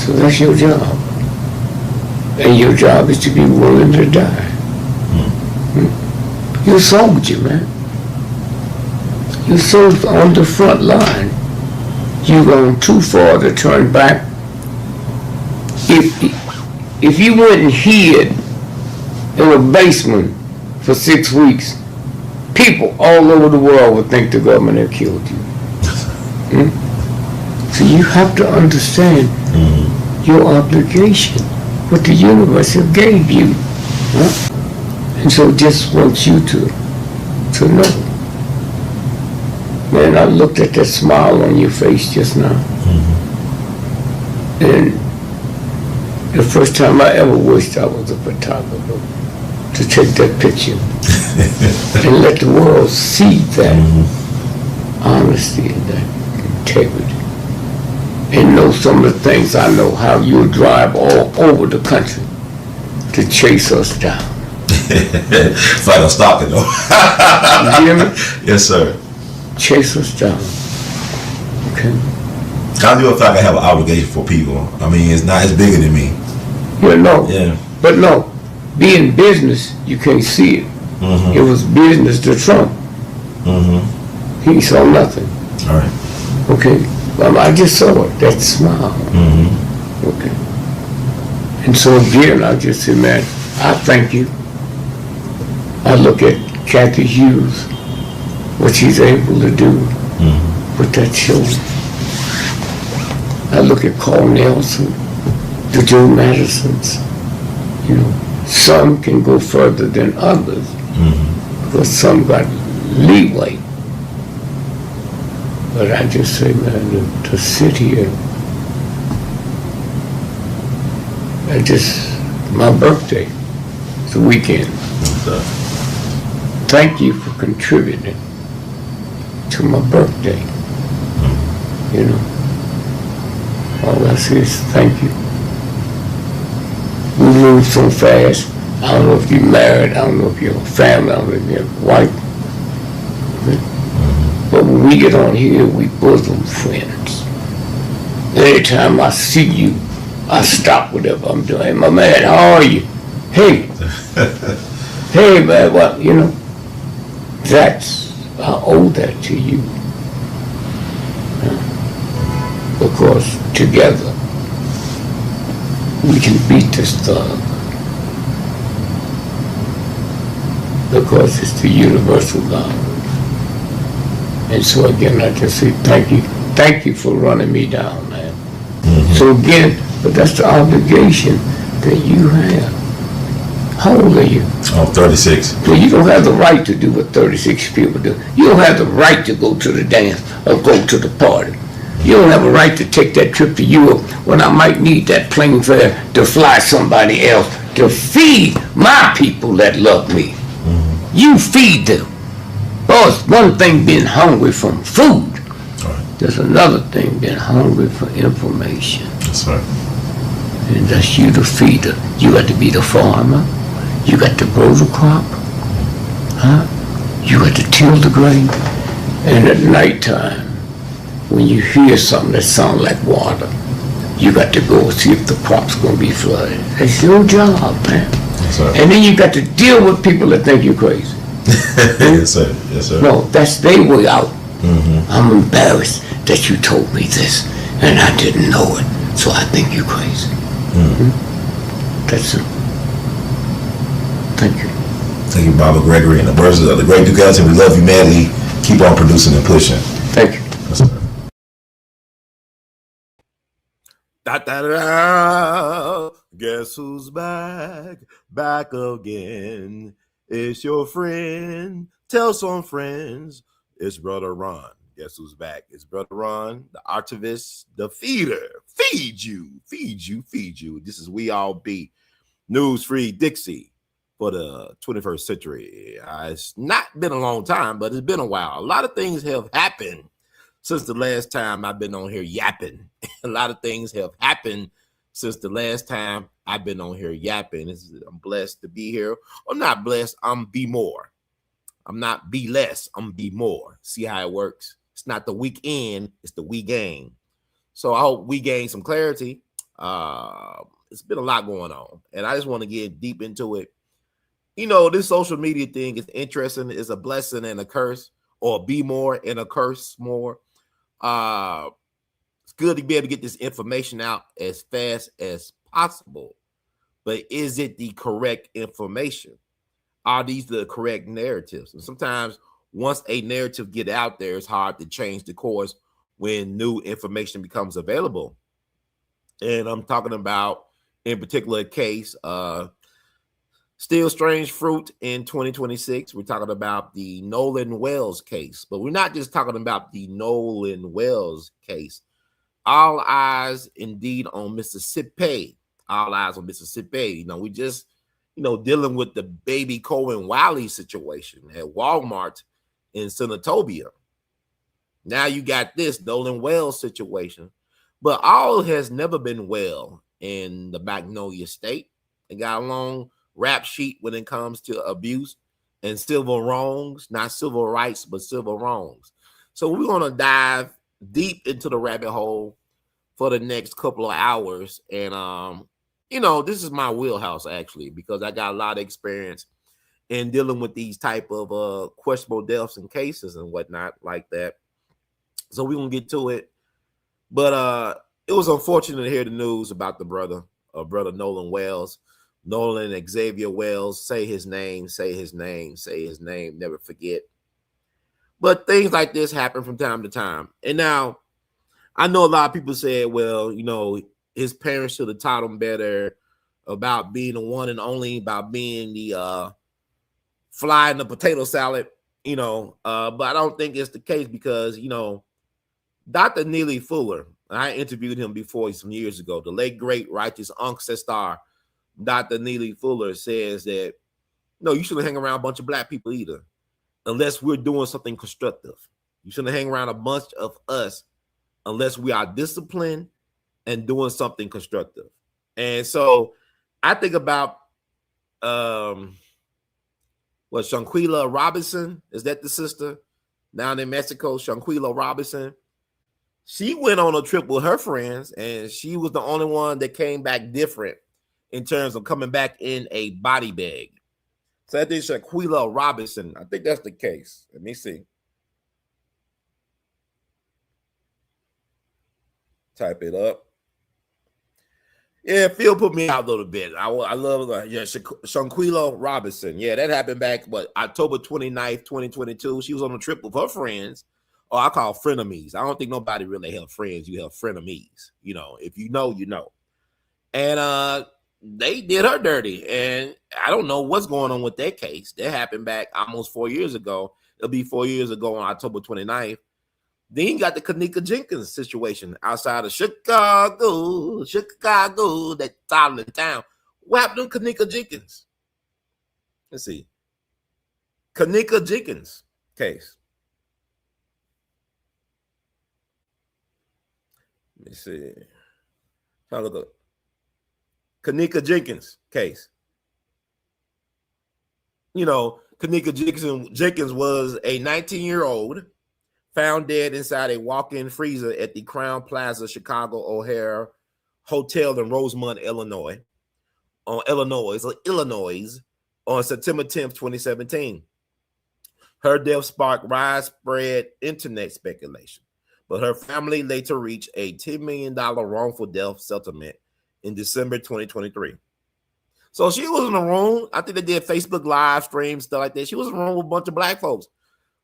So that's your job. And your job is to be willing to die. You're a soldier, man. You're so on the front line. You've gone too far to turn back. If you went and hid in a basement for 6 weeks, people all over the world would think the government had killed you. So you have to understand your obligation, what the universe have gave you. And so just wants you to know. Man, I looked at that smile on your face just now. And the first time I ever wished I was a photographer, to take that picture and let the world see that honesty and that integrity. And know some of the things I know, how you'll drive all over the country to chase us down. It's like I'm stalking though. You hear me? Yes, sir. Chase us down. Okay? I do feel like I have an obligation for people. I mean, it's bigger than me. Yeah, no. Yeah. But no, being business, you can't see it. It was business to Trump. He saw nothing. All right. Okay? Well, I just saw it, that smile. Okay. And so again, I just say, man, I thank you. I look at Kathy Hughes, what she's able to do with that children. I look at Carl Nelson, the Joe Madisons. You know, some can go further than others because some got leeway. But I just say, man, to sit here, my birthday, it's a weekend. Thank you for contributing to my birthday. You know, all I say is thank you. We move so fast. I don't know if you're married, I don't know if you're a family, I don't know if you're a wife. But when we get on here, we bosom friends. Anytime I see you, I stop whatever I'm doing. Hey, my man, how are you? Hey. Hey, man, what, you know? I owe that to you. Because together, we can beat this thug. Because it's the universal God. And so again, I just say thank you. Thank you for running me down, man. So again, but that's the obligation that you have. How old are you? Oh, 36. So you don't have the right to do what 36 people do. You don't have the right to go to the dance or go to the party. You don't have a right to take that trip to Europe when I might need that plane fare to fly somebody else to feed my people that love me. You feed them. Oh, it's one thing being hungry from food. Right. There's another thing being hungry for information. That's right. And that's you the feeder. You got to be the farmer. You got to grow the crop. You got to till the grain. And at nighttime, when you hear something that sounds like water, you got to go see if the crop's going to be flooded. That's your job, man. Yes, sir. And then you got to deal with people that think you're crazy. Yes, sir. Yes, sir. No, that's their way out. I'm embarrassed that you told me this, and I didn't know it, so I think you're crazy. That's it. Thank you. Thank you, Baba Gregory. And the words of the great Duke Ellington, we love you madly. Keep on producing and pushing. Thank you. Yes, sir. Da, da, da. Guess who's back? Back again. It's your friend. Tell some friends. It's Brother Ron. Guess who's back? It's Brother Ron, the artivist, the feeder. Feed you, feed you, feed you. This is We All Be News Free Dixie for the 21st century. It's not been a long time, but it's been a while. A lot of things have happened since the last time I've been on here yapping. A lot of things have happened since the last time I've been on here yapping. I'm blessed to be here. I'm not blessed. I'm be more. I'm not be less. I'm be more. See how it works? It's not the weekend. It's the we gain. So I hope we gain some clarity It's been a lot going on, and I just want to get deep into it. You know, this social media thing is interesting. It's a blessing and a curse, or be more and a curse more. It's good to be able to get this information out as fast as possible, but is it the correct information? Are these the correct narratives? And sometimes once a narrative get out there, it's hard to change the course when new information becomes available. And I'm talking about, in particular case, still strange fruit in 2026. We're talking about the Nolan Wells case, but we're not just talking about the Nolan Wells case. All eyes indeed on Mississippi. All eyes on Mississippi. You know, we just, dealing with the baby Cohen Wiley situation at Walmart in Senatobia. Now you got this Nolan Wells situation, but all has never been well in the Magnolia State. They got a long rap sheet when it comes to abuse and civil wrongs, not civil rights, but civil wrongs. So we're going to dive deep into the rabbit hole for the next couple of hours. And, this is my wheelhouse, actually, because I got a lot of experience in dealing with these type of questionable deaths and cases and whatnot like that. So we're going to get to it. But it was unfortunate to hear the news about the brother Nolan Wells. Nolan Xavier Wells, say his name, never forget. But things like this happen from time to time. And now, I know a lot of people say, well, his parents should have taught him better about being the one and only, about being the fly in the potato salad, but I don't think it's the case because, Dr. Neely Fuller, I interviewed him before some years ago, the late, great, righteous ancestor, Dr. Neely Fuller says that, no, you shouldn't hang around a bunch of black people either, unless we're doing something constructive. You shouldn't hang around a bunch of us unless we are disciplined and doing something constructive. And so I think about Shanquilla Robinson, is that the sister down in Mexico? Shanquilla Robinson. She went on a trip with her friends, and she was the only one that came back different in terms of coming back in a body bag. So I think Shanquilla Robinson, I think that's the case. Let me see. Type it up. Yeah, Phil put me out a little bit. I love Shanquilla Robinson. Yeah, that happened back, October 29th, 2022. She was on a trip with her friends, or I call frenemies. I don't think nobody really have friends. You have frenemies. If you know, you know. And they did her dirty. And I don't know what's going on with that case. That happened back almost 4 years ago. It'll be 4 years ago on October 29th. Then you got the Kanika Jenkins situation outside of Chicago, that silent town. What happened to Kanika Jenkins? Let's see. Kanika Jenkins case. Let me see. Try to look up. Kanika Jenkins case. Kanika Jenkins was a 19-year-old found dead inside a walk-in freezer at the Crown Plaza Chicago O'Hare Hotel in Rosemont, Illinois, on September 10th, 2017. Her death sparked widespread internet speculation, but her family later reached a $10 million wrongful death settlement in December 2023. So she was in the room. I think they did Facebook live streams, stuff like that. She was in the room with a bunch of black folks.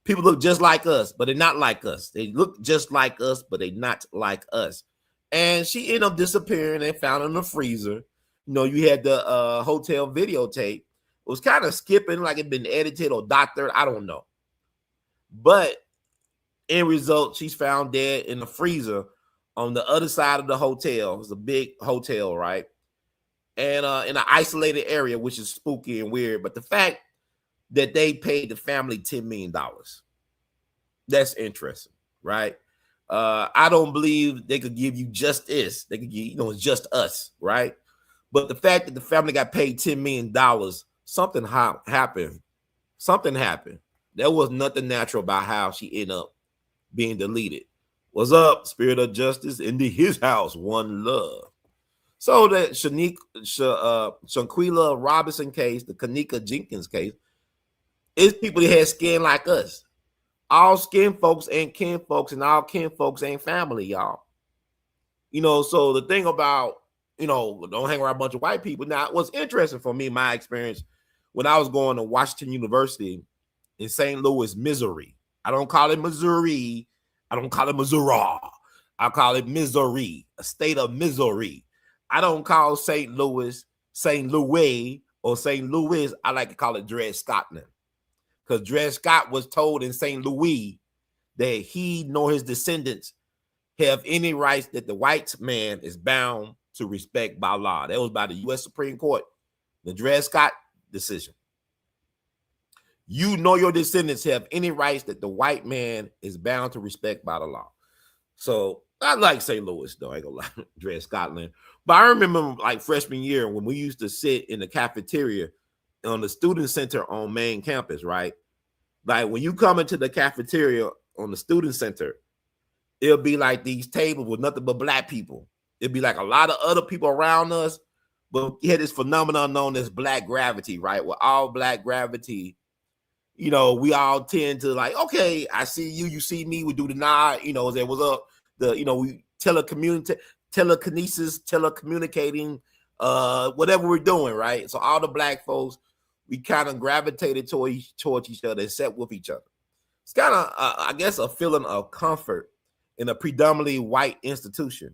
People look just like us, but they're not like us. They look just like us, but they're not like us. And she ended up disappearing and found in the freezer. You had the hotel videotape. It was kind of skipping, like it'd been edited or doctored. I don't know. But end result, she's found dead in the freezer on the other side of the hotel. It was a big hotel, right? And in an isolated area, which is spooky and weird. But the fact that they paid the family $10 million. That's interesting, right? I don't believe they could give you just this. They could give, it's just us, right? But the fact that the family got paid $10 million, something happened. Something happened. There was nothing natural about how she ended up being deleted. What's up, Spirit of Justice? Into his house, one love. So that Shanquella Robinson case, the Kanika Jenkins case, is people that had skin like us. All skin folks ain't kin folks, and all kin folks ain't family, y'all. So the thing about, don't hang around a bunch of white people. Now, what's interesting for me, my experience, when I was going to Washington University in St. Louis, Missouri. I don't call it Missouri. I don't call it Missouri. I call it Missouri, a state of Missouri. I don't call St. Louis, or St. Louis. I like to call it Dred Scotland, because Dred Scott was told in St. Louis that he nor his descendants have any rights that the white man is bound to respect by law. That was by the U.S. Supreme Court, the Dred Scott decision. You know your descendants have any rights that the white man is bound to respect by the law. So I like St. Louis, though. I ain't gonna lie, Dred Scotland. But I remember like freshman year when we used to sit in the cafeteria on the student center on main campus, right? Like when you come into the cafeteria on the student center, it'll be like these tables with nothing but black people. It'd be like a lot of other people around us, but we had this phenomenon known as black gravity, right? With all black gravity, we all tend to like, okay, I see you, you see me, we do the nod, there was up we telekinesis, telecommunicating, whatever we're doing, right? So all the black folks, we kind of gravitated towards each other and sat with each other. It's kind of, I guess, a feeling of comfort in a predominantly white institution.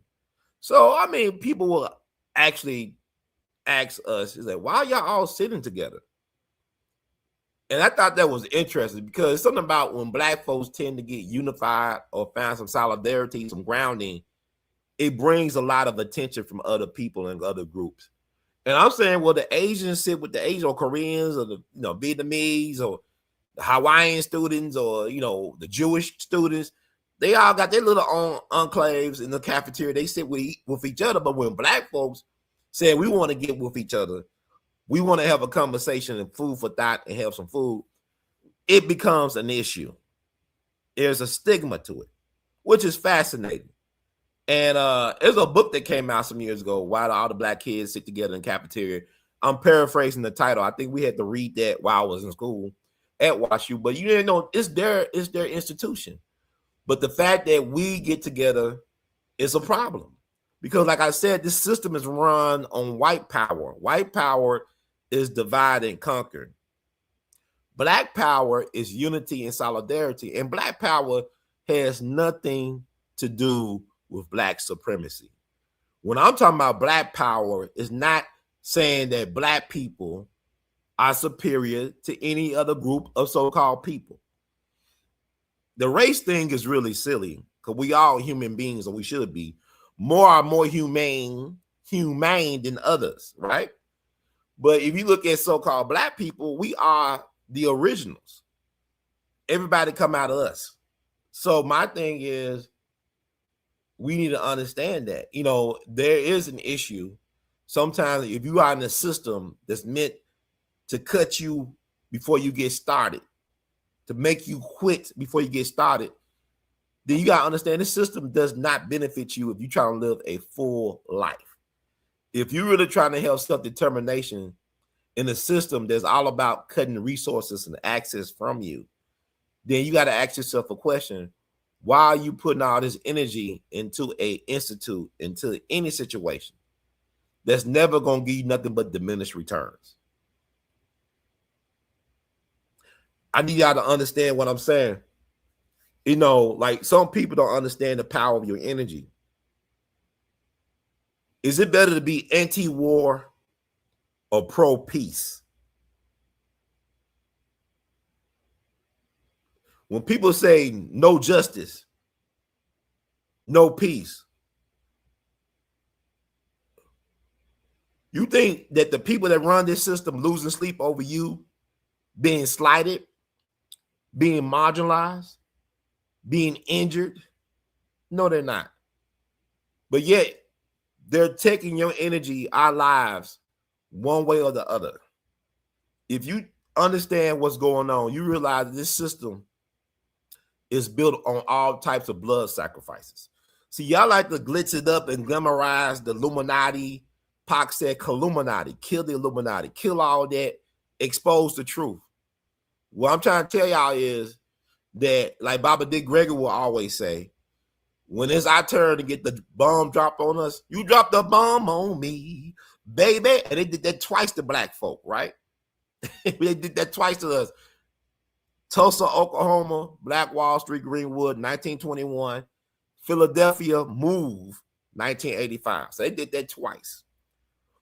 So, I mean, people will actually ask us, is like, why are y'all all sitting together? And I thought that was interesting because it's something about when black folks tend to get unified or find some solidarity, some grounding, it brings a lot of attention from other people and other groups. And I'm saying, well, the Asians sit with the Asians or Koreans or the Vietnamese or the Hawaiian students or, the Jewish students. They all got their little own enclaves in the cafeteria. They sit with each other. But when black folks say we want to get with each other, we want to have a conversation and food for thought and have some food, it becomes an issue. There's a stigma to it, which is fascinating. And there's a book that came out some years ago, Why Do All the Black Kids Sit Together in Cafeteria? I'm paraphrasing the title. I think we had to read that while I was in school at WashU, but you didn't know it's their institution. But the fact that we get together is a problem because, like I said, this system is run on white power. White power is divide and conquer. Black power is unity and solidarity. And black power has nothing to do with black supremacy. When I'm talking about black power, it's not saying that black people are superior to any other group of so-called people. The race thing is really silly because we all human beings, or we should be, more humane than others, right? But if you look at so-called black people, we are the originals. Everybody come out of us. So my thing is, we need to understand that, there is an issue. Sometimes if you are in a system that's meant to cut you before you get started, to make you quit before you get started, then you got to understand the system does not benefit you if you're trying to live a full life. If you're really trying to have self-determination in a system that's all about cutting resources and access from you, then you got to ask yourself a question. Why are you putting all this energy into a institute, into any situation that's never going to give you nothing but diminished returns? I need y'all to understand what I'm saying. Like some people don't understand the power of your energy. Is it better to be anti-war or pro-peace? When people say no justice, no peace, you think that the people that run this system losing sleep over you being slighted, being marginalized, being injured? No, they're not. But yet, they're taking your energy, our lives, one way or the other. If you understand what's going on, you realize this system is built on all types of blood sacrifices. See, y'all like to glitz it up and glamorize the Illuminati Pac said, Illuminati, kill the Illuminati, kill all that, expose the truth. What I'm trying to tell y'all is that, like Baba Dick Gregory will always say, when it's our turn to get the bomb dropped on us, you drop the bomb on me, baby. And they did that twice to black folk, right? They did that twice to us. Tulsa, Oklahoma, Black Wall Street, Greenwood, 1921. Philadelphia, Move, 1985. So they did that twice.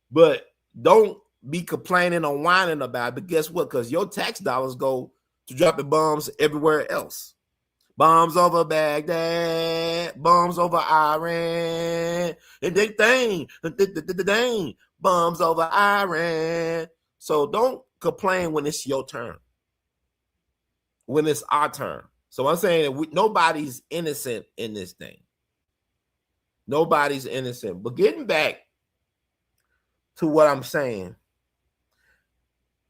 But don't be complaining or whining about it. But guess what? Because your tax dollars go to dropping bombs everywhere else. Bombs over Baghdad, bombs over Iran, bombs over Iran. So don't complain when it's your turn, when it's our turn. So I'm saying that nobody's innocent in this thing. Nobody's innocent. But getting back to what I'm saying,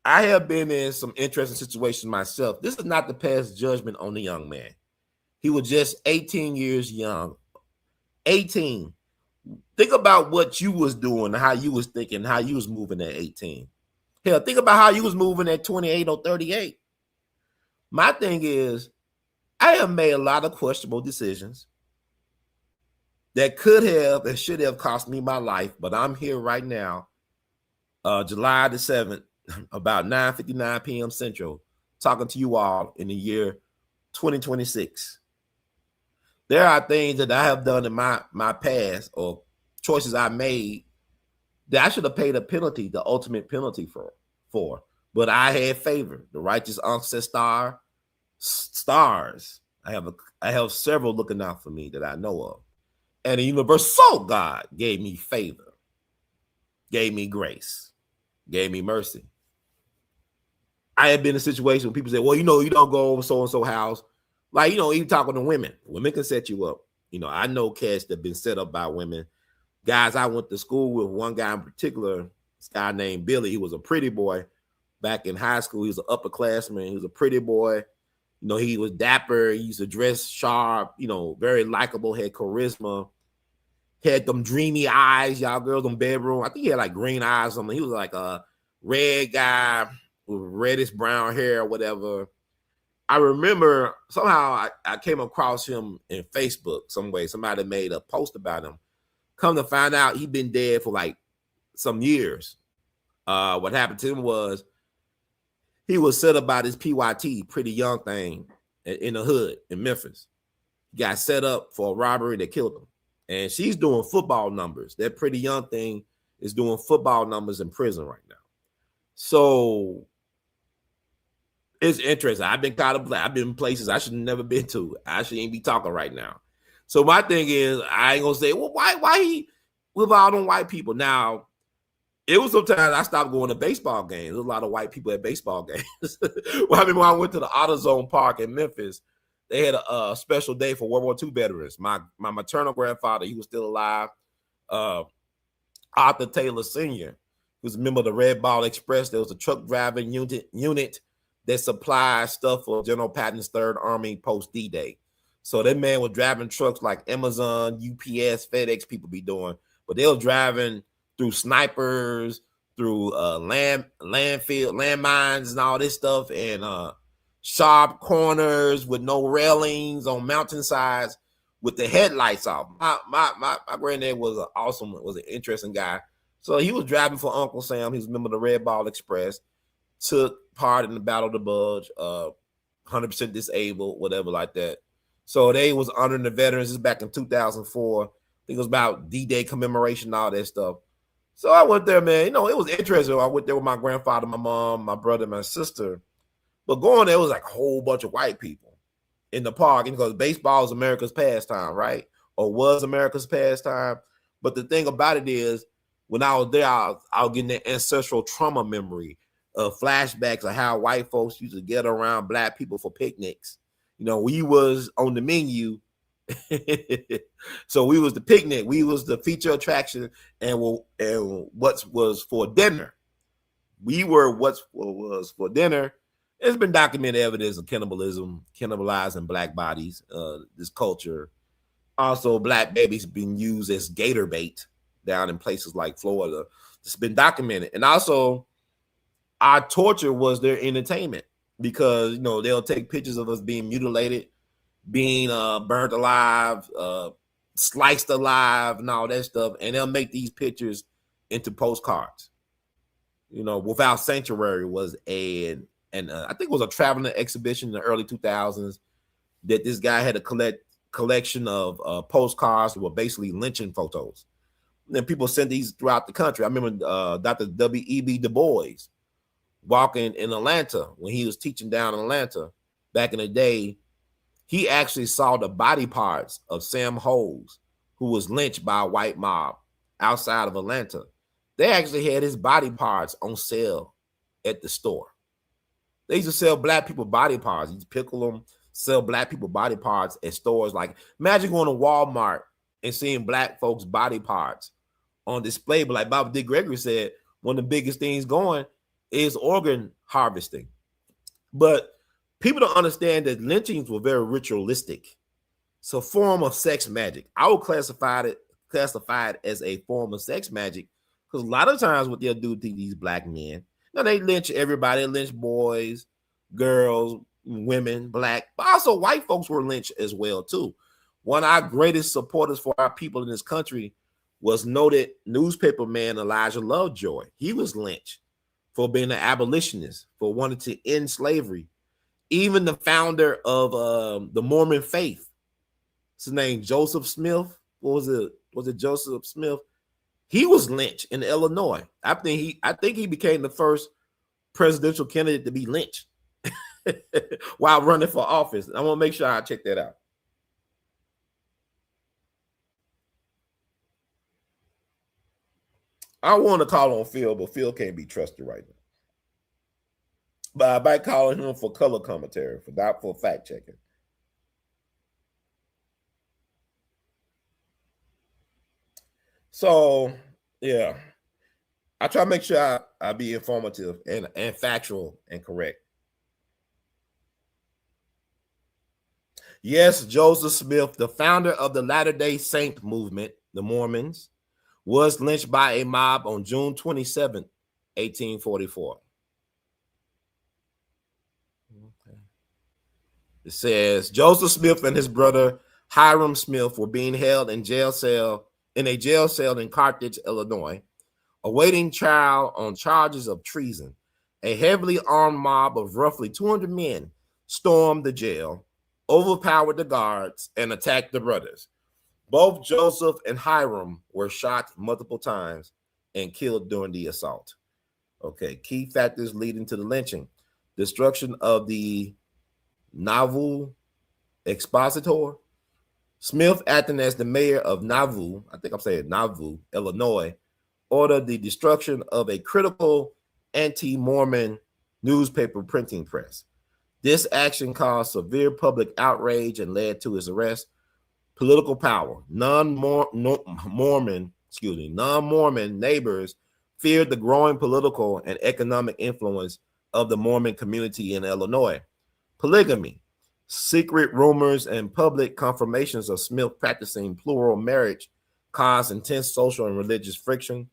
I have been in some interesting situations myself. This is not to pass judgment on the young man. He was just 18 years young. 18. Think about what you was doing, how you was thinking, how you was moving at 18. Hell, think about how you was moving at 28 or 38. My thing is, I have made a lot of questionable decisions that could have and should have cost me my life, but I'm here right now, July the 7th, about 9:59 p.m. Central, talking to you all in the year 2026. There are things that I have done in my past or choices I made that I should have paid a penalty, the ultimate penalty for. But I had favor. The righteous ancestor stars. I have several looking out for me that I know of. And the universal God gave me favor, gave me grace, gave me mercy. I have been in a situation where people say, well, you don't go over so-and-so house. Like, even talking to women. Women can set you up. I know cats that have been set up by women. Guys I went to school with, one guy in particular, this guy named Billy. He was a pretty boy back in high school. He was an upperclassman. He was a pretty boy. He was dapper. He used to dress sharp, very likable, had charisma, had them dreamy eyes, y'all girls in bedroom. I think he had like green eyes or something. He was like a red guy with reddish brown hair or whatever. I remember somehow I came across him in Facebook some way. Somebody made a post about him. Come to find out, he'd been dead for like some years. What happened to him was he was set up by this PYT, pretty young thing, in the hood in Memphis. He got set up for a robbery that killed him. And she's doing football numbers. That pretty young thing is doing football numbers in prison right now. So it's interesting. I've been caught up. I've been places I should have never been to. I shouldn't be talking right now. So my thing is, I ain't gonna say, well, why he with all them white people? Now, it was sometimes I stopped going to baseball games. There's a lot of white people at baseball games. Well, I mean, when I went to the AutoZone Park in Memphis, they had a special day for World War II veterans. My maternal grandfather, he was still alive. Arthur Taylor Sr., who was a member of the Red Ball Express. There was a truck driving unit that supplied stuff for General Patton's Third Army post D-Day. So that man was driving trucks like Amazon, UPS, FedEx people be doing, but they were driving through snipers, through landmines and all this stuff, and sharp corners with no railings on mountainsides with the headlights off. My granddad was an interesting guy. So he was driving for Uncle Sam. He was a member of the Red Ball Express, took part in the Battle of the Bulge, 100% disabled, whatever like that. So they was honoring the veterans. This is back in 2004. I think it was about D-Day commemoration, all that stuff. So I went there, man. It was interesting. I went there with my grandfather, my mom, my brother, my sister. But going there was like a whole bunch of white people in the park, because baseball is America's pastime, right? Or was America's pastime. But the thing about it is, when I was there, I was getting that ancestral trauma memory of flashbacks of how white folks used to get around black people for picnics. We was on the menu. So we was the picnic. We was the feature attraction, and what was for dinner. We were what was for dinner. There's been documented evidence of cannibalism, cannibalizing black bodies, this culture. Also, black babies being used as gator bait down in places like Florida. It's been documented. And also, our torture was their entertainment because, they'll take pictures of us being mutilated, being burnt alive, sliced alive, and all that stuff. And they'll make these pictures into postcards. Without Sanctuary was I think it was a traveling exhibition in the early 2000s that this guy had a collection of postcards that were basically lynching photos. And then people sent these throughout the country. I remember Dr. W.E.B. Du Bois walking in Atlanta when he was teaching down in Atlanta back in the day. He actually saw the body parts of Sam Holes, who was lynched by a white mob outside of Atlanta. They actually had his body parts on sale at the store. They used to sell black people body parts. You pickle them, sell black people body parts at stores. Like, imagine going to Walmart and seeing black folks' body parts on display. But like Bob D. Gregory said, one of the biggest things going is organ harvesting. But people don't understand that lynchings were very ritualistic. It's a form of sex magic. I would classify it as a form of sex magic because a lot of times what they'll do to these black men, they lynch everybody. They lynch boys, girls, women, black, but also white folks were lynched as well too. One of our greatest supporters for our people in this country was noted newspaper man Elijah Lovejoy. He was lynched for being an abolitionist, for wanting to end slavery. Even the founder of the Mormon faith, his name Joseph Smith. What was it? Was it Joseph Smith? He was lynched in Illinois. I think he became the first presidential candidate to be lynched while running for office. I want to make sure I check that out. I want to call on Phil, but Phil can't be trusted right now. But I might call him for color commentary, for fact checking. So, yeah, I try to make sure I be informative and factual and correct. Yes, Joseph Smith, the founder of the Latter-day Saint movement, the Mormons, was lynched by a mob on June 27, 1844. Okay. It says Joseph Smith and his brother Hiram Smith were being held in a jail cell in Carthage, Illinois, awaiting trial on charges of treason. A heavily armed mob of roughly 200 men stormed the jail, overpowered the guards, and attacked the brothers. Both Joseph and Hiram were shot multiple times and killed during the assault. Okay, key factors leading to the lynching: destruction of the Nauvoo Expositor. Smith, acting as the mayor of Nauvoo, I think I'm saying Nauvoo, Illinois, ordered the destruction of a critical anti-Mormon newspaper printing press. This action caused severe public outrage and led to his arrest. Political power. Non-Mormon neighbors feared the growing political and economic influence of the Mormon community in Illinois. Polygamy. Secret rumors and public confirmations of Smith practicing plural marriage caused intense social and religious friction.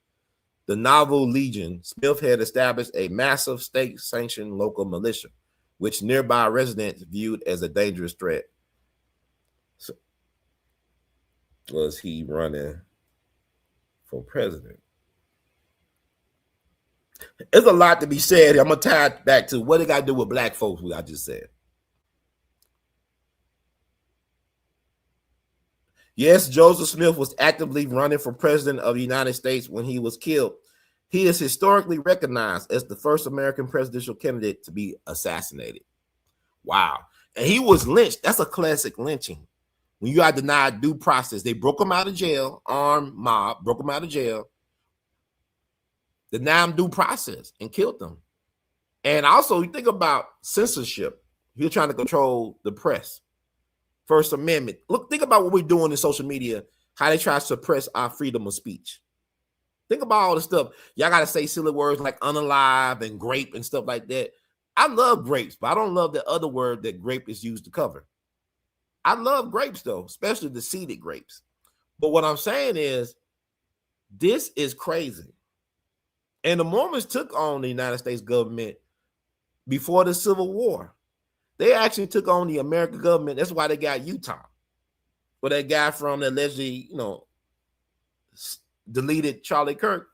The Nauvoo Legion. Smith had established a massive state-sanctioned local militia, which nearby residents viewed as a dangerous threat. So, was he running for president? There's a lot to be said. I'm going to tie it back to what it got to do with black folks, what I just said. Yes, Joseph Smith was actively running for president of the United States when he was killed. He is historically recognized as the first American presidential candidate to be assassinated. Wow. And he was lynched. That's a classic lynching. When you are denied due process, they broke him out of jail, armed mob, broke him out of jail, denied him due process and killed them. And also, you think about censorship. You're trying to control the press. First Amendment. Look, think about what we're doing in social media, how they try to suppress our freedom of speech. Think about all the stuff. Y'all got to say silly words like unalive and grape and stuff like that. I love grapes, but I don't love the other word that grape is used to cover. I love grapes, though, especially the seeded grapes. But what I'm saying is This is crazy. And the Mormons took on the United States government before the Civil War. They actually took on the American government. That's why they got Utah. Where that guy from that allegedly, deleted Charlie Kirk.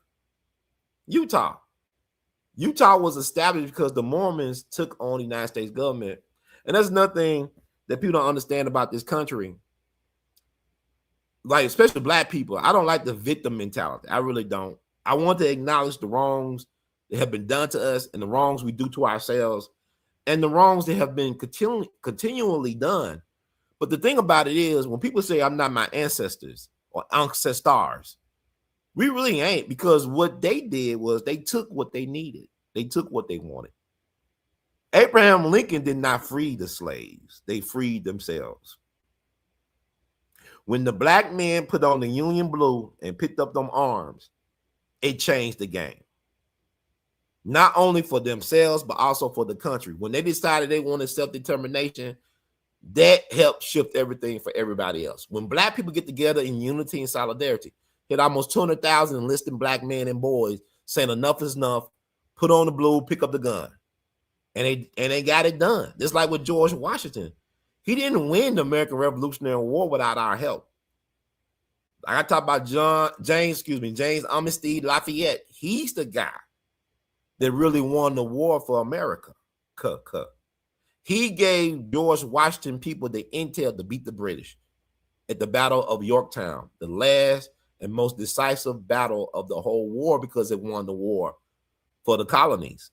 Utah. Utah was established because the Mormons took on the United States government. And that's nothing that people don't understand about this country. Like, especially black people. I don't like the victim mentality. I really don't. I want to acknowledge the wrongs that have been done to us and the wrongs we do to ourselves and the wrongs that have been continually done. But the thing about it is, when people say I'm not my ancestors or ancestors, we really ain't, because what they did was they took what they needed. They took what they wanted. Abraham Lincoln did not free the slaves. They freed themselves. When the black men put on the Union blue and picked up them arms, it changed the game. Not only for themselves, but also for the country. When they decided they wanted self-determination, that helped shift everything for everybody else. When black people get together in unity and solidarity, hit almost 200,000 enlisted black men and boys saying enough is enough, put on the blue, pick up the gun. And they got it done. Just like with George Washington. He didn't win the American Revolutionary War without our help. I talk about James Armistead Lafayette. He's the guy that really won the war for America. He gave George Washington people the intel to beat the British at the Battle of Yorktown, the last and most decisive battle of the whole war, because it won the war for the colonies.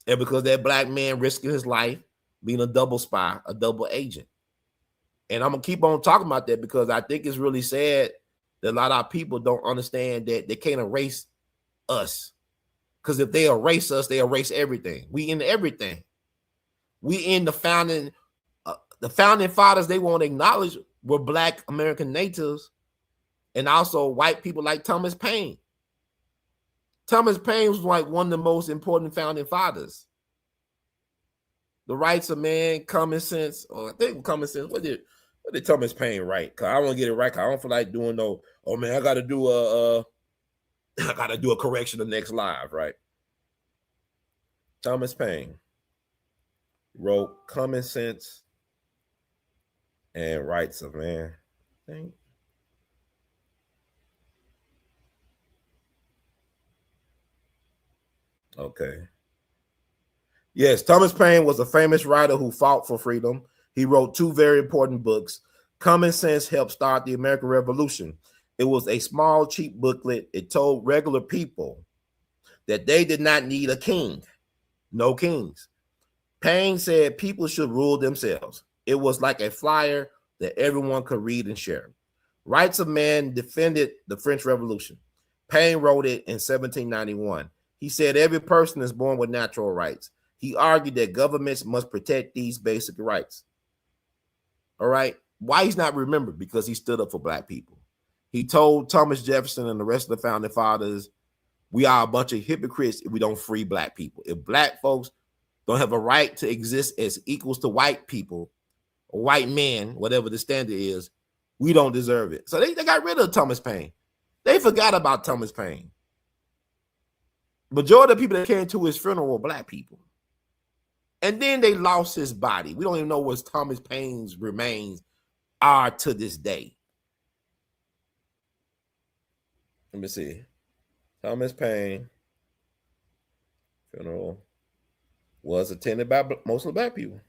And because that black man risking his life being a double spy, a double agent. And I'm going to keep on talking about that because I think it's really sad that a lot of our people don't understand that they can't erase us. Because if they erase us, they erase everything. We in everything. We in the founding fathers they won't acknowledge were black American natives and also white people like Thomas Paine. Thomas Paine was like one of the most important founding fathers. The rights of man, common sense, or I think common sense. What did Thomas Paine write? Cause I want to get it right. Cause I don't feel like doing no. Oh man, I got to do a correction the next live, right? Thomas Paine wrote Common Sense and Rights of Man. I think. Okay. Yes, Thomas Paine was a famous writer who fought for freedom. He wrote two very important books. Common Sense helped start the American Revolution. It was a small, cheap booklet. It told regular people that they did not need a king. No kings. Paine said people should rule themselves. It was like a flyer that everyone could read and share. Rights of Man defended the French Revolution. Paine wrote it in 1791. He said every person is born with natural rights. He argued that governments must protect these basic rights. All right. Why he's not remembered? Because he stood up for black people. He told Thomas Jefferson and the rest of the founding fathers, we are a bunch of hypocrites if we don't free black people. If black folks don't have a right to exist as equals to white people, or white men, whatever the standard is, we don't deserve it. So they got rid of Thomas Paine. They forgot about Thomas Paine. Majority of the people that came to his funeral were black people. And then they lost his body. We don't even know what Thomas Paine's remains are to this day. Let me see. Thomas Paine funeral was attended by mostly black people.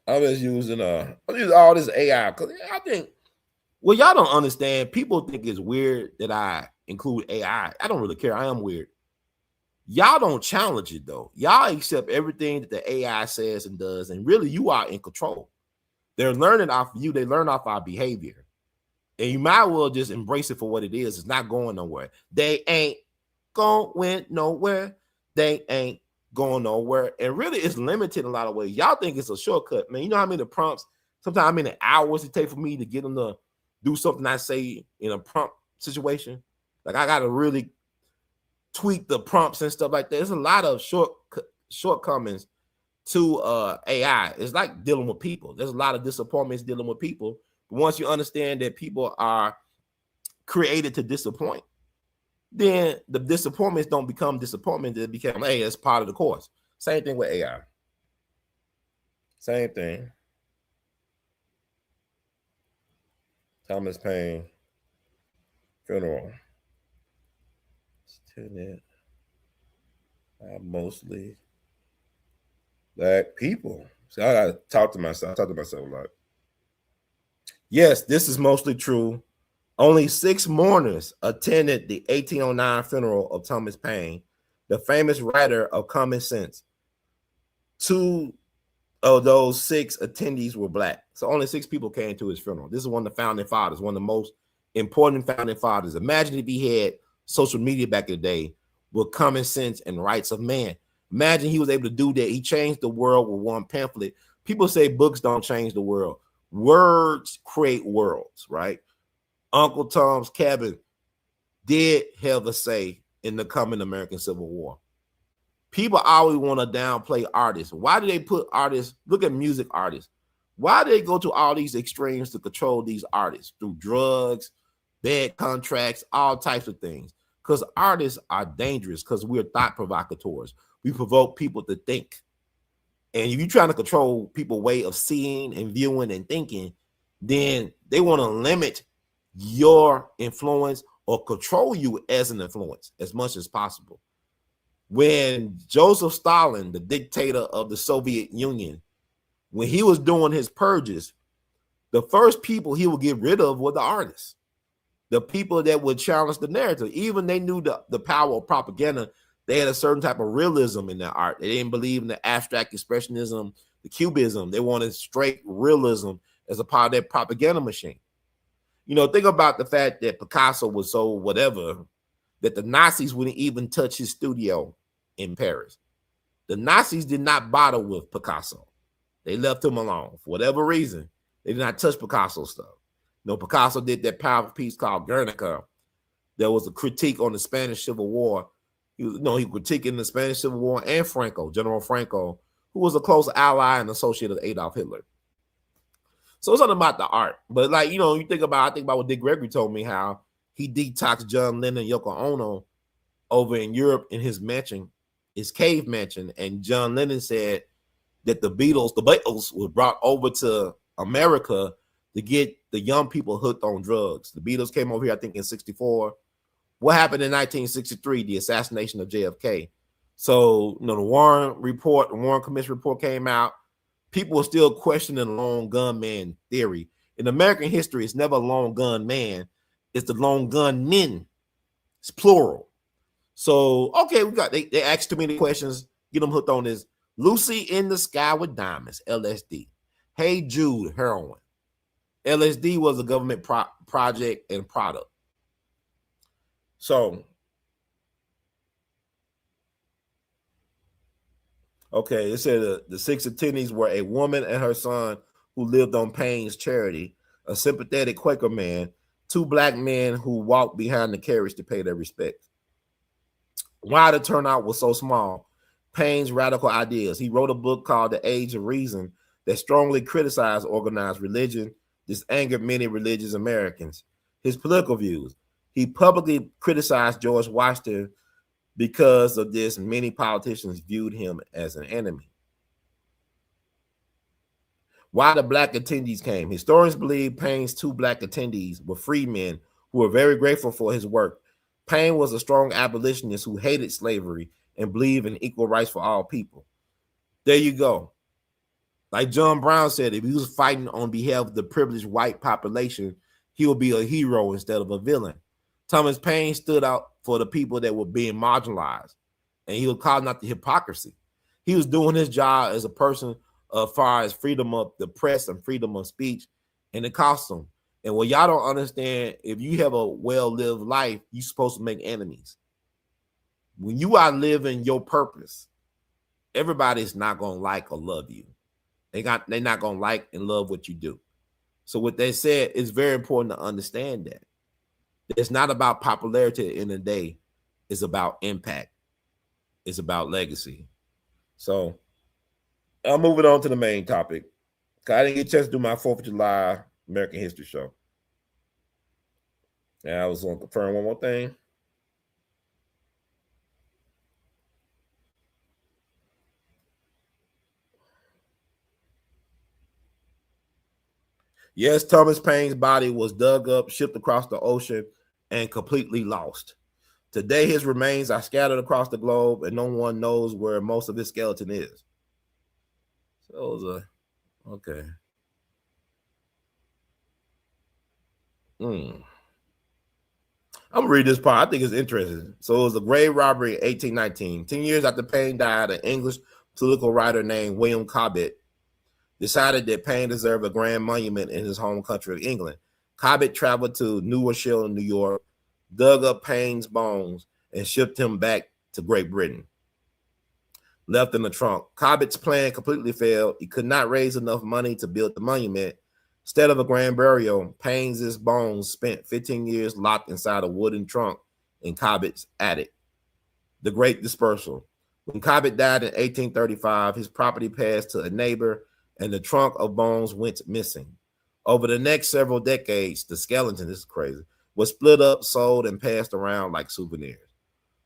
I'm just using all this AI because I think, well, y'all don't understand. People think it's weird that I include AI. I don't really care. I am weird. Y'all don't challenge it though. Y'all accept everything that the AI says and does, and really you are in control. They're learning off you. They learn off our behavior. And you might well just embrace it for what it is. It's not going nowhere. They ain't going nowhere. They ain't going nowhere. And really it's limited in a lot of ways. Y'all think it's a shortcut, man. You know how many prompts, sometimes how many hours it takes for me to get them to do something I say in a prompt situation? Like I got to really tweak the prompts and stuff like that. There's a lot of shortcomings to AI. It's like dealing with people. There's a lot of disappointments dealing with people. But once you understand that people are created to disappoint, then the disappointments don't become disappointment. They become, hey, it's part of the course. Same thing with AI. Same thing. Thomas Paine funeral. Mostly black people. So I gotta talk to myself. I talk to myself a lot. Yes, this is mostly true. Only 6 mourners attended the 1809 funeral of Thomas Paine, the famous writer of Common Sense. 2 of those 6 attendees were black. So only 6 people came to his funeral. This is one of the founding fathers, one of the most important founding fathers. Imagine if he had social media back in the day with common sense and rights of man. Imagine he was able to do that. He changed the world with one pamphlet. People say books don't change the world. Words create worlds, right? Uncle Tom's Cabin did have a say in the coming American Civil War. People always want to downplay artists. Why do they put artists? Look at music artists. Why do they go to all these extremes to control these artists through drugs, bad contracts, all types of things? Because artists are dangerous because we're thought provocateurs. We provoke people to think. And if you're trying to control people's way of seeing and viewing and thinking, then they want to limit your influence or control you as an influence as much as possible. When Joseph Stalin, the dictator of the Soviet Union, when he was doing his purges, the first people he would get rid of were the artists, the people that would challenge the narrative. Even they knew the power of propaganda. They had a certain type of realism in their art. They didn't believe in the abstract expressionism, the cubism. They wanted straight realism as a part of their propaganda machine. You know, think about the fact that Picasso was so whatever that the Nazis wouldn't even touch his studio in Paris. The Nazis did not bother with Picasso. They left him alone for whatever reason. They did not touch Picasso stuff. You know, Picasso did that powerful piece called Guernica. There was a critique on the Spanish Civil War. He was critiquing the Spanish Civil War and Franco, General Franco, who was a close ally and associate of Adolf Hitler. So it's something about the art. But like, you know, I think about what Dick Gregory told me, how he detoxed John Lennon and Yoko Ono over in Europe in his mansion, his cave mansion. And John Lennon said that the Beatles were brought over to America to get the young people hooked on drugs. The Beatles came over here, I think, in 1964. What happened in 1963? The assassination of JFK. So, you know, the Warren Commission report came out. People are still questioning the lone gunman theory. In American history, it's never a lone gun man. It's the lone gun men. It's plural. So, okay, they asked too many questions. Get them hooked on this. Lucy in the Sky with Diamonds, LSD. Hey Jude, heroin. LSD was a government project and product. So, okay, it said the 6 attendees were a woman and her son who lived on Paine's charity, a sympathetic Quaker man, 2 black men who walked behind the carriage to pay their respects. Why the turnout was so small? Paine's radical ideas. He wrote a book called The Age of Reason that strongly criticized organized religion. This angered many religious Americans. His political views. He publicly criticized George Washington. Because of this, many politicians viewed him as an enemy. Why the black attendees came? Historians believe Paine's 2 black attendees were freedmen who were very grateful for his work. Paine was a strong abolitionist who hated slavery and believed in equal rights for all people. There you go. Like John Brown said, if he was fighting on behalf of the privileged white population, he would be a hero instead of a villain. Thomas Paine stood out for the people that were being marginalized, and he was calling out the hypocrisy. He was doing his job as a person as far as freedom of the press and freedom of speech, and it cost him. And what y'all don't understand, if you have a well-lived life, you're supposed to make enemies. When you are living your purpose, everybody's not going to like or love you. They're not going to like and love what you do. So with that said, it's very important to understand that. It's not about popularity at the end of the day. It's about impact. It's about legacy. So I'm moving on to the main topic. I didn't get a chance to do my 4th of July American History show. And I was going to confirm one more thing. Yes, Thomas Paine's body was dug up, shipped across the ocean, and completely lost. Today, his remains are scattered across the globe, and no one knows where most of his skeleton is. So it was okay. I'm gonna read this part. I think it's interesting. So it was a grave robbery in 1819. 10 years after Paine died, an English political writer named William Cobbett decided that Paine deserved a grand monument in his home country of England. Cobbett traveled to New Rochelle, New York, dug up Paine's bones, and shipped him back to Great Britain. Left in the trunk. Cobbett's plan completely failed. He could not raise enough money to build the monument. Instead of a grand burial, Paine's bones spent 15 years locked inside a wooden trunk in Cobbett's attic. The Great Dispersal. When Cobbett died in 1835, his property passed to a neighbor, and the trunk of bones went missing. Over the next several decades, the skeleton, this is crazy, was split up, sold, and passed around like souvenirs.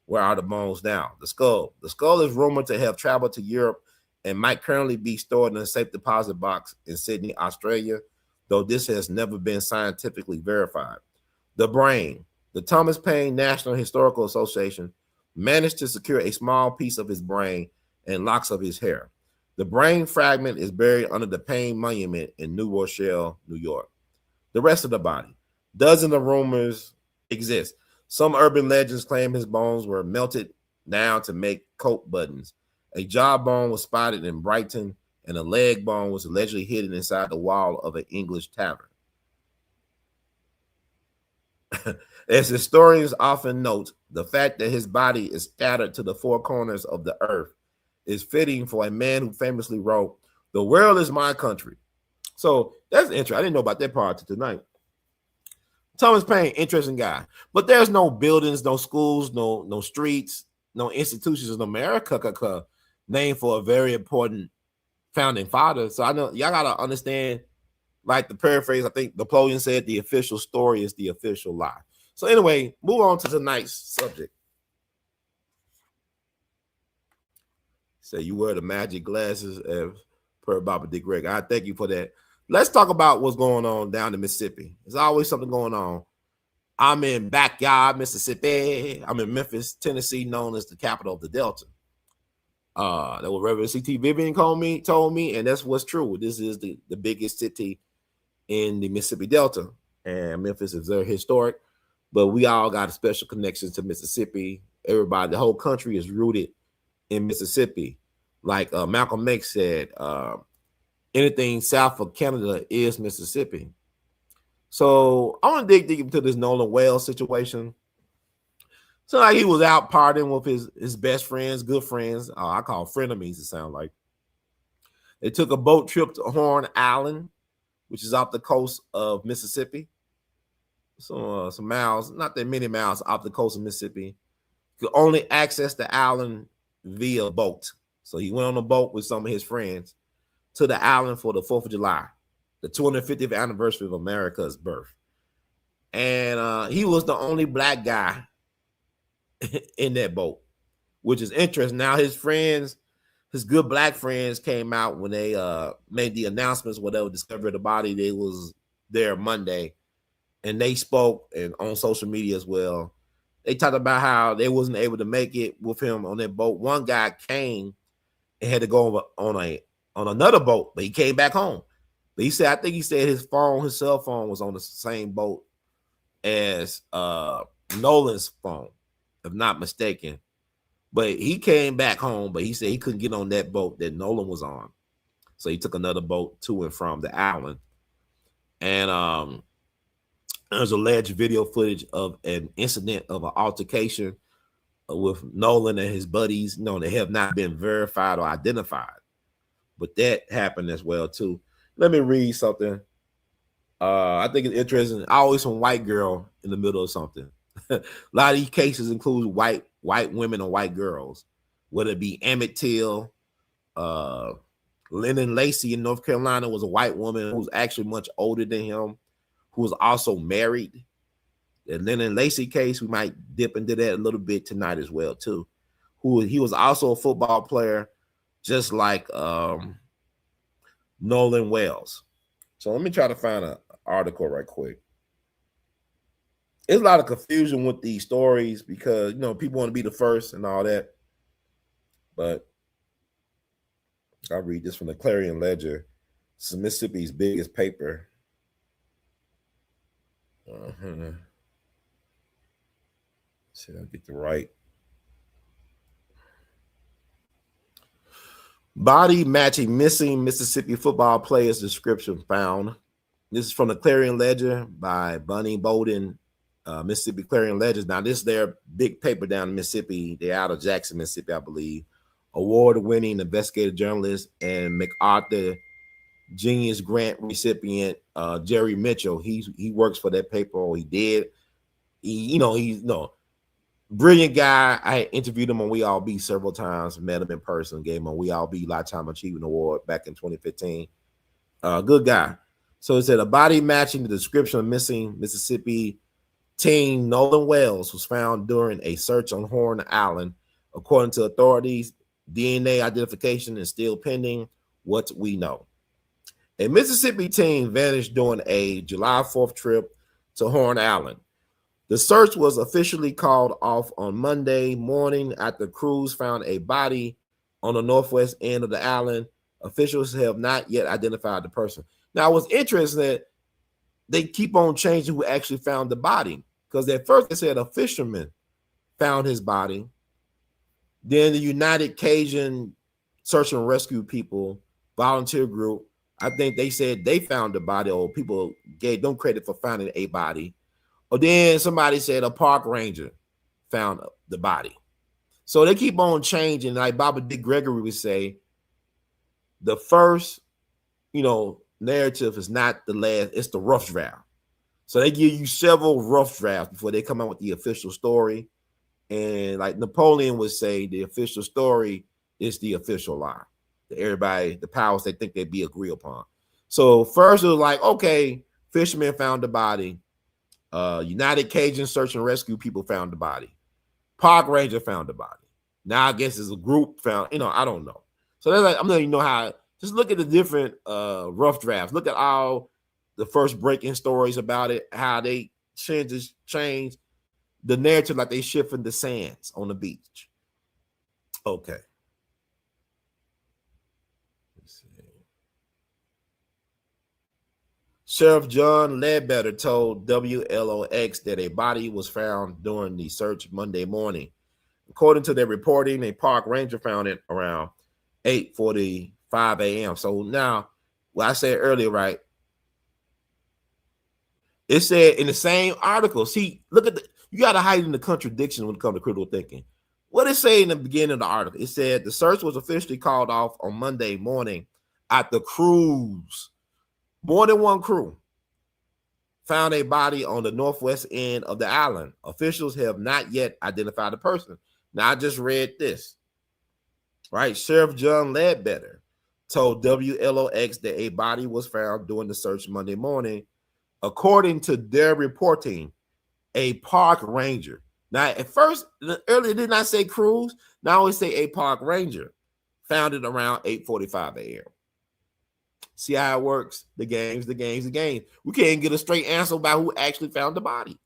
Where are the bones now? The skull. The skull is rumored to have traveled to Europe and might currently be stored in a safe deposit box in Sydney, Australia, though this has never been scientifically verified. The brain. The Thomas Paine National Historical Association managed to secure a small piece of his brain and locks of his hair. The brain fragment is buried under the Paine Monument in New Rochelle, New York. The rest of the body. Dozens of rumors exist. Some urban legends claim his bones were melted down to make coat buttons. A jawbone was spotted in Brighton, and a leg bone was allegedly hidden inside the wall of an English tavern. As historians often note, the fact that his body is scattered to the four corners of the earth is fitting for a man who famously wrote, "The world is my country." So that's interesting. I didn't know about that part tonight. Thomas Paine, interesting guy. But there's no buildings, no schools, no streets, no institutions in America named for a very important founding father. So I know y'all gotta understand, like the paraphrase, I think Napoleon said, the official story is the official lie. So anyway, move on to tonight's subject. Say you wear the magic glasses as per Baba Dick Greg. I thank you for that. Let's talk about what's going on down in Mississippi. There's always something going on. I'm in backyard Mississippi. I'm in Memphis, Tennessee, known as the capital of the Delta. That what Reverend C.T. Vivian told me, and that's what's true. This is the biggest city in the Mississippi Delta, and Memphis is very historic. But we all got a special connection to Mississippi. Everybody, the whole country is rooted in Mississippi. Like Malcolm X said, anything south of Canada is Mississippi. So I want to dig deep into this Nolan Wells situation. So like he was out partying with his best friends, good friends. I call frenemies, it sounds like. They took a boat trip to Horn Island, which is off the coast of Mississippi. So some miles, not that many miles off the coast of Mississippi. Could only access the island via boat. So he went on a boat with some of his friends to the island for the 4th of July, the 250th anniversary of America's birth. And he was the only black guy in that boat, which is interesting. Now his friends, his good black friends came out when they made the announcements, whatever, discovered the body. They was there Monday, and they spoke and on social media as well. They talked about how they wasn't able to make it with him on that boat. One guy came and had to go on another boat, but he came back home. But he said, I think he said his cell phone was on the same boat as Nolan's phone, if not mistaken. But he came back home, but he said he couldn't get on that boat that Nolan was on. So he took another boat to and from the island. And there's alleged video footage of an incident of an altercation with Nolan and his buddies. They have not been verified or identified. But that happened as well, too. Let me read something. I think it's interesting. Always some white girl in the middle of something. A lot of these cases include white women or white girls, whether it be Emmett Till, Lennon Lacey in North Carolina was a white woman who was actually much older than him, who was also married. The Lennon Lacey case, we might dip into that a little bit tonight as well, too. He was also a football player, just like Nolan Wells. So let me try to find an article right quick. There's a lot of confusion with these stories because, you know, people want to be the first and all that. But I'll read this from the Clarion Ledger. This is Mississippi's biggest paper. See if I get the right. Body matching missing Mississippi football players description found. This is from the Clarion Ledger by Bunny Bowden, Mississippi Clarion Ledger. Now, this is their big paper down in Mississippi. They're out of Jackson, Mississippi, I believe. Award-winning investigative journalist and MacArthur Genius Grant recipient Jerry Mitchell. He works for that paper, or he did. He's brilliant guy. I interviewed him on We All Be several times, met him in person, gave him a We All Be Lifetime Achievement Award back in 2015. Good guy. So it said a body matching the description of missing Mississippi teen Nolan Wells was found during a search on Horn Island. According to authorities, DNA identification is still pending. What we know. A Mississippi teen vanished during a July 4th trip to Horn Island. The search was officially called off on Monday morning after crews found a body on the northwest end of the island. Officials have not yet identified the person. Now, what's interesting that they keep on changing who actually found the body, because at first they said a fisherman found his body. Then the United Cajun Search and Rescue People volunteer group, I think they said they found the body, or people gave them credit for finding a body. Or then somebody said a park ranger found the body. So they keep on changing. Like Baba D. Gregory would say, the first, narrative is not the last, it's the rough draft. So they give you several rough drafts before they come out with the official story. And like Napoleon would say, the official story is the official line. Everybody, the powers they think they'd be agree upon. So first it was like, okay, fishermen found the body. United Cajun Search and Rescue People found the body. Park Ranger found the body. Now I guess it's a group found, I don't know. So they're like, I'm letting you know how, just look at the different rough drafts. Look at all the first breaking stories about it, how they change the narrative like they shifting the sands on the beach. Okay. Let's see. Sheriff John Ledbetter told WLOX that a body was found during the search Monday morning. According to their reporting, a park ranger found it around 8:45 a.m. So now, what I said earlier, right? It said in the same article, see, look at you got to hide in the contradiction when it comes to critical thinking. What it say in the beginning of the article? It said the search was officially called off on Monday morning after crews, more than one crew, found a body on the northwest end of the island. Officials have not yet identified the person. Now, I just read this, right? Sheriff John Ledbetter told WLOX that a body was found during the search Monday morning. According to their reporting, a park ranger. Now, at first, earlier did not say crews. Now we say a park ranger found it around 8:45 a.m. See how it works? The games. We can't get a straight answer about who actually found the body.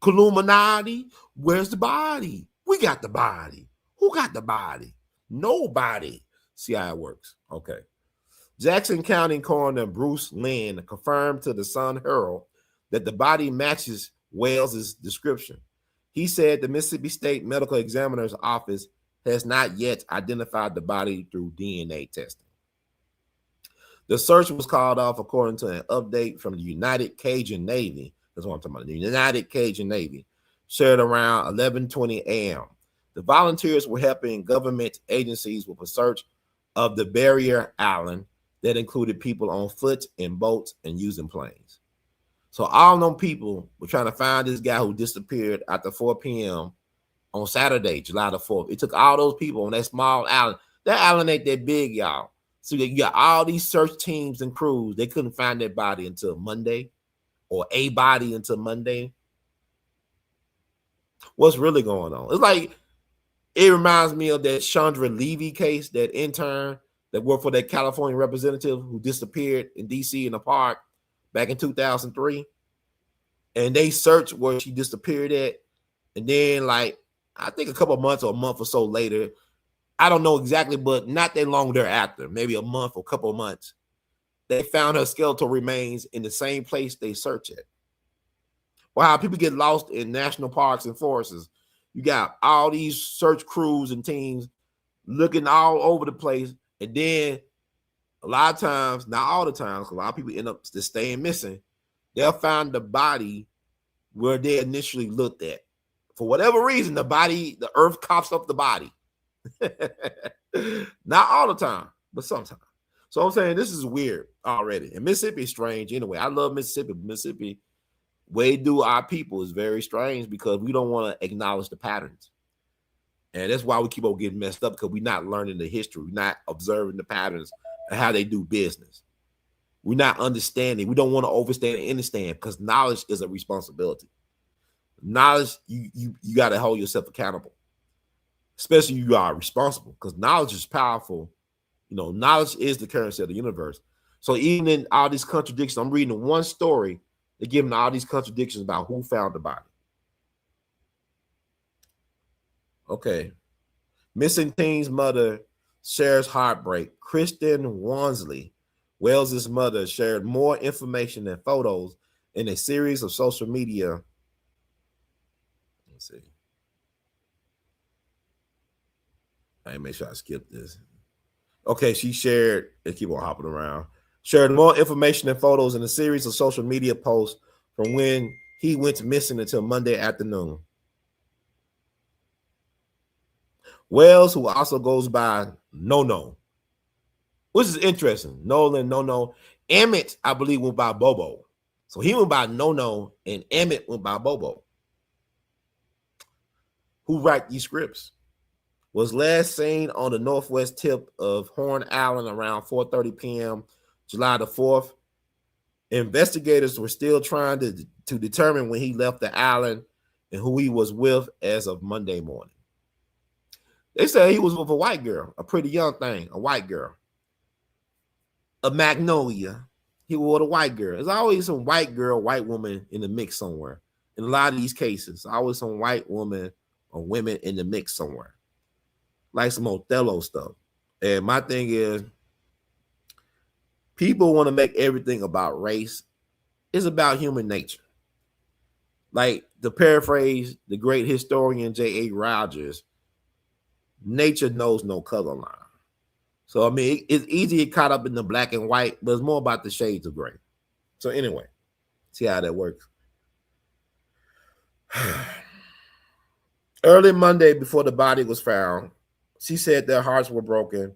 Illuminati, where's the body? We got the body. Who got the body? Nobody. See how it works? Okay. Jackson County Coroner Bruce Lynn confirmed to the Sun Herald that the body matches Wales' description. He said the Mississippi State Medical Examiner's Office has not yet identified the body through DNA testing. The search was called off according to an update from the United Cajun Navy. That's what I'm talking about. The United Cajun Navy shared around 11:20 a.m. The volunteers were helping government agencies with a search of the barrier island that included people on foot, in boats, and using planes. So all them people were trying to find this guy who disappeared after 4 p.m. on Saturday, July the 4th. It took all those people on that small island. That island ain't that big, y'all. So you got all these search teams and crews. They couldn't find that body until Monday, or a body until Monday. What's really going on? It's like, it reminds me of that Chandra Levy case, that intern that worked for that California representative who disappeared in D.C. in a park back in 2003. And they searched where she disappeared at. And then, like, I think a couple of months or a month or so later, I don't know exactly, but not that long thereafter, maybe a month or a couple of months, they found her skeletal remains in the same place they searched at. Wow, people get lost in national parks and forests. You got all these search crews and teams looking all over the place. And then a lot of times, not all the times, a lot of people end up just staying missing. They'll find the body where they initially looked at. For whatever reason, the earth coughs up the body. Not all the time, but sometimes. So I'm saying this is weird already. And Mississippi is strange anyway. I love Mississippi. Mississippi, way do our people is very strange because we don't want to acknowledge the patterns. And that's why we keep on getting messed up, because we're not learning the history. We're not observing the patterns and how they do business. We're not understanding. We don't want to overstand and understand, because knowledge is a responsibility. Knowledge, you got to hold yourself accountable, especially you are responsible, because knowledge is powerful. You know, knowledge is the currency of the universe. So even in all these contradictions, I'm reading one story, they're giving all these contradictions about who found the body. Okay. Missing teen's mother shares heartbreak. Kristen Wansley, Wells's mother, shared more information and photos in a series of social media. Let's see. I make sure I skip this. Okay, she shared, and keep on hopping around, shared more information and photos in a series of social media posts from when he went missing until Monday afternoon. Wells, who also goes by No, which is interesting. Nolan, No. Emmett, I believe, went by Bobo. So he went by No, and Emmett went by Bobo. Who write these scripts? Was last seen on the northwest tip of Horn Island around 4:30 p.m. July the 4th. Investigators were still trying to determine when he left the island and who he was with as of Monday morning. They said he was with a white girl, a pretty young thing, a white girl. A magnolia. He was with a white girl. There's always some white girl, white woman in the mix somewhere. In a lot of these cases, always some white woman or women in the mix somewhere. Like some Othello stuff. And my thing is, people want to make everything about race. It's about human nature. Like, to paraphrase the great historian J.A. Rogers, nature knows no color line. So, I mean, it's easy to get caught up in the black and white, but it's more about the shades of gray. So anyway, see how that works. Early Monday, before the body was found, she said their hearts were broken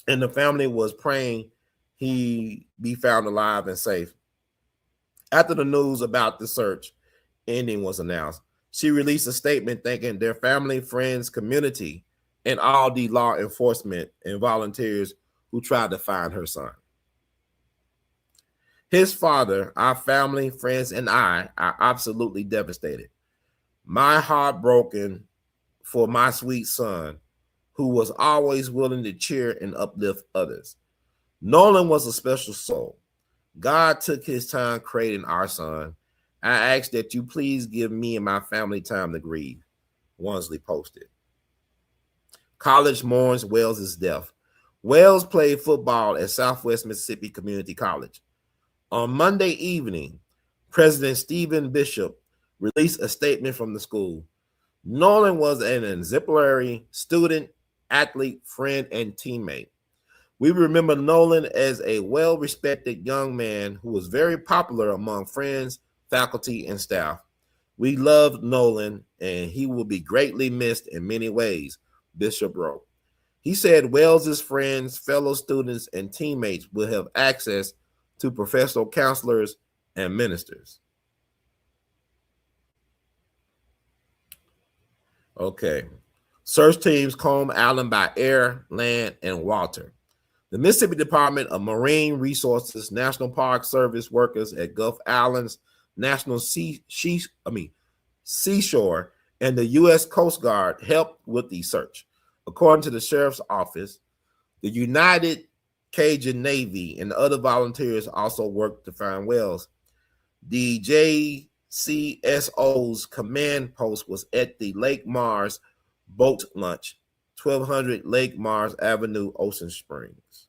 and the family was praying he be found alive and safe. After the news about the search ending was announced, she released a statement thanking their family, friends, community, and all the law enforcement and volunteers who tried to find her son. His father, our family, friends, and I are absolutely devastated. My heart broken for my sweet son, who was always willing to cheer and uplift others. Nolan was a special soul. God took his time creating our son. I ask that you please give me and my family time to grieve, Wansley posted. College mourns Wells' death. Wells played football at Southwest Mississippi Community College. On Monday evening, President Stephen Bishop released a statement from the school. Nolan was an exemplary student, athlete, friend, and teammate. We remember Nolan as a well-respected young man who was very popular among friends, faculty, and staff. We loved Nolan, and he will be greatly missed in many ways, Bishop wrote. He said Wells's friends, fellow students, and teammates will have access to professional counselors and ministers. Okay. Search teams comb Allen by air, land, and water. The Mississippi Department of Marine Resources, National Park Service workers at Gulf Islands National Seashore, and the U.S. Coast Guard helped with the search. According to the sheriff's office, the United Cajun Navy and other volunteers also worked to find whales. The JCSO's command post was at the Lake Mars boat launch, 1200 Lake Mars Avenue, Ocean Springs.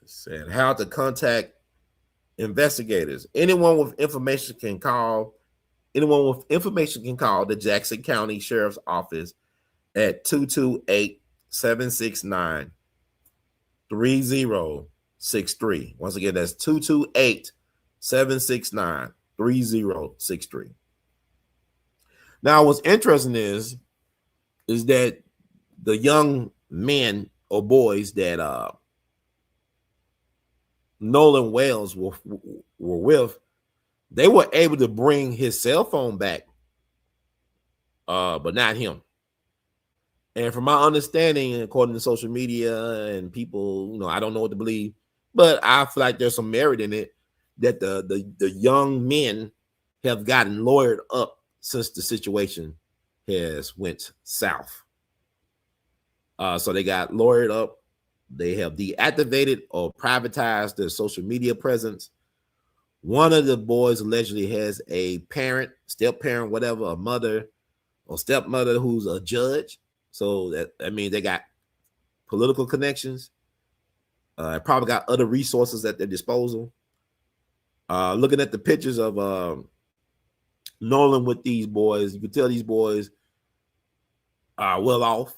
It said how to contact investigators. Anyone with information can call the Jackson County Sheriff's Office at 228-769-3063. Once again, that's 228-769-3063. Now, what's interesting is that the young men or boys that Nolan Wells were with, they were able to bring his cell phone back, but not him. And from my understanding, according to social media and people, I don't know what to believe, but I feel like there's some merit in it that the young men have gotten lawyered up since the situation has went south. So they got lawyered up. They have deactivated or privatized their social media presence. One of the boys allegedly has a parent, step-parent, whatever, a mother or stepmother who's a judge. So that means they got political connections. Probably got other resources at their disposal. Looking at the pictures of Nolan with these boys, you can tell these boys are well off,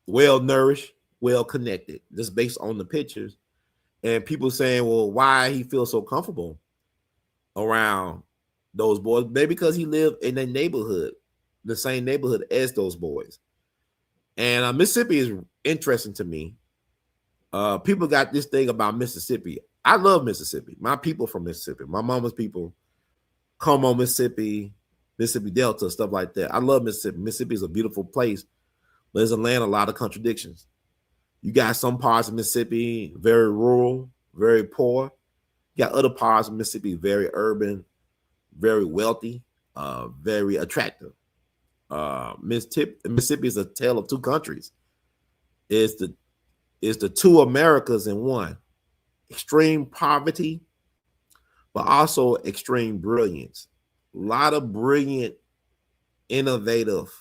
well nourished, well connected, just based on the pictures. And people saying, well, why he feels so comfortable around those boys? Maybe because he lived in a neighborhood, the same neighborhood as those boys. And Mississippi is interesting to me. People got this thing about Mississippi. I love Mississippi. My people from Mississippi, my mama's people come on Mississippi, Mississippi Delta, stuff like that. I love Mississippi. Mississippi is a beautiful place, but it's a land of a lot of contradictions. You got some parts of Mississippi very rural, very poor. You got other parts of Mississippi very urban, very wealthy, very attractive. Mississippi is a tale of two countries. It's the two Americas in one. Extreme poverty, but also extreme brilliance. A lot of brilliant, innovative,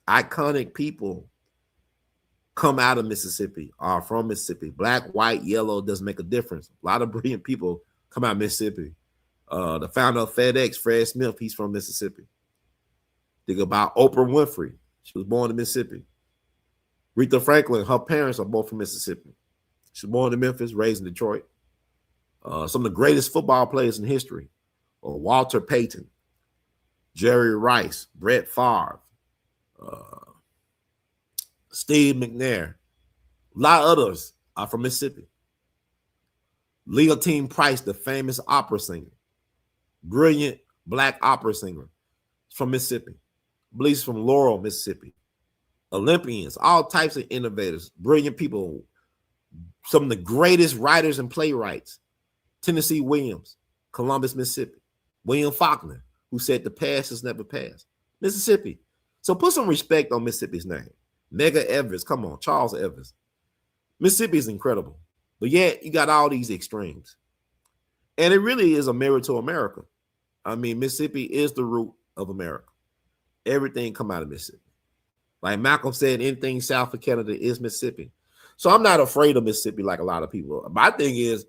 iconic people come out of Mississippi, are from Mississippi. Black, white, yellow doesn't make a difference. A lot of brilliant people come out of Mississippi. The founder of FedEx, Fred Smith, he's from Mississippi. Think about Oprah Winfrey. She was born in Mississippi. Aretha Franklin, her parents are both from Mississippi. She was born in Memphis, raised in Detroit. Some of the greatest football players in history, Walter Payton, Jerry Rice, Brett Favre, Steve McNair. A lot of others are from Mississippi. Leontine Price, the famous opera singer, brilliant black opera singer, from Mississippi. I believe he's from Laurel, Mississippi. Olympians, all types of innovators, brilliant people. Some of the greatest writers and playwrights. Tennessee Williams, Columbus, Mississippi. William Faulkner, who said the past is never past. Mississippi. So put some respect on Mississippi's name. Medgar Evers, come on, Charles Evers. Mississippi is incredible. But yet you got all these extremes. And it really is a mirror to America. I mean, Mississippi is the root of America. Everything come out of Mississippi. Like Malcolm said, anything south of Canada is Mississippi. So I'm not afraid of Mississippi like a lot of people. My thing is,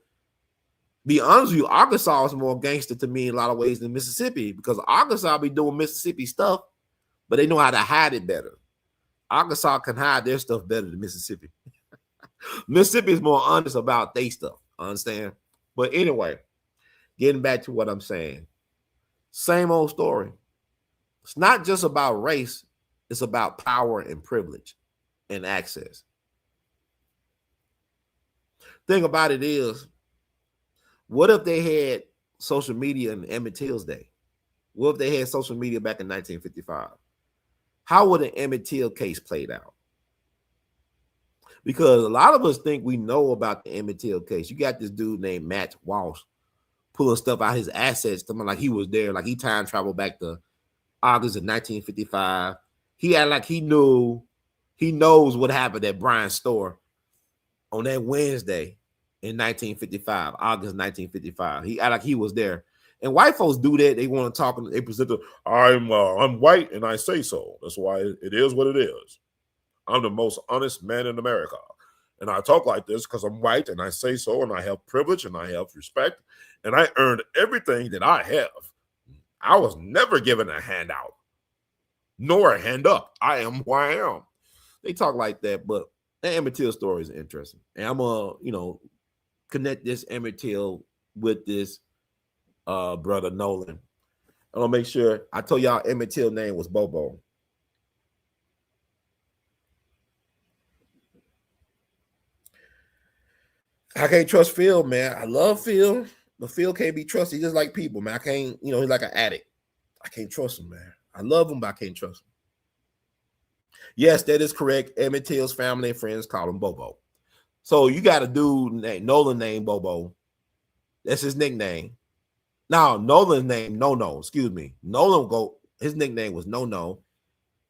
be honest with you, Arkansas is more gangster to me in a lot of ways than Mississippi, because Arkansas be doing Mississippi stuff, but they know how to hide it better. Arkansas can hide their stuff better than Mississippi. Mississippi is more honest about their stuff. Understand? But anyway, getting back to what I'm saying, same old story. It's not just about race. It's about power and privilege and access. Thing about it is, what if they had social media in Emmett Till's day? What if they had social media back in 1955? how would an Emmett Till case played out? Because a lot of us think we know about the Emmett Till case. You got this dude named Matt Walsh pulling stuff out his assets, something like he was there, like he time traveled back to August of 1955. He had like he knows what happened at Bryant's store on that Wednesday in 1955, August 1955. He act like he was there. And white folks do that. They want to talk and they present the, I'm white and I say so. That's why it is what it is. I'm the most honest man in America. And I talk like this because I'm white and I say so, and I have privilege and I have respect, and I earned everything that I have. I was never given a handout, nor a hand up. I am who I am. They talk like that, but the Emmett Till story is interesting. And I'm going to, connect this Emmett Till with this brother Nolan. I'm going to make sure, I told y'all Emmett Till name was Bobo. I can't trust Phil, man. I love Phil, but Phil can't be trusted. He's just like people, man. I can't, he's like an addict. I can't trust him, man. I love him, but I can't trust him. Yes, that is correct. Emmett Till's family and friends call him Bobo. So you got a dude named Nolan named Bobo. That's his nickname. Now, Nolan's name, No. Excuse me. His nickname was No.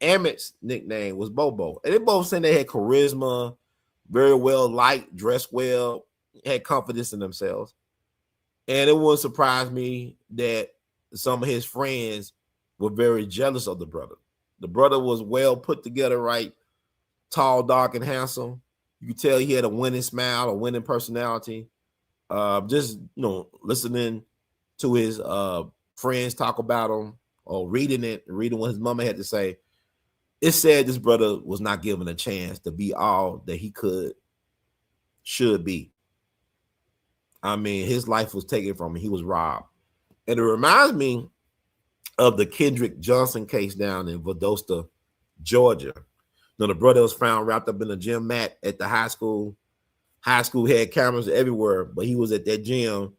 Emmett's nickname was Bobo. And they both said they had charisma, very well liked, dressed well, had confidence in themselves. And it wouldn't surprise me that some of his friends were very jealous of the brother. The brother was well put together, right? Tall, dark, and handsome. You could tell he had a winning smile, a winning personality. Just, listening to his friends talk about him or reading what his mama had to say. It said this brother was not given a chance to be all that he should be. I mean, his life was taken from him. He was robbed. And it reminds me of the Kendrick Johnson case down in Valdosta, Georgia. The brother was found wrapped up in a gym mat at the high school. High school had cameras everywhere, but he was at that gym.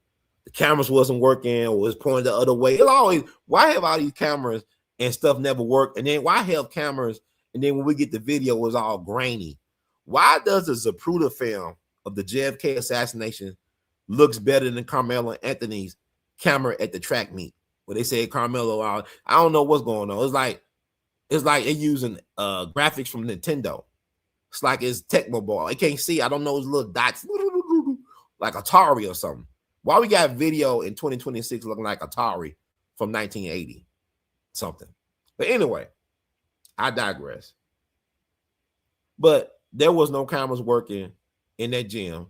The cameras wasn't working or was pointing the other way. It's always, why have all these cameras and stuff never work? And then why have cameras and then when we get the video, it was all grainy? Why does the Zapruder film of the JFK assassination looks better than Carmelo Anthony's camera at the track meet? Where they say Carmelo, I don't know what's going on. It's like they're using graphics from Nintendo. It's like it's Tecmo Ball. I can't see. I don't know those little dots, like Atari or something. Why we got video in 2026 looking like Atari from 1980 something? But anyway, I digress. But there was no cameras working in that gym.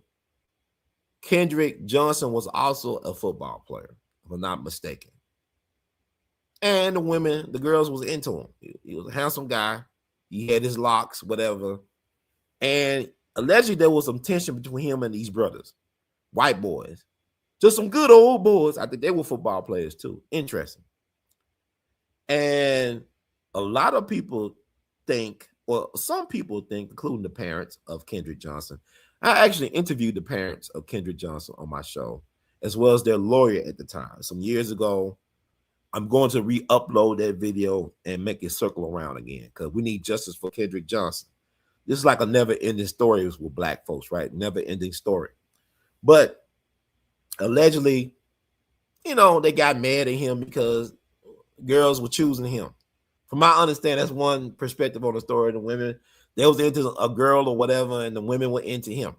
Kendrick Johnson was also a football player, if I'm not mistaken. And the girls was into him. He was a handsome guy. He had his locks, whatever. And allegedly there was some tension between him and these brothers, white boys. Just some good old boys. I think they were football players too. Interesting. And a lot of people think, well, some people think, including the parents of Kendrick Johnson. I actually interviewed the parents of Kendrick Johnson on my show, as well as their lawyer at the time. Some years ago, I'm going to re-upload that video and make it circle around again because we need justice for Kendrick Johnson. This is like a never-ending story with black folks, right? Never-ending story. But allegedly, they got mad at him because girls were choosing him. From my understanding, that's one perspective on the story. The women, they was into a girl or whatever, and the women were into him.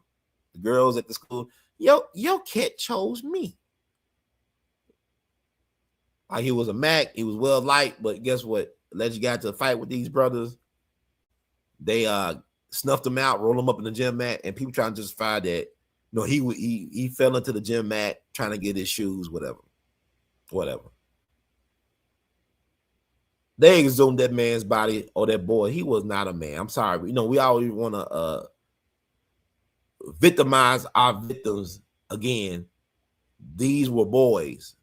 The girls at the school, your cat chose me. Like he was a Mac, he was well liked, but guess what? Allegedly got to fight with these brothers. They snuffed him out, rolled him up in the gym mat, and people trying to justify that. He fell into the gym mat trying to get his shoes, whatever. They exhumed that man's body or that boy. He was not a man. I'm sorry. We always want to victimize our victims again. These were boys,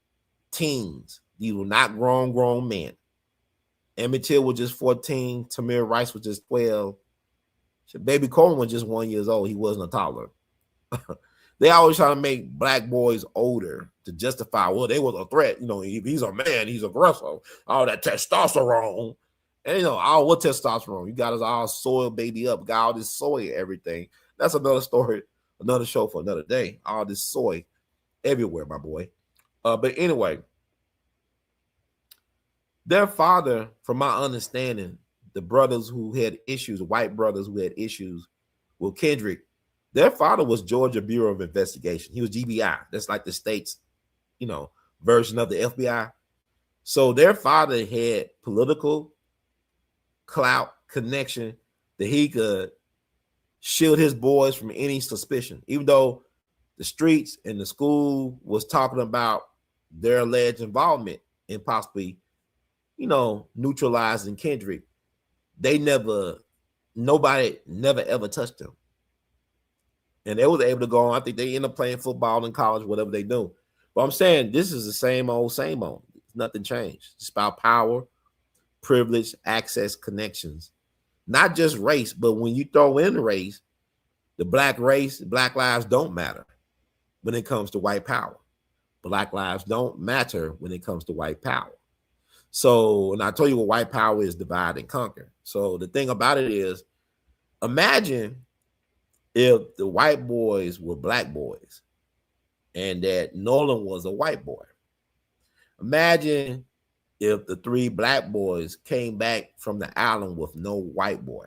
teens. These were not grown men. Emmett Till was just 14. Tamir Rice was just 12. Baby Coleman was just 1 year old. He wasn't a toddler. They always try to make black boys older to justify, well, they was a threat. If he's a man, he's aggressive. All that testosterone. And you know, all what testosterone? You got us all soiled baby up, got all this soy and everything. That's another story, another show for another day. All this soy everywhere, my boy. But anyway, their father, from my understanding, the brothers who had issues, white brothers who had issues with Kendrick, their father was Georgia Bureau of Investigation. He was GBI. That's like the state's, you know, version of the FBI. So their father had political clout connection that he could shield his boys from any suspicion, even though the streets and the school was talking about their alleged involvement in possibly, you know, neutralizing Kendrick. Nobody never ever touched him. And they was able to go on. I think they end up playing football in college, whatever they do. But I'm saying this is the same old, same old. Nothing changed. It's about power, privilege, access, connections. Not just race, but when you throw in race, the black race, black lives don't matter when it comes to white power. Black lives don't matter when it comes to white power. So, and I told you what white power is: divide and conquer. So the thing about it is, imagine if the white boys were black boys and that Nolan was a white boy. Imagine if the 3 black boys came back from the island with no white boy.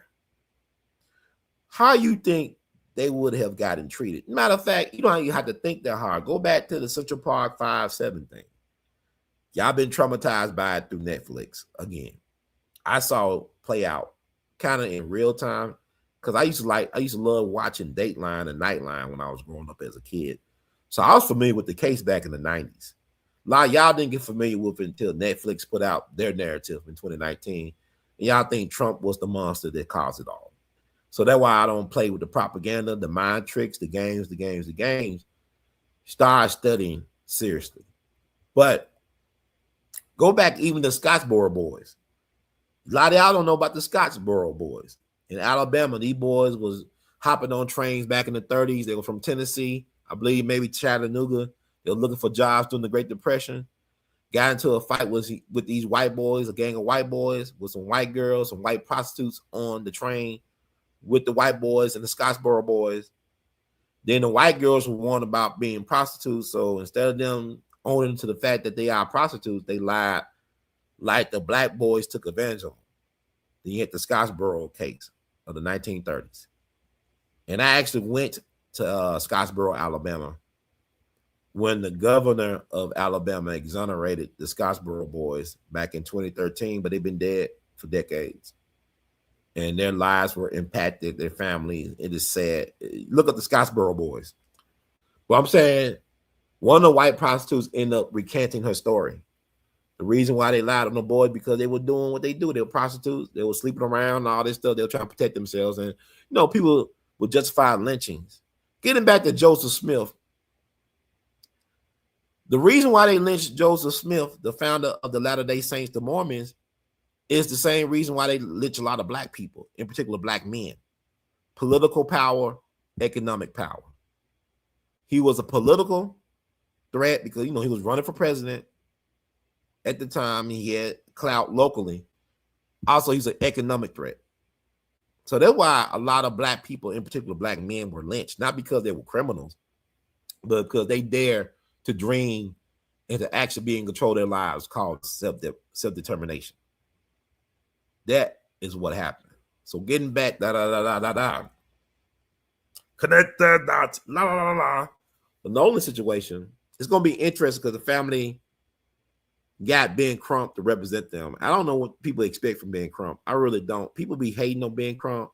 How you think they would have gotten treated? Matter of fact, you don't even have to think that hard. Go back to the Central Park 5-7 thing. Y'all been traumatized by it through Netflix again. I saw it play out kind of in real time because I used to love watching Dateline and Nightline when I was growing up as a kid. So I was familiar with the case back in the 90s. A lot of y'all didn't get familiar with it until Netflix put out their narrative in 2019. And y'all think Trump was the monster that caused it all. So that's why I don't play with the propaganda, the mind tricks, the games. Start studying seriously. But go back even to Scottsboro boys. A lot of y'all don't know about the Scottsboro boys. In Alabama, these boys was hopping on trains back in the 30s. They were from Tennessee, I believe maybe Chattanooga. They were looking for jobs during the Great Depression. Got into a fight with these white boys, a gang of white boys, with some white girls, some white prostitutes on the train with the white boys and the Scottsboro boys. Then the white girls were warned about being prostitutes. So instead of them owning to the fact that they are prostitutes, they lied like the black boys took advantage of them. Then you hit the Scottsboro case of the 1930s. And I actually went to Scottsboro, Alabama, when the governor of Alabama exonerated the Scottsboro boys back in 2013, but they've been dead for decades. And their lives were impacted, their families. It is sad. Look at the Scottsboro boys. Well, I'm saying one of the white prostitutes ended up recanting her story. The reason why they lied on the boys because they were doing what they do. They were prostitutes. They were sleeping around and all this stuff. They were trying to protect themselves. And, you know, people would justify lynchings. Getting back to Joseph Smith, the reason why they lynched Joseph Smith, the founder of the Latter-day Saints, the Mormons, is the same reason why they lynch a lot of black people, in particular black men. Political power, economic power. He was a political threat because, you know, he was running for president at the time. He had clout locally. Also, he's an economic threat. So that's why a lot of black people, in particular black men, were lynched, not because they were criminals, but because they dare to dream and to actually be in control of their lives, called self-determination. That is what happened. So getting back, connect the dots, The Nolan situation is going to be interesting because the family got Ben Crump to represent them. I don't know what people expect from Ben Crump. I really don't. People be hating on Ben Crump.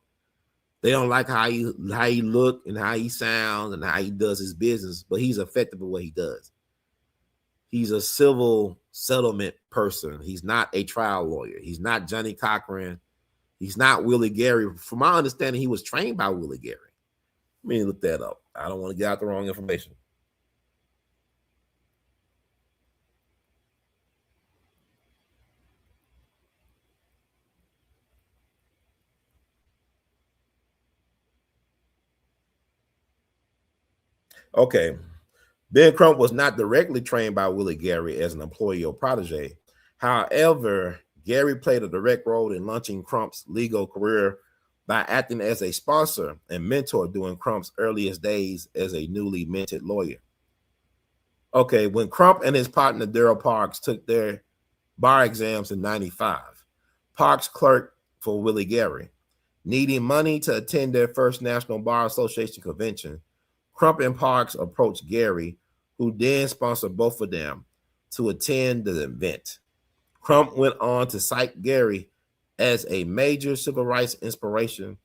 They don't like how he look and how he sounds and how he does his business, but he's effective at what he does. He's a civil settlement person. He's not a trial lawyer. He's not Johnny Cochran. He's not Willie Gary. From my understanding, he was trained by Willie Gary. Let me look that up. I don't want to get out the wrong information. Okay. Ben Crump was not directly trained by Willie Gary as an employee or protege. However, Gary played a direct role in launching Crump's legal career by acting as a sponsor and mentor during Crump's earliest days as a newly minted lawyer. Okay, when Crump and his partner Daryl Parks took their bar exams in 95, Parks clerked for Willie Gary. Needing money to attend their first National Bar Association convention, Crump and Parks approached Gary, who then sponsored both of them, to attend the event. Crump went on to cite Gary as a major civil rights inspiration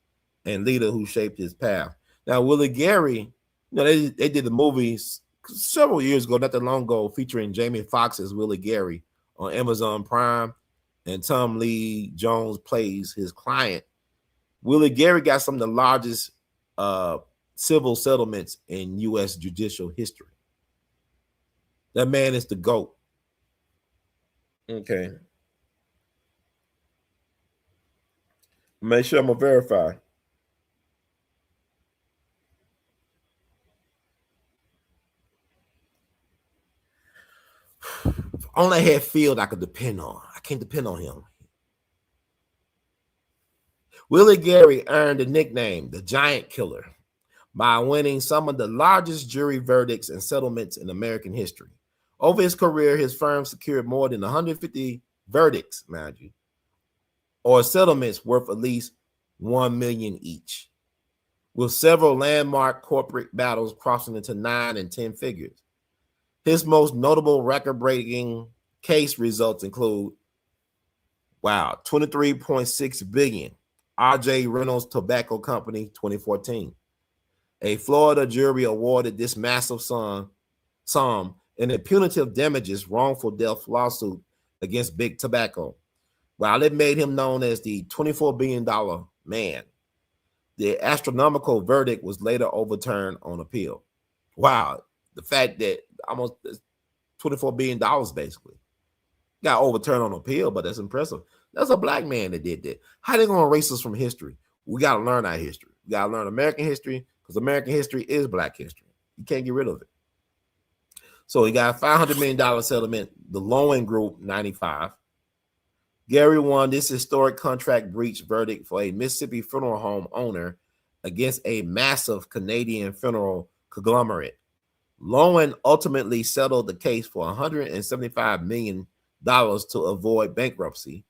and leader who shaped his path. Now, Willie Gary, they did the movies several years ago, not that long ago, featuring Jamie Foxx as Willie Gary on Amazon Prime, and Tom Lee Jones plays his client. Willie Gary got some of the largest civil settlements in U.S. judicial history. That man is the GOAT. Okay. Make sure I'm going to verify. If only I had Field I could depend on. I can't depend on him. Willie Gary earned the nickname the Giant Killer by winning some of the largest jury verdicts and settlements in American history. Over his career, his firm secured more than 150 verdicts, mind you, or settlements worth at least $1 million each, with several landmark corporate battles crossing into 9 and 10 figures. His most notable record-breaking case results include, $23.6 billion, R.J. Reynolds Tobacco Company, 2014. A Florida jury awarded this massive sum in a punitive damages wrongful death lawsuit against Big Tobacco. While it made him known as the $24 billion man, the astronomical verdict was later overturned on appeal. Wow, the fact that almost $24 billion basically got overturned on appeal, but that's impressive. That's a black man that did that. How they going to erase us from history? We got to learn our history. We got to learn American history, because American history is black history. You can't get rid of it. So he got a $500 million settlement, the Lowen Group, 95. Gary won this historic contract breach verdict for a Mississippi funeral home owner against a massive Canadian funeral conglomerate. Lowen ultimately settled the case for $175 million to avoid bankruptcy,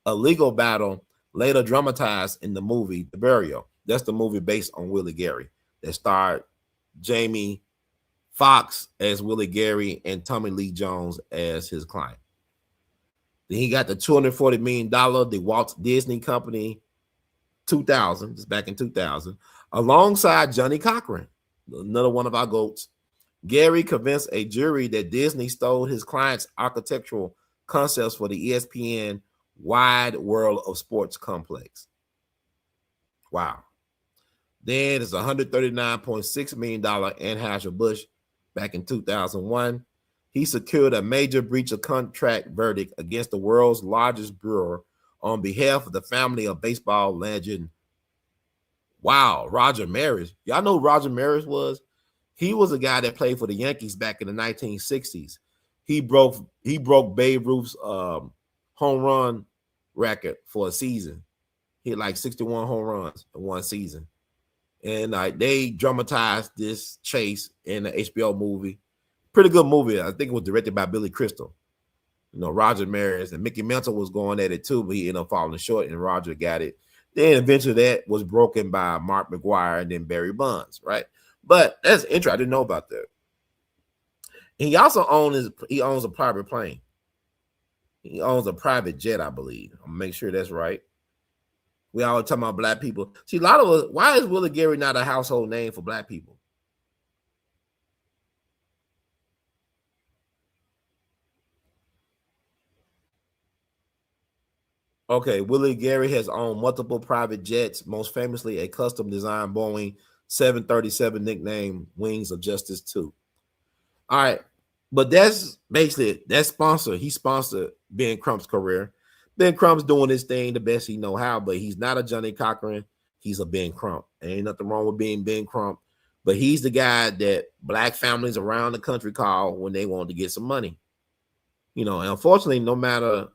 a legal battle later dramatized in the movie The Burial. That's the movie based on Willie Gary that starred Jamie Foxx as Willie Gary and Tommy Lee Jones as his client. Then he got the $240 million, the Walt Disney Company, 2000, just back in 2000, alongside Johnny Cochran, another one of our GOATs. Gary convinced a jury that Disney stole his client's architectural concepts for the ESPN Wide World of Sports complex. Wow. Then it's $139.6 million Anheuser-Busch back in 2001. He secured a major breach of contract verdict against the world's largest brewer on behalf of the family of baseball legend, Roger Maris. Y'all know who Roger Maris was? He was a guy that played for the Yankees back in the 1960s. He broke Babe Ruth's home run record for a season. He had like 61 home runs in one season. And they dramatized this chase in the HBO movie. Pretty good movie. I think it was directed by Billy Crystal. Roger Maris and Mickey Mantle was going at it too, but he ended up falling short and Roger got it. Then eventually that was broken by Mark McGuire and then Barry Bonds, right? But that's interesting. I didn't know about that. And he also owns a private plane. He owns a private jet, I believe. I'm gonna make sure that's right. We always talking about black people. See, a lot of us, why is Willie Gary not a household name for black people? Okay, Willie Gary has owned multiple private jets, most famously a custom-designed Boeing 737 nicknamed Wings of Justice 2. All right, but that's basically it. That sponsor, he sponsored Ben Crump's career. Ben Crump's doing his thing the best he know how, but he's not a Johnny Cochran. He's a Ben Crump. Ain't nothing wrong with being Ben Crump, but he's the guy that black families around the country call when they want to get some money. And unfortunately, no matter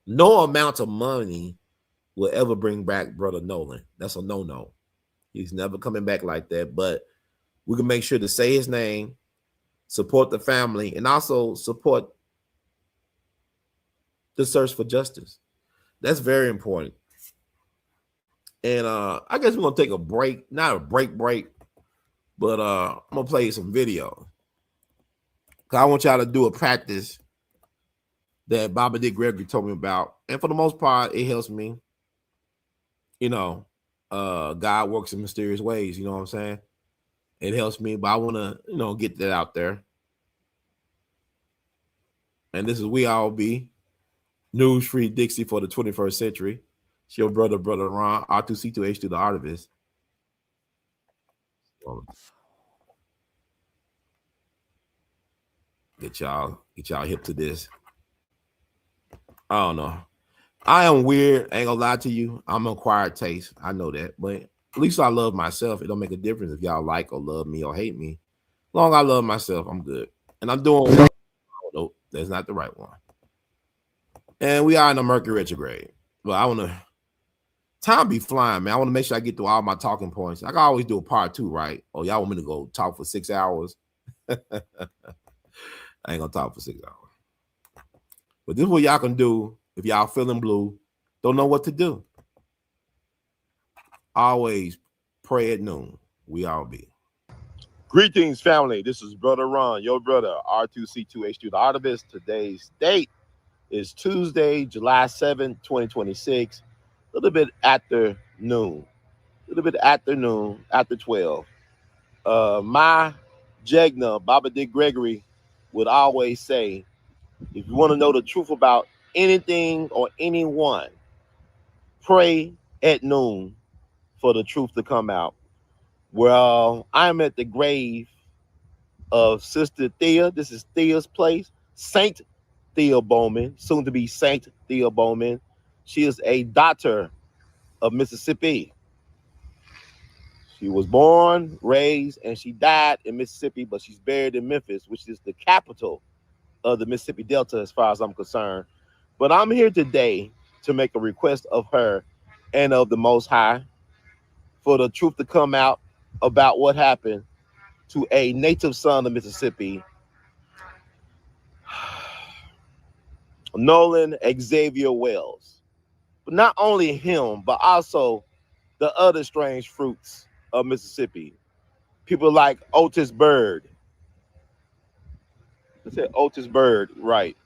No amount of money will ever bring back Brother Nolan. That's a no-no. He's never coming back like that. But we can make sure to say his name, support the family, and also support the search for justice. That's very important. And I guess we're gonna take a break, not a break, but I'm gonna play some video. Cause I want y'all to do a practice that Baba D. Gregory told me about. And for the most part, it helps me. You know, God works in mysterious ways, you know what I'm saying? It helps me, but I wanna, get that out there. And this is We All Be, News Free Dixie for the 21st century. It's your brother Ron, R2C2H2, the artivist. Get y'all hip to this. I don't know. I am weird. I ain't gonna lie to you. I'm an acquired taste. I know that, but at least I love myself. It don't make a difference if y'all like or love me or hate me. As long as I love myself, I'm good. And I'm doing one. Nope, that's not the right one. And we are in the Mercury retrograde. But I want to. Time be flying, man. I want to make sure I get through all my talking points. I can always do a part 2, right? Oh, y'all want me to go talk for 6 hours? I ain't gonna talk for 6 hours. But this is what y'all can do if y'all feeling blue, don't know what to do. Always pray at noon. We all be. Greetings, family. This is Brother Ron, your brother, R2C2H2, the artivist. Today's date is Tuesday, July 7th, 2026. A little bit after noon. After 12. My Jegna, Baba D. Gregory, would always say, if you want to know the truth about anything or anyone, pray at noon for the truth to come out. Well, I'm at the grave of Sister Thea. This is Thea's place. Saint Thea Bowman, soon to be Saint Thea Bowman. She is a daughter of Mississippi. She was born, raised, and she died in Mississippi, but she's buried in Memphis, which is the capital of the Mississippi Delta as far as I'm concerned. But I'm here today to make a request of her and of the Most High for the truth to come out about what happened to a native son of Mississippi, Nolan Xavier Wells. But not only him, but also the other strange fruits of Mississippi. People like Otis Byrd. Let's say Otis Byrd, right.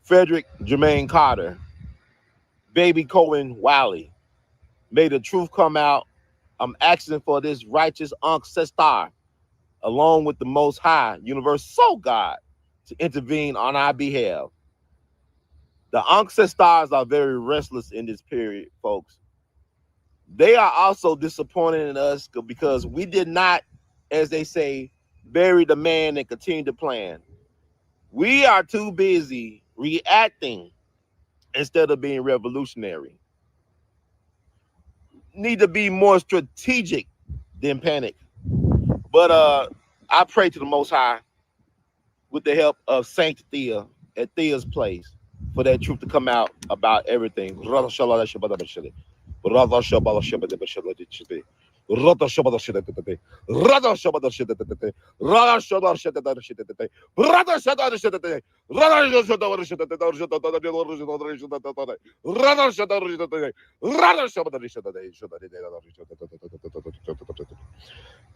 Frederick Jermaine Carter. Baby Cohen Wiley. May the truth come out. I'm asking for this righteous ancestor, along with the Most High, Universal God, to intervene on our behalf. The ancestors are very restless in this period, folks. They are also disappointed in us because we did not, as they say, bury the man and continue to plan. We are too busy reacting instead of being revolutionary. Need to be more strategic than panic. But I pray to the Most High with the help of Saint Thea at Thea's place for that truth to come out about everything.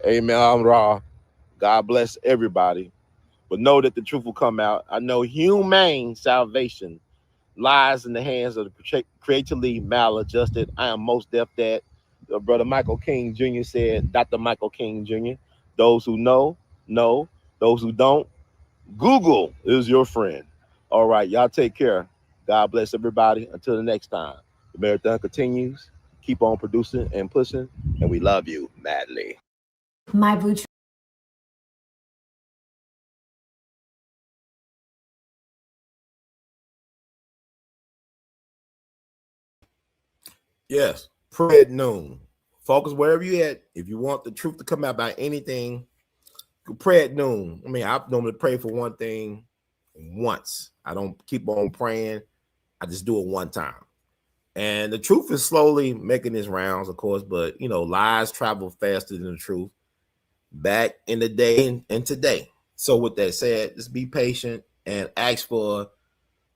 Amen. Ra. God bless everybody. But know that the truth will come out. I know humane salvation lies in the hands of the creatively maladjusted. I am most deaf that Brother Michael King Jr. said, Dr. Michael King Jr. Those who know. Those who don't, Google is your friend. All right, y'all take care. God bless everybody. Until the next time. The marathon continues. Keep on producing and pushing. And we love you madly. My boots. Yes, pray at noon. Focus wherever you at. If you want the truth to come out about anything, pray at noon. I mean, I normally pray for one thing once. I don't keep on praying. I just do it one time. And the truth is slowly making its rounds, of course, but lies travel faster than the truth back in the day and today. So with that said, just be patient and ask for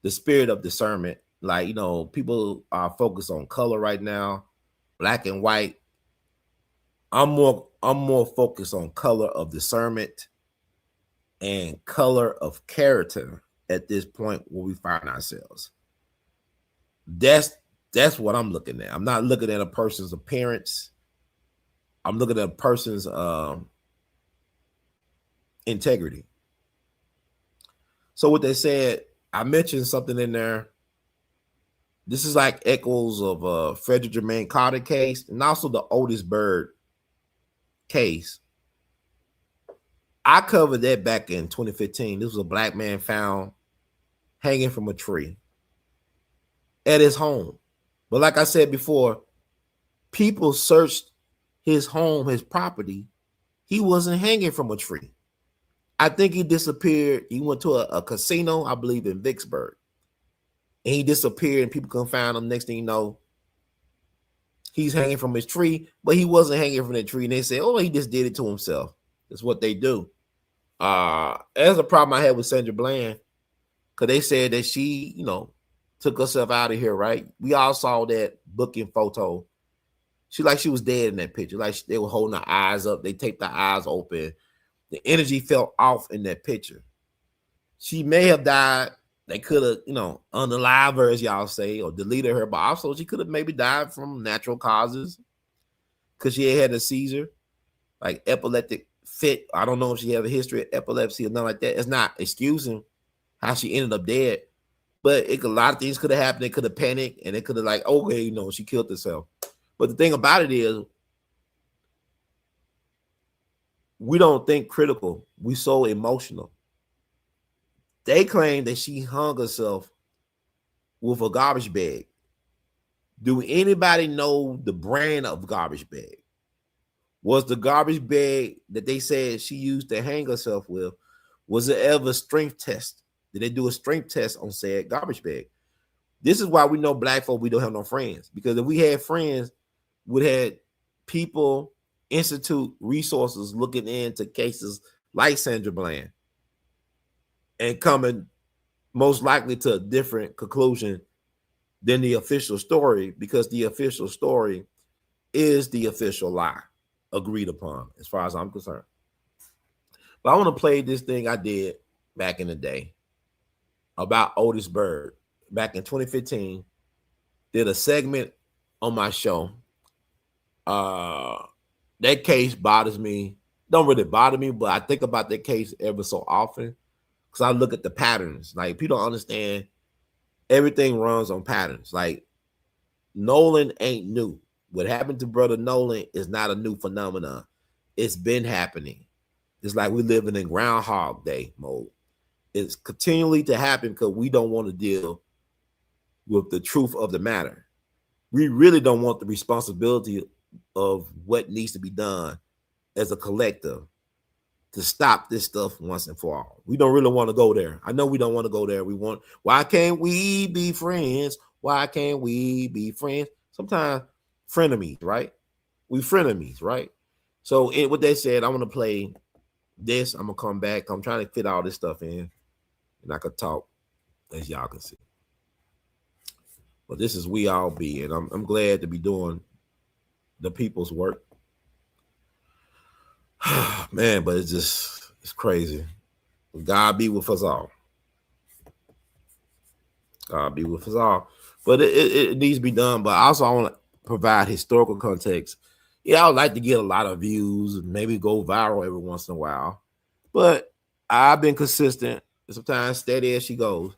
the spirit of discernment. Like, people are focused on color right now, black and white. I'm more focused on color of discernment and color of character at this point where we find ourselves. That's what I'm looking at. I'm not looking at a person's appearance. I'm looking at a person's integrity. So with that said, I mentioned something in there. This is like echoes of Frederick Jermaine Carter case and also the Otis Byrd case. I covered that back in 2015. This was a black man found hanging from a tree at his home. But like I said before, people searched his home, his property. He wasn't hanging from a tree. I think he disappeared. He went to a casino, I believe in Vicksburg. And he disappeared and people couldn't find him. Next thing you know, he's hanging from his tree, but he wasn't hanging from the tree. And they said, oh, he just did it to himself. That's what they do. There's a problem I had with Sandra Bland because they said that she, took herself out of here, right? We all saw that booking photo. She was dead in that picture. Like they were holding her eyes up. They taped her eyes open. The energy felt off in that picture. She may have died. They could have, unalive her, as y'all say, or deleted her, but also she could have maybe died from natural causes because she had a seizure, like epileptic fit. I don't know if she had a history of epilepsy or nothing like that. It's not excusing how she ended up dead, but a lot of things could have happened. They could have panicked and they could have she killed herself. But the thing about it is, we don't think critical. We so emotional. They claim that she hung herself with a garbage bag. Do anybody know the brand of garbage bag? Was the garbage bag that they said she used to hang herself with, was it ever a strength test? Did they do a strength test on said garbage bag? This is why we know black folk, we don't have no friends. Because if we had friends, we'd have people institute resources looking into cases like Sandra Bland and coming most likely to a different conclusion than the official story, because the official story is the official lie agreed upon as far as I'm concerned. But I want to play this thing I did back in the day about Otis Byrd back in 2015. Did a segment on my show. That case bothers me. Don't really bother me, but I think about that case ever so often because I look at the patterns. Like, people don't understand, everything runs on patterns. Like, Nolan ain't new. What happened to brother Nolan is not a new phenomenon. It's been happening. It's like we living in Groundhog Day mode. It's continually to happen because we don't want to deal with the truth of the matter. We really don't want the responsibility of what needs to be done as a collective to stop this stuff once and for all. We don't really want to go there. I know we don't want to go there. Why can't we be friends? Why can't we be friends? Sometimes frenemies, right? We frenemies, right? So with that said, I want to play this. I'm going to come back. I'm trying to fit all this stuff in and I could talk, as y'all can see. But this is We All Be, and I'm glad to be doing the people's work. Man, but it's crazy. God be with us all. God be with us all. But it needs to be done. But also I want to provide historical context. Yeah, I would like to get a lot of views and maybe go viral every once in a while. But I've been consistent and sometimes steady as she goes.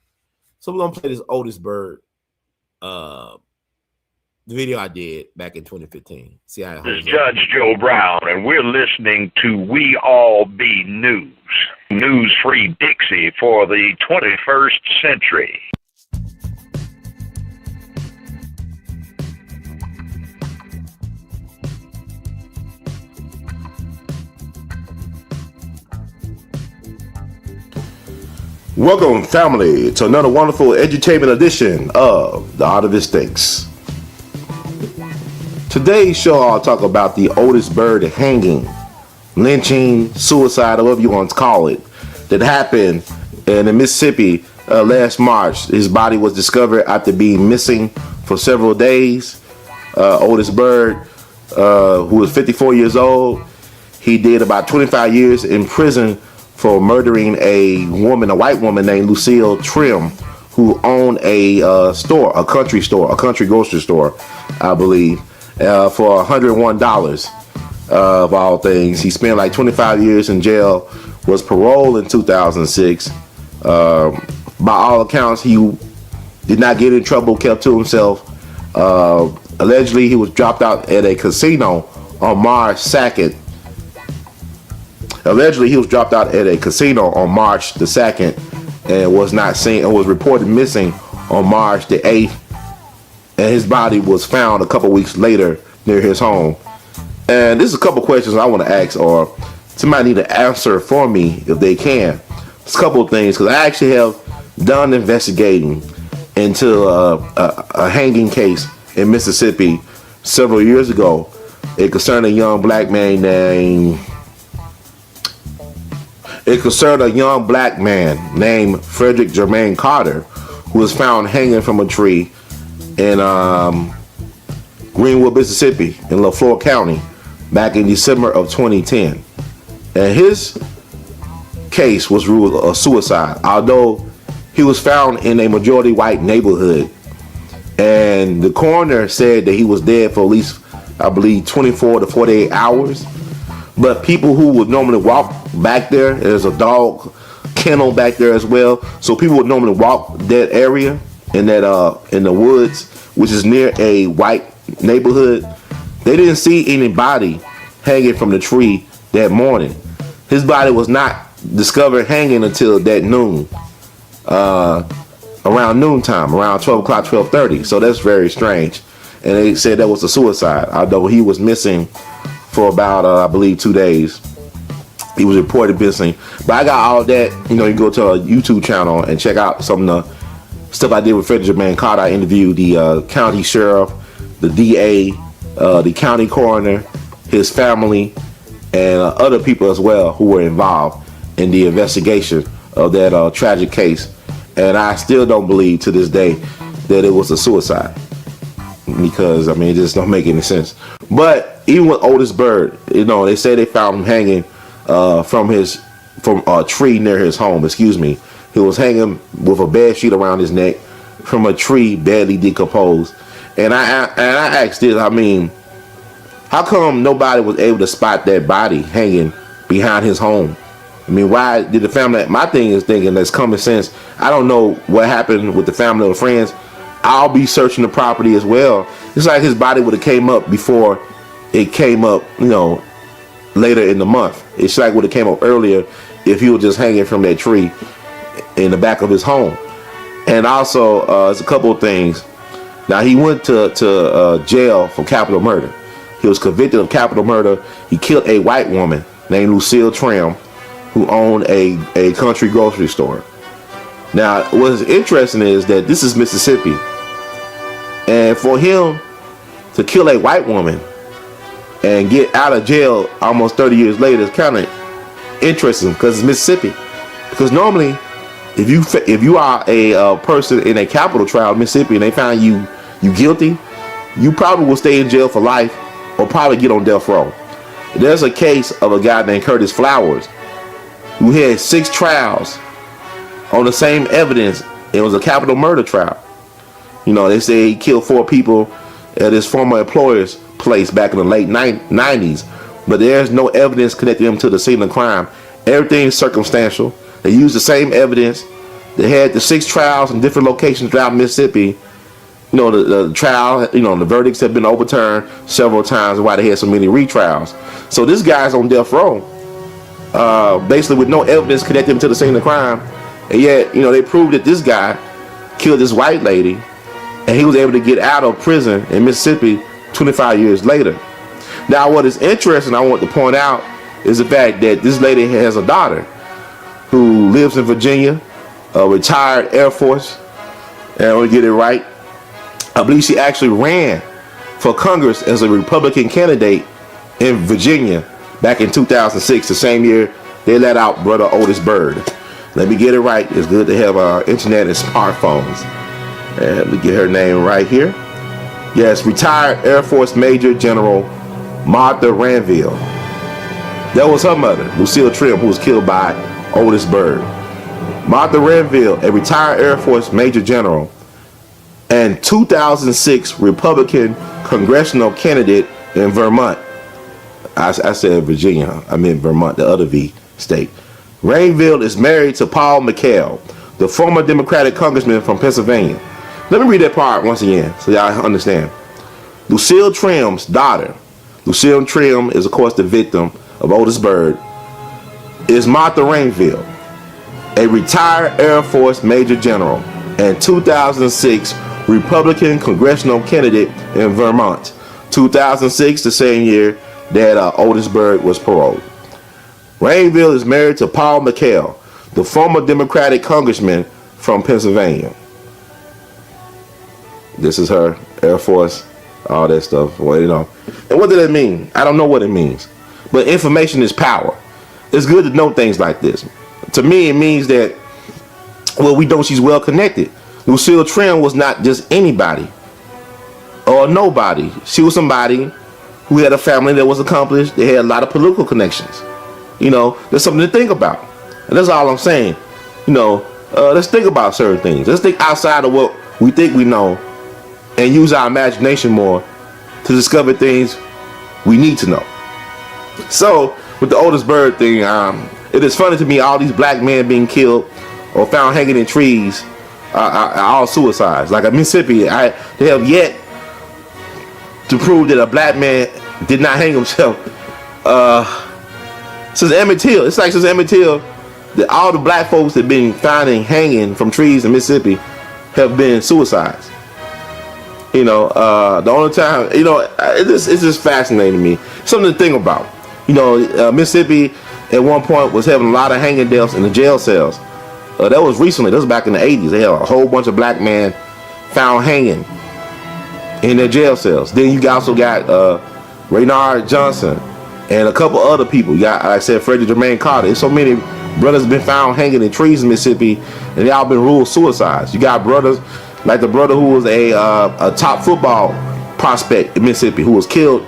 So we're going to play this Otis Byrd the video I did back in 2015. See how it This is holds up. Judge Joe Brown, and we're listening to We All Be News. News-free Dixie for the 21st century. Welcome, family, to another wonderful edutainment edition of the Artivist Thinks. Today's show, I'll talk about the Otis Byrd hanging, lynching, suicide, whatever you want to call it, that happened in Mississippi last March. His body was discovered after being missing for several days. Otis Byrd, who was 54 years old, he did about 25 years in prison for murdering a white woman named Lucille Trim, who owned a country grocery store, I believe, for $101 of all things. He spent like 25 years in jail, was paroled in 2006. By all accounts, he did not get in trouble, kept to himself. Allegedly, he was dropped out at a casino on March 2nd. Allegedly, he was dropped out at a casino on March the 2nd and was not seen and was reported missing on March the 8th. And his body was found a couple weeks later near his home. And this is a couple questions I want to ask, or somebody need to answer for me if they can. It's a couple of things, because I actually have done investigating into a hanging case in Mississippi several years ago. It concerned a young black man named Frederick Jermaine Carter, who was found hanging from a tree in Greenwood, Mississippi, in LaFleur County, back in December of 2010. And his case was ruled a suicide, although he was found in a majority white neighborhood. And the coroner said that he was dead for at least, I believe, 24 to 48 hours. But people who would normally walk back there's a dog kennel back there as well. So people would normally walk that area in the woods, which is near a white neighborhood. They didn't see anybody hanging from the tree that morning. His body was not discovered hanging until that noon, around noontime, around 12 o'clock, 12:30. So that's very strange. And they said that was a suicide, although he was missing for about, I believe, 2 days. He was reported missing. But I got all that. You can go to a YouTube channel and check out some of the stuff I did with Frederick Jermaine Carter. I interviewed the county sheriff, the DA, the county coroner, his family, and other people as well who were involved in the investigation of that tragic case. And I still don't believe to this day that it was a suicide, because it just don't make any sense. But even with Otis Byrd, they say they found him hanging from a tree near his home. He was hanging with a bed sheet around his neck from a tree badly decomposed. And I asked this, how come nobody was able to spot that body hanging behind his home? Why did the family? My thing is thinking that's common sense. I don't know what happened with the family or friends. I'll be searching the property as well. It's like his body would have came up before it came up, later in the month. It's like would have came up earlier if he was just hanging from that tree in the back of his home. And also, there's a couple of things. Now, he went to jail for capital murder. He was convicted of capital murder. He killed a white woman named Lucille Trim, who owned a country grocery store. Now, what's interesting is that this is Mississippi. And for him to kill a white woman and get out of jail almost 30 years later is kind of interesting, because it's Mississippi. Because normally, if you are a person in a capital trial in Mississippi and they find you guilty, you probably will stay in jail for life or probably get on death row. There's a case of a guy named Curtis Flowers who had 6 trials on the same evidence. It was a capital murder trial. They say he killed 4 people at his former employer's place back in the late 90s, but there's no evidence connecting him to the scene of crime. Everything's circumstantial. They used the same evidence. They had the 6 trials in different locations throughout Mississippi. The trial, the verdicts have been overturned several times, why they had so many retrials. So this guy's on death row, basically with no evidence connecting him to the scene of crime. And yet, they proved that this guy killed this white lady, and he was able to get out of prison in Mississippi 25 years later. Now, what is interesting, I want to point out, is the fact that this lady has a daughter who lives in Virginia, retired Air Force, and I want to get it right. I believe she actually ran for Congress as a Republican candidate in Virginia back in 2006, the same year they let out brother Otis Byrd. Let me get it right. It's good to have internet and smartphones. And let me get her name right here. Yes, retired Air Force Major General Martha Ranville. That was her mother, Lucille Trim, who was killed by Otis Byrd. Martha Ranville, a retired Air Force Major General and 2006 Republican congressional candidate in Vermont. I said Virginia, I meant Vermont, the other V state. Ranville is married to Paul McHale, the former Democratic congressman from Pennsylvania. Let me read that part once again so y'all understand. Lucille Trim's daughter, Lucille Trim is of course the victim of Otis Byrd, is Martha Ranville, a retired Air Force Major General and 2006 Republican congressional candidate in Vermont. 2006, the same year that Otis Byrd was paroled. Ranville is married to Paul McHale, the former Democratic congressman from Pennsylvania. This is her, Air Force, all that stuff. Well, you know. And what does that mean? I don't know what it means. But information is power. It's good to know things like this. To me, it means that, well, we know she's well connected. Lucille Trim was not just anybody or nobody. She was somebody who had a family that was accomplished. They had a lot of political connections. You know, there's something to think about. And that's all I'm saying. You know, let's think about certain things. Let's think outside of what we think we know and use our imagination more to discover things we need to know. So, with the Otis Byrd thing, it is funny to me all these black men being killed or found hanging in trees are all suicides. Like in Mississippi, they have yet to prove that a black man did not hang himself. Since Emmett Till, it's like since Emmett Till, that all the black folks that have been finding hanging from trees in Mississippi have been suicides. You know, the only time, you know, it's just fascinating to me. Something to think about. You know, Mississippi at one point was having a lot of hanging deaths in the jail cells. That was recently. That was back in the 80s. They had a whole bunch of black men found hanging in their jail cells. Then you also got Raynard Johnson and a couple other people. You got, like I said, Frederick Jermaine Carter. There's so many brothers been found hanging in trees in Mississippi, and they all been ruled suicides. You got brothers like the brother who was a top football prospect in Mississippi who was killed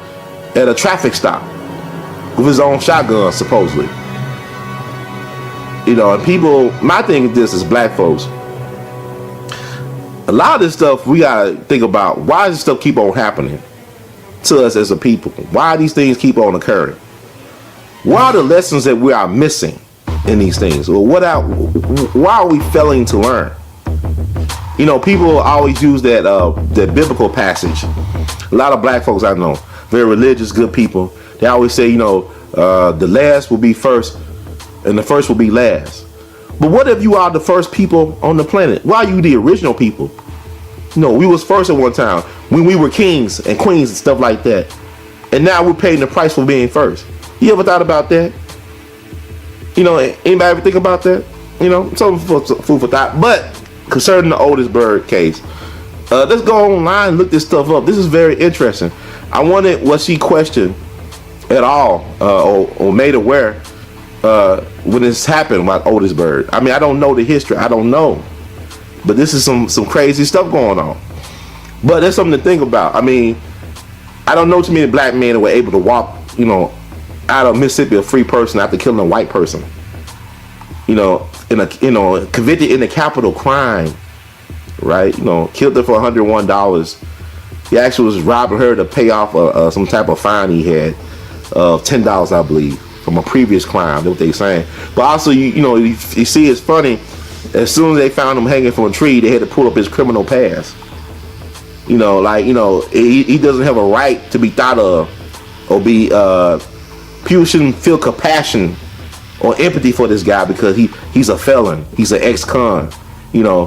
at a traffic stop with his own shotgun, supposedly. You know, and people, my thing is this, is black folks. A lot of this stuff we gotta think about. Why does this stuff keep on happening to us as a people? Why these things keep on occurring? What are the lessons that we are missing in these things? Or why are we failing to learn? You know, people always use that biblical passage. A lot of black folks I know, very religious, good people, they always say, you know, the last will be first and the first will be last. But what if you are the first people on the planet? Why are you the original people? You know, we was first at one time when we were kings and queens and stuff like that. And now we're paying the price for being first. You ever thought about that? You know, anybody ever think about that? You know, something food for thought. But concerning the Otis Byrd case, let's go online and look this stuff up. This is very interesting. I wondered, was she questioned at all or made aware when this happened about Otis Byrd? I mean, I don't know the history. I don't know. But this is some crazy stuff going on. But there's something to think about. I mean, I don't know too many black men that were able to walk, you know, out of Mississippi a free person after killing a white person. You know, convicted in a capital crime, right? You know, killed her for $101. He actually was robbing her to pay off some type of fine he had of $10, I believe, from a previous crime. That's what they saying. But also, you see, it's funny. As soon as they found him hanging from a tree, they had to pull up his criminal past. You know, like, you know, he doesn't have a right to be thought of or be. People shouldn't feel compassion or empathy for this guy because he's a felon. He's an ex-con. You know,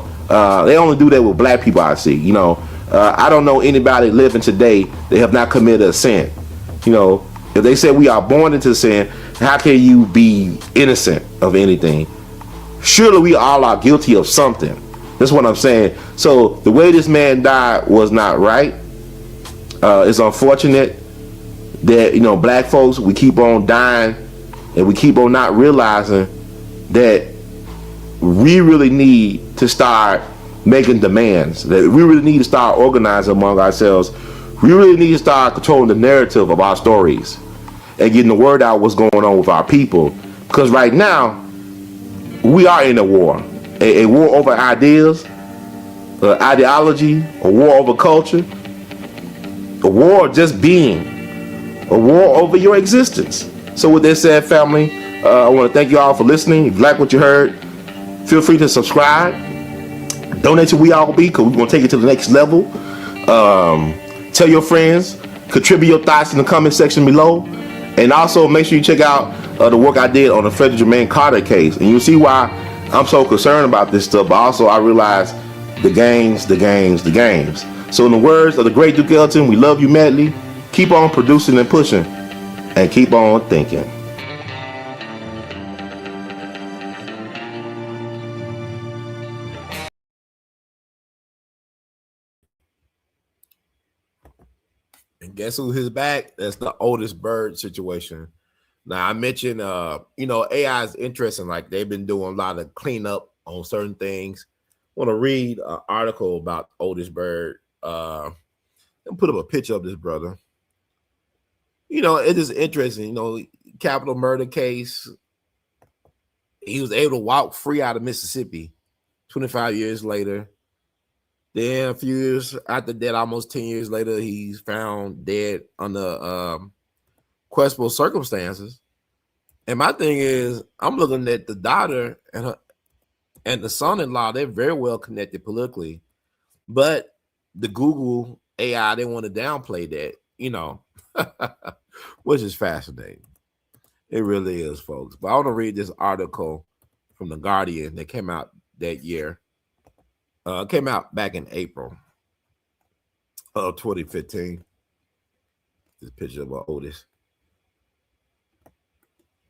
they only do that with black people, I see. You know, I don't know anybody living today that have not committed a sin. You know, if they say we are born into sin, how can you be innocent of anything? Surely we all are guilty of something. That's what I'm saying. So the way this man died was not right. It's unfortunate that, you know, black folks, we keep on dying and we keep on not realizing that we really need to start making demands, that we really need to start organizing among ourselves. We really need to start controlling the narrative of our stories and getting the word out what's going on with our people. Because right now, we are in a war. A war over ideas, ideology, a war over culture, a war just being, a war over your existence. So with that said, family, I want to thank you all for listening. If you like what you heard, feel free to subscribe. Donate to We All Be, because we're going to take it to the next level. Tell your friends. Contribute your thoughts in the comment section below. And also make sure you check out the work I did on the Frederick Jermaine Carter case. And you'll see why I'm so concerned about this stuff. But also I realize the games. So in the words of the great Duke Ellington, we love you madly. Keep on producing and pushing. And keep on thinking. And guess who his back? That's the Otis Byrd situation. Now I mentioned, you know, AI is interesting. Like they've been doing a lot of cleanup on certain things. I want to read an article about Otis Byrd. And put up a picture of this brother. You know, it is interesting. You know, capital murder case. He was able to walk free out of Mississippi 25 years later. Then a few years after that, almost 10 years later, he's found dead under questionable circumstances. And my thing is, I'm looking at the daughter and the son-in-law. They're very well connected politically, but the Google AI, they want to downplay that, you know, which is fascinating. It really is, folks. But I want to read this article from The Guardian that came out that year. Came out back in April of 2015. This picture of Otis.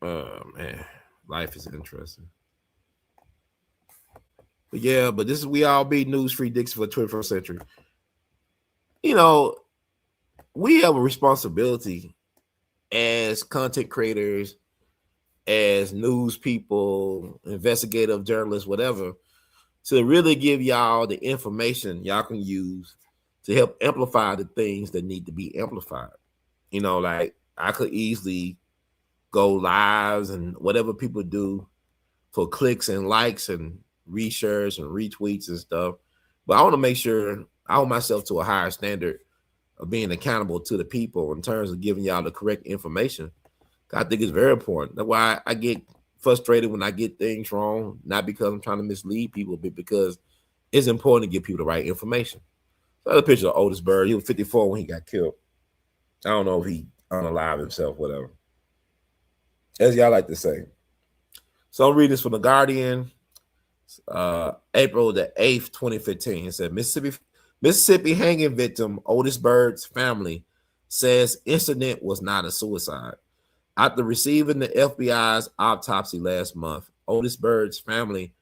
Man, life is interesting. But yeah, but this is We All Be News Free Dixie for the 21st century. You know, we have a responsibility as content creators, as news people, investigative journalists, whatever, to really give y'all the information y'all can use to help amplify the things that need to be amplified. You know, like I could easily go lives and whatever people do for clicks and likes and reshares and retweets and stuff. But I want to make sure I hold myself to a higher standard of being accountable to the people in terms of giving y'all the correct information. I think it's very important. That's why I get frustrated when I get things wrong, not because I'm trying to mislead people, but because it's important to give people the right information. So I have a picture of Otis Byrd. He was 54 when he got killed. I don't know if he unalived himself, whatever. As y'all like to say. So I'm reading this from The Guardian, April the 8th, 2015. It said, Mississippi hanging victim Otis Byrd's family says incident was not a suicide. After receiving the FBI's autopsy last month, Otis Byrd's family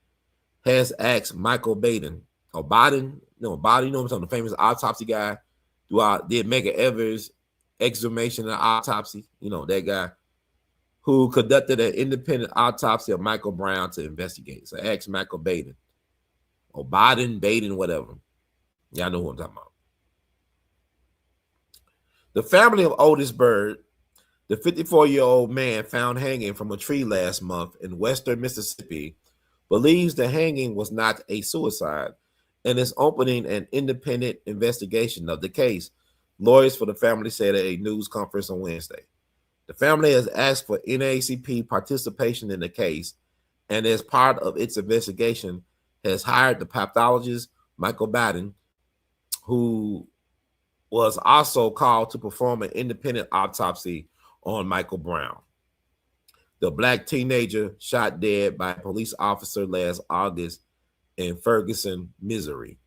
has asked Michael Baden, or Biden, no, Biden, you know what I'm talking, the famous autopsy guy, did Medgar Evers' exhumation and autopsy, you know, that guy, who conducted an independent autopsy of Michael Brown to investigate. So ask Michael Baden, or Baden, whatever. Y'all know who I'm talking about. The family of Otis Byrd, the 54-year-old man found hanging from a tree last month in western Mississippi, believes the hanging was not a suicide and is opening an independent investigation of the case, lawyers for the family said at a news conference on Wednesday. The family has asked for NAACP participation in the case, and as part of its investigation, has hired the pathologist Michael Baden, who was also called to perform an independent autopsy on Michael Brown, the black teenager shot dead by a police officer last August in Ferguson, Missouri.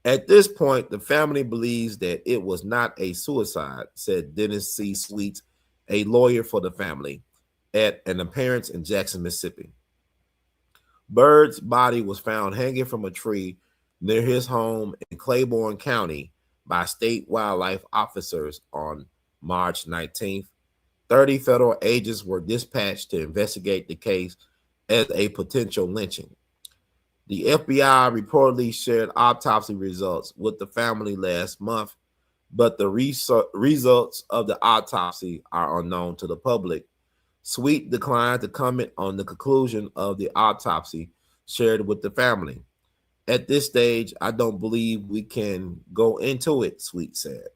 At this point, the family believes that it was not a suicide, said Dennis C. Sweet, a lawyer for the family, at an appearance in Jackson, Mississippi. Byrd's body was found hanging from a tree near his home in Claiborne County by state wildlife officers on March 19th. 30 federal agents were dispatched to investigate the case as a potential lynching. The FBI reportedly shared autopsy results with the family last month, but the results of the autopsy are unknown to the public. Sweet declined to comment on the conclusion of the autopsy shared with the family. At this stage, I don't believe we can go into it, Sweet said.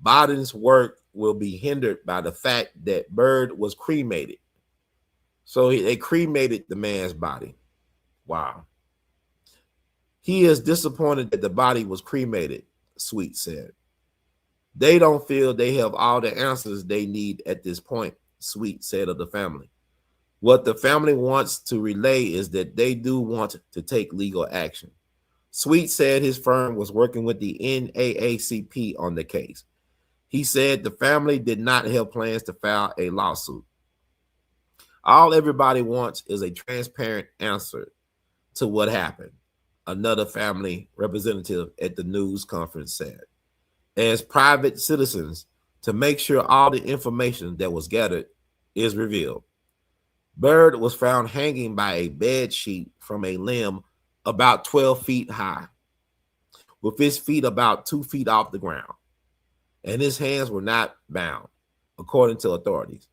Biden's work will be hindered by the fact that Byrd was cremated. So they cremated the man's body. Wow. He is disappointed that the body was cremated, Sweet said. They don't feel they have all the answers they need at this point, Sweet said of the family. What the family wants to relay is that they do want to take legal action. Sweet said his firm was working with the NAACP on the case. He said the family did not have plans to file a lawsuit. All everybody wants is a transparent answer to what happened, another family representative at the news conference said. As private citizens, to make sure all the information that was gathered is revealed. Byrd was found hanging by a bed sheet from a limb about 12 feet high, with his feet about 2 feet off the ground, and his hands were not bound, according to authorities.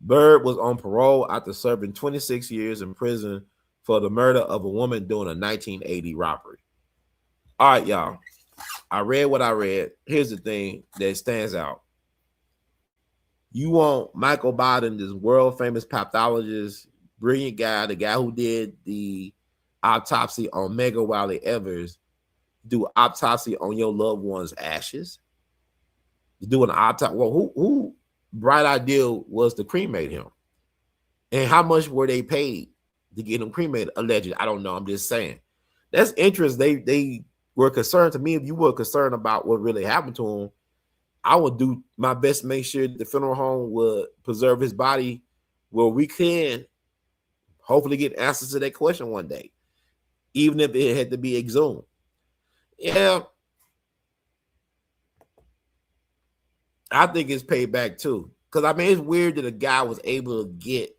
Byrd was on parole after serving 26 years in prison for the murder of a woman during a 1980 robbery. All right, y'all. I read what I read. Here's the thing that stands out. You want Michael Biden, this world famous pathologist, brilliant guy, the guy who did the autopsy on Medgar Wiley Evers, do autopsy on your loved one's ashes? You do an autopsy. Well, who bright idea was to cremate him? And how much were they paid to get him cremated? Allegedly, I don't know. I'm just saying. That's interest. They were concerned. To me, if you were concerned about what really happened to him, I would do my best to make sure the funeral home would preserve his body where we can hopefully get answers to that question one day, even if it had to be exhumed. Yeah, I think it's paid back too. Because, I mean, it's weird that a guy was able to get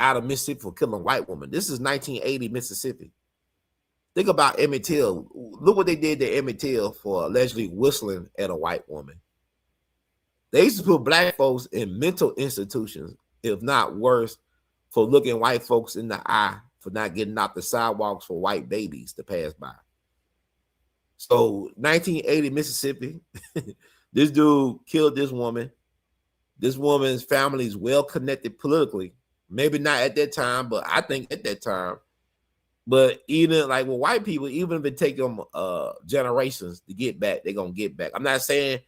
out of Mississippi for killing a white woman. This is 1980 Mississippi. Think about Emmett Till. Look what they did to Emmett Till for allegedly whistling at a white woman. They used to put black folks in mental institutions, if not worse, for looking white folks in the eye for not getting off the sidewalks for white babies to pass by. So 1980 Mississippi, this dude killed this woman. This woman's family is well connected politically. Maybe not at that time, but I think at that time. But even like with white people, even if it take them generations to get back, they're going to get back. I'm not saying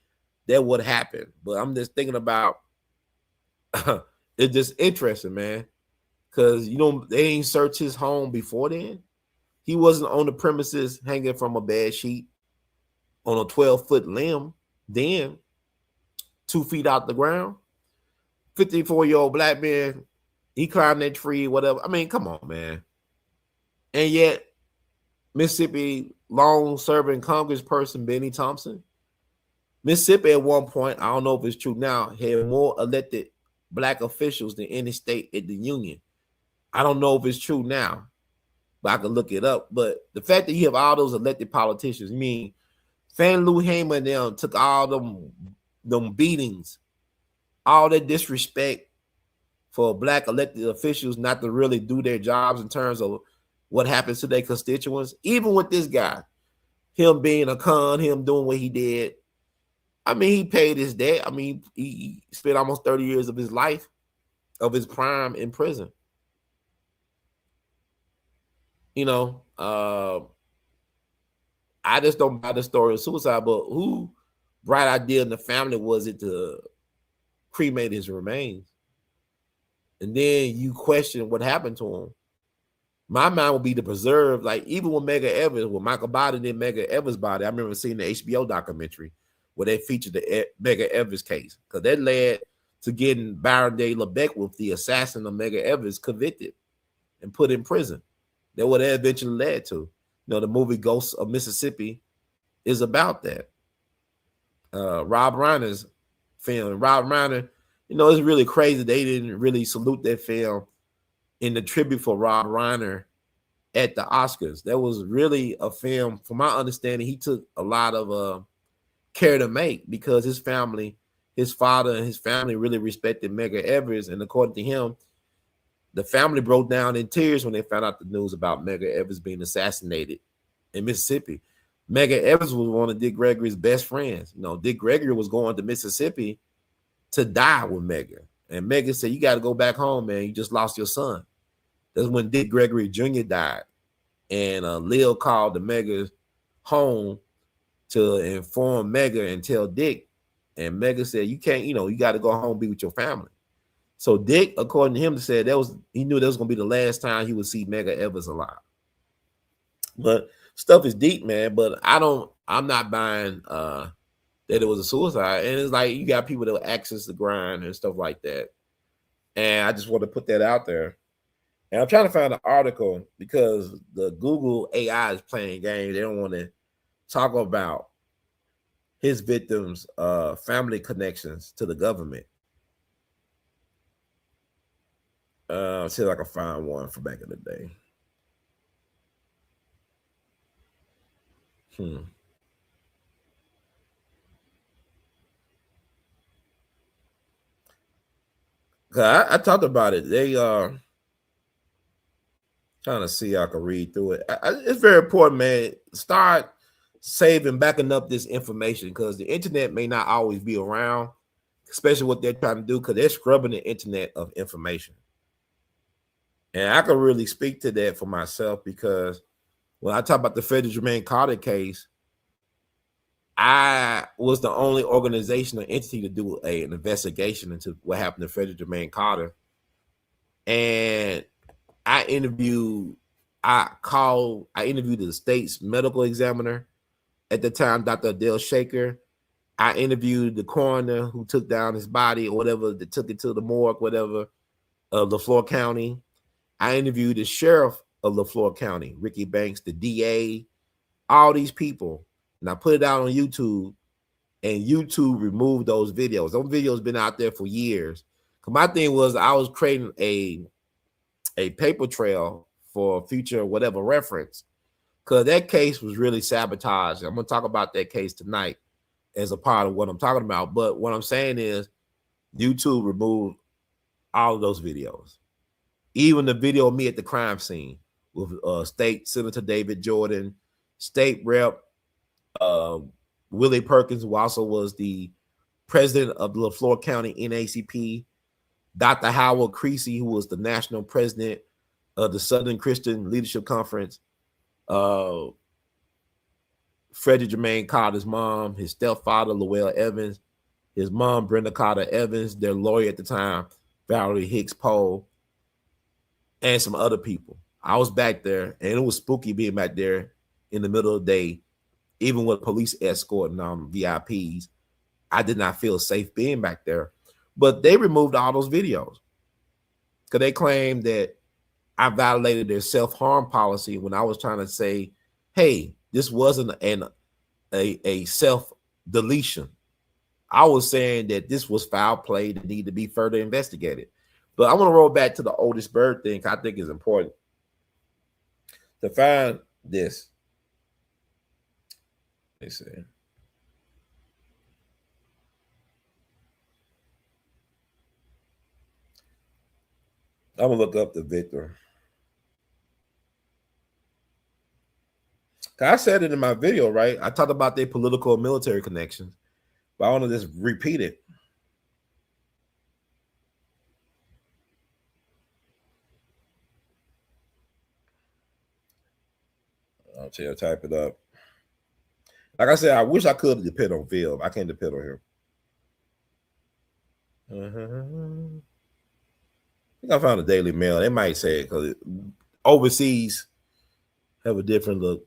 that would happen, but I'm just thinking about it's just interesting, man. Because, you know, they ain't searched his home before then. He wasn't on the premises hanging from a bed sheet on a 12-foot limb then, 2 feet out the ground. 54-year-old black man, he climbed that tree, whatever. I mean, come on, man. And yet, Mississippi long-serving congressperson Benny Thompson, Mississippi at one point, I don't know if it's true now, had more elected black officials than any state in the union. I don't know if it's true now, but I can look it up. But the fact that you have all those elected politicians, I mean, Fan Lou Hamer and them took all them beatings, all that disrespect for black elected officials not to really do their jobs in terms of what happens to their constituents. Even with this guy, him being a con, him doing what he did, I mean, he paid his debt. I mean, he spent almost 30 years of his life, of his prime in prison. You know, I just don't buy the story of suicide, but who bright idea in the family was it to cremate his remains? And then you question what happened to him. My mind would be to preserve, like even with Medgar Evers, when Michael Biden did Medgar Evers' body, I remember seeing the HBO documentary where they featured the Medgar Evers case, because that led to getting Byron de LeBecq, with the assassin of Medgar Evers, convicted and put in prison. That what that eventually led to. You know, the movie Ghosts of Mississippi is about that. Rob Reiner's film. Rob Reiner, you know, it's really crazy they didn't really salute that film in the tribute for Rob Reiner at the Oscars. That was really a film, from my understanding, he took a lot of care to make because his family, his father and his family really respected Medgar Evers. And according to him, the family broke down in tears when they found out the news about Medgar Evers being assassinated in Mississippi. Medgar Evers was one of Dick Gregory's best friends. You know, Dick Gregory was going to Mississippi to die with Medgar. And Medgar said, you got to go back home, man. You just lost your son. That's when Dick Gregory Jr. died. And Lil called the Medgar's home to inform Medgar and tell Dick. And Medgar said, you can't, you know, you got to go home, be with your family. So Dick, according to him, said he knew that was going to be the last time he would see Medgar Evers alive. But stuff is deep, man. But I'm not buying that it was a suicide. And it's like you got people that access the grind and stuff like that. And I just want to put that out there. And I'm trying to find an article because the Google AI is playing games. They don't want to talk about his victims' family connections to the government. See if I can find one from back in the day. I talked about it. They trying to see how I can read through it. It's very important, man. Start saving, backing up this information because the internet may not always be around, especially what they're trying to do because they're scrubbing the internet of information. And I can really speak to that for myself because when I talk about the Frederick Jermaine Carter case, I was the only organization or entity to do an investigation into what happened to Frederick Jermaine Carter. And I interviewed the state's medical examiner at the time, Dr. Adele Shaker. I interviewed the coroner who took down his body or whatever, that took it to the morgue, whatever, of LaFleur County. I interviewed the sheriff of LaFleur County, Ricky Banks, the DA, all these people. And I put it out on YouTube, and YouTube removed those videos. Those videos been out there for years. Cause my thing was I was creating a paper trail for future whatever reference. Cause that case was really sabotaged. I'm gonna talk about that case tonight as a part of what I'm talking about. But what I'm saying is YouTube removed all of those videos. Even the video of me at the crime scene with State Senator David Jordan, State Rep Willie Perkins, who also was the president of the LaFleur County NACP, Dr. Howard Creasy, who was the national president of the Southern Christian Leadership Conference, Frederick Jermaine Carter's mom, his stepfather, Lowell Evans, his mom, Brenda Carter Evans, their lawyer at the time, Valerie Hicks Pohl, and some other people. I was back there, and it was spooky being back there in the middle of the day, even with police escorting VIPs. I did not feel safe being back there. But they removed all those videos because they claimed that I violated their self-harm policy when I was trying to say, hey, this wasn't a self-deletion. I was saying that this was foul play that needed to be further investigated. But I want to roll back to the Otis Byrd thing. I think is important to find this. Let me see. I'm gonna look up the victim. I said it in my video, right? I talked about their political and military connections, but I want to just repeat it. I'll tell you, type it up. Like I said, I wish I could depend on Phil. I can't depend on him. I think I found a Daily Mail. They might say it because overseas have a different look.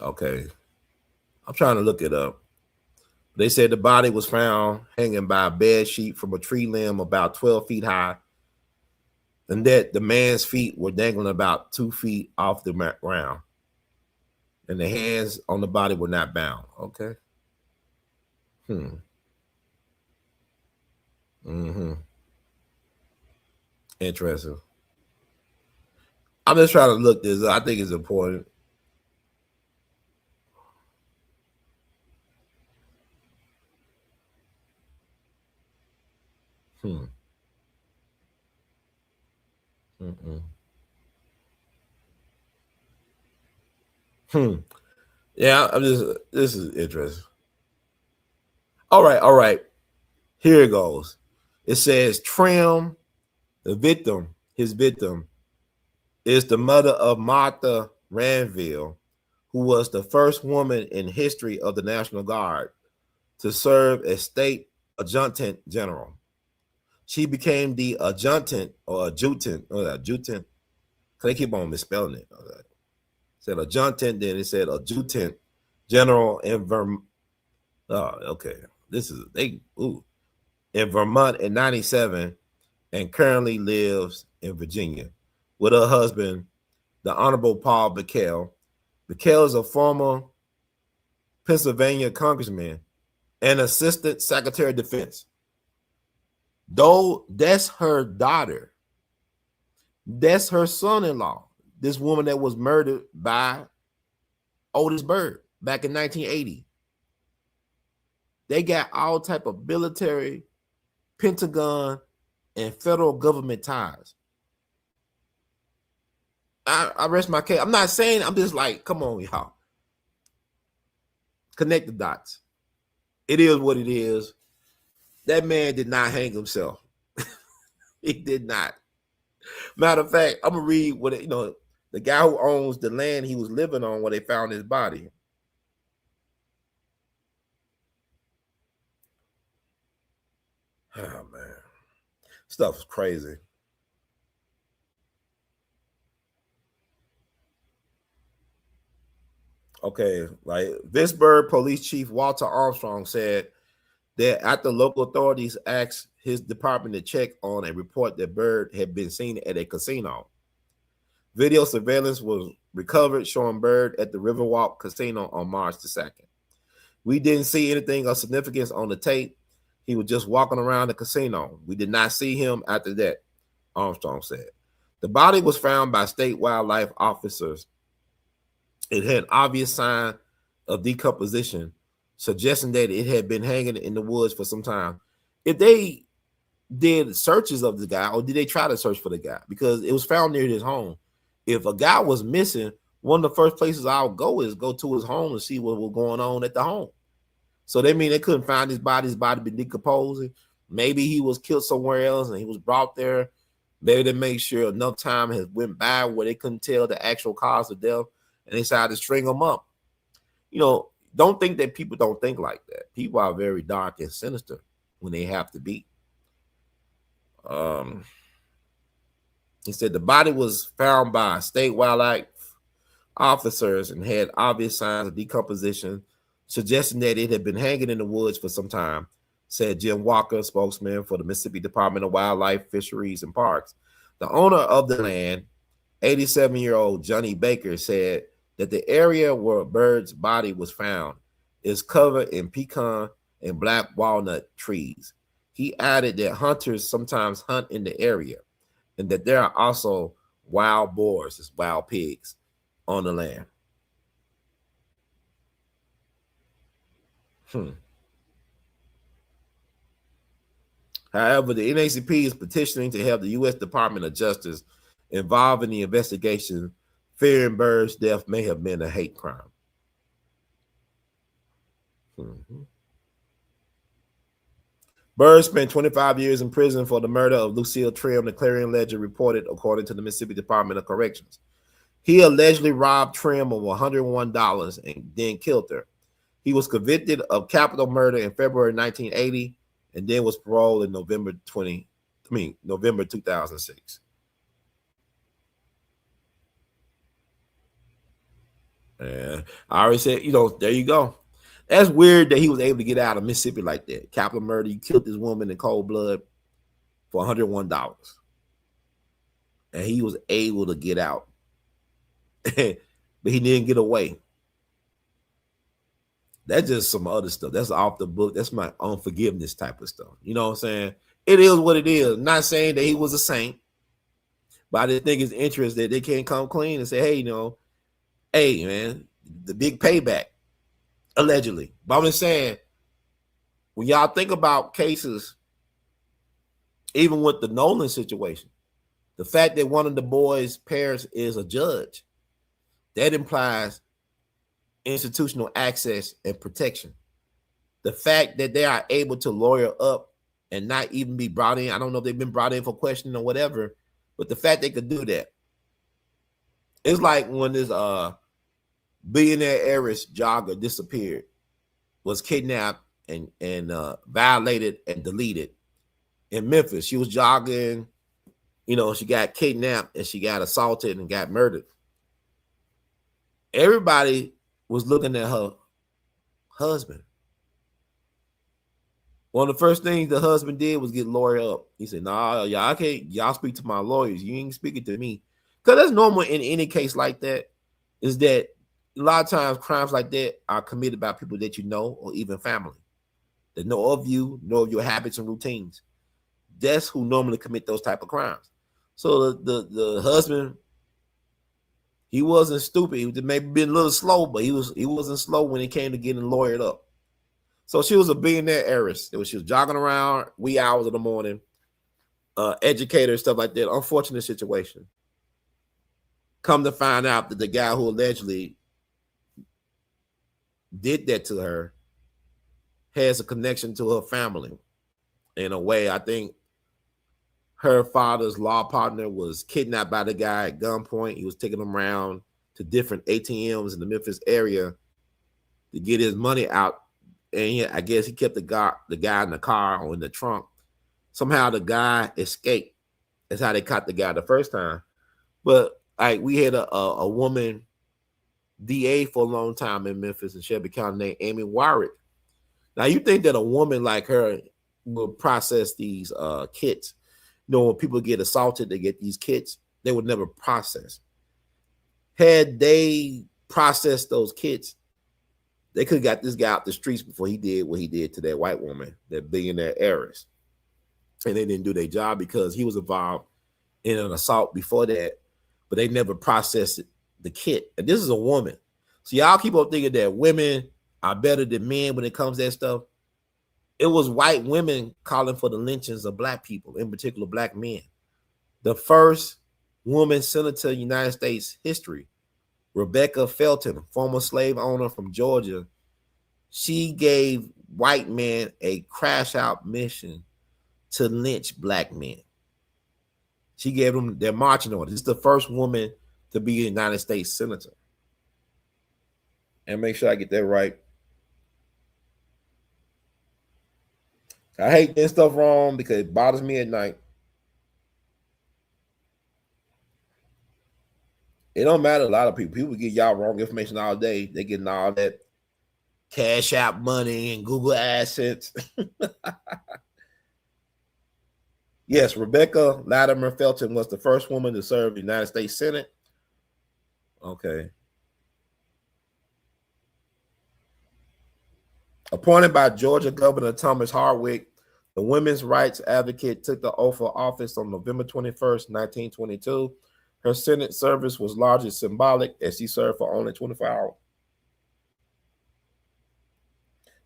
Okay. I'm trying to look it up. They said the body was found hanging by a bed sheet from a tree limb about 12 feet high, and that the man's feet were dangling about 2 feet off the ground, and the hands on the body were not bound. Okay. Interesting. I'm just trying to look this up. I think it's important. Yeah, this is interesting. All right. Here it goes. It says Trim, his victim, is the mother of Martha Ranville, who was the first woman in history of the National Guard to serve as state adjutant general. She became the adjutant. Because they keep on misspelling it. It said adjutant, then it said adjutant general in Vermont. In Vermont in 97, and currently lives in Virginia with her husband, the Honorable Paul Bickel. Bickel is a former Pennsylvania congressman and assistant secretary of defense. Though that's her daughter, that's her son-in-law, this woman that was murdered by Otis Byrd back in 1980. They got all type of military, Pentagon, and federal government ties. I rest my case. I'm not saying, I'm just like, come on, y'all. Connect the dots. It is what it is. That man did not hang himself. He did not. Matter of fact, I'm gonna read what the guy who owns the land he was living on where they found his body. Oh man, stuff is crazy. Okay, like Vicksburg Police Chief Walter Armstrong said that after local authorities asked his department to check on a report that Byrd had been seen at a casino. Video surveillance was recovered showing Byrd at the Riverwalk Casino on March the 2nd. We didn't see anything of significance on the tape. He was just walking around the casino. We did not see him after that, Armstrong said. The body was found by state wildlife officers. It had obvious sign of decomposition, suggesting that it had been hanging in the woods for some time. If they did searches of the guy, or did they try to search for the guy? Because it was found near his home. If a guy was missing, one of the first places I'll go is go to his home and see what was going on at the home. So they mean they couldn't find his body been decomposing. Maybe he was killed somewhere else and he was brought there. Maybe they made sure enough time has went by where they couldn't tell the actual cause of death and they decided to string him up. Don't think that people don't think like that. People are very dark and sinister when they have to be. He said the body was found by state wildlife officers and had obvious signs of decomposition, suggesting that it had been hanging in the woods for some time, said Jim Walker, spokesman for the Mississippi Department of Wildlife, Fisheries, and Parks. The owner of the land, 87-year-old Johnny Baker, said that the area where Byrd's body was found is covered in pecan and black walnut trees. He added that hunters sometimes hunt in the area and that there are also wild boars, wild pigs, on the land. However, the NAACP is petitioning to have the U.S. Department of Justice involved in the investigation, fearing Byrd's death may have been a hate crime. Byrd spent 25 years in prison for the murder of Lucille Trim, the Clarion Ledger reported, according to the Mississippi Department of Corrections. He allegedly robbed Trim of $101 and then killed her. He was convicted of capital murder in February 1980 and then was paroled in November 2006. And I already said, there you go. That's weird that he was able to get out of Mississippi like that. Capital murder. You killed this woman in cold blood for $101. And he was able to get out. But he didn't get away. That's just some other stuff. That's off the book. That's my unforgiveness type of stuff. You know what I'm saying? It is what it is. I'm not saying that he was a saint, but I just think it's interesting that they can't come clean and say, hey, you know, hey, man, the big payback, allegedly. But I'm just saying, when y'all think about cases, even with the Nolan situation, the fact that one of the boys' parents is a judge, that implies institutional access and protection. The fact that they are able to lawyer up and not even be brought in, I don't know if they've been brought in for questioning or whatever, but the fact they could do that. It's like when this billionaire heiress jogger disappeared, was kidnapped and violated and deleted in Memphis. She was jogging, you know, she got kidnapped and she got assaulted and got murdered. Everybody was looking at her husband. One of the first things the husband did was get lawyered up. He said, nah, y'all can't, y'all speak to my lawyers. You ain't speaking to me. Because that's normal in any case like that, is that a lot of times crimes like that are committed by people that you know or even family that know of you, know of your habits and routines. That's who normally commit those type of crimes. So the husband, he wasn't stupid. He maybe been a little slow, but he wasn't slow when it came to getting lawyered up. So she was a billionaire heiress. She was jogging around wee hours of the morning, educator, stuff like that. Unfortunate situation. Come to find out that the guy who allegedly did that to her has a connection to her family. In a way, I think her father's law partner was kidnapped by the guy at gunpoint. He was taking him around to different ATMs in the Memphis area to get his money out. And I guess he kept the guy in the car or in the trunk. Somehow the guy escaped. That's how they caught the guy the first time. But like we had a woman DA for a long time in Memphis and Shelby County named Amy Warwick. Now you think that a woman like her will process these kits? You know, when people get assaulted, they get these kits. They would never process. Had they processed those kits, they could have got this guy out the streets before he did what he did to that white woman, that billionaire heiress. And they didn't do their job because he was involved in an assault before that, but they never processed the kit. And this is a woman. So y'all keep on thinking that women are better than men when it comes to that stuff. It was white women calling for the lynchings of black people, in particular black men. The first woman senator in United States history, Rebecca Felton, former slave owner from Georgia, she gave white men a crash out mission to lynch black men. She gave them their marching orders. This is the first woman to be a United States senator. And make sure I get that right. I hate this stuff wrong because it bothers me at night. It don't matter. A lot of people get y'all wrong information all day. They getting all that Cash App money and Google AdSense. Yes, Rebecca Latimer Felton was the first woman to serve the United States Senate. Okay. Appointed by Georgia Governor Thomas Hardwick, the women's rights advocate took the oath of office on November 21st, 1922. Her Senate service was largely symbolic as she served for only 24 hours.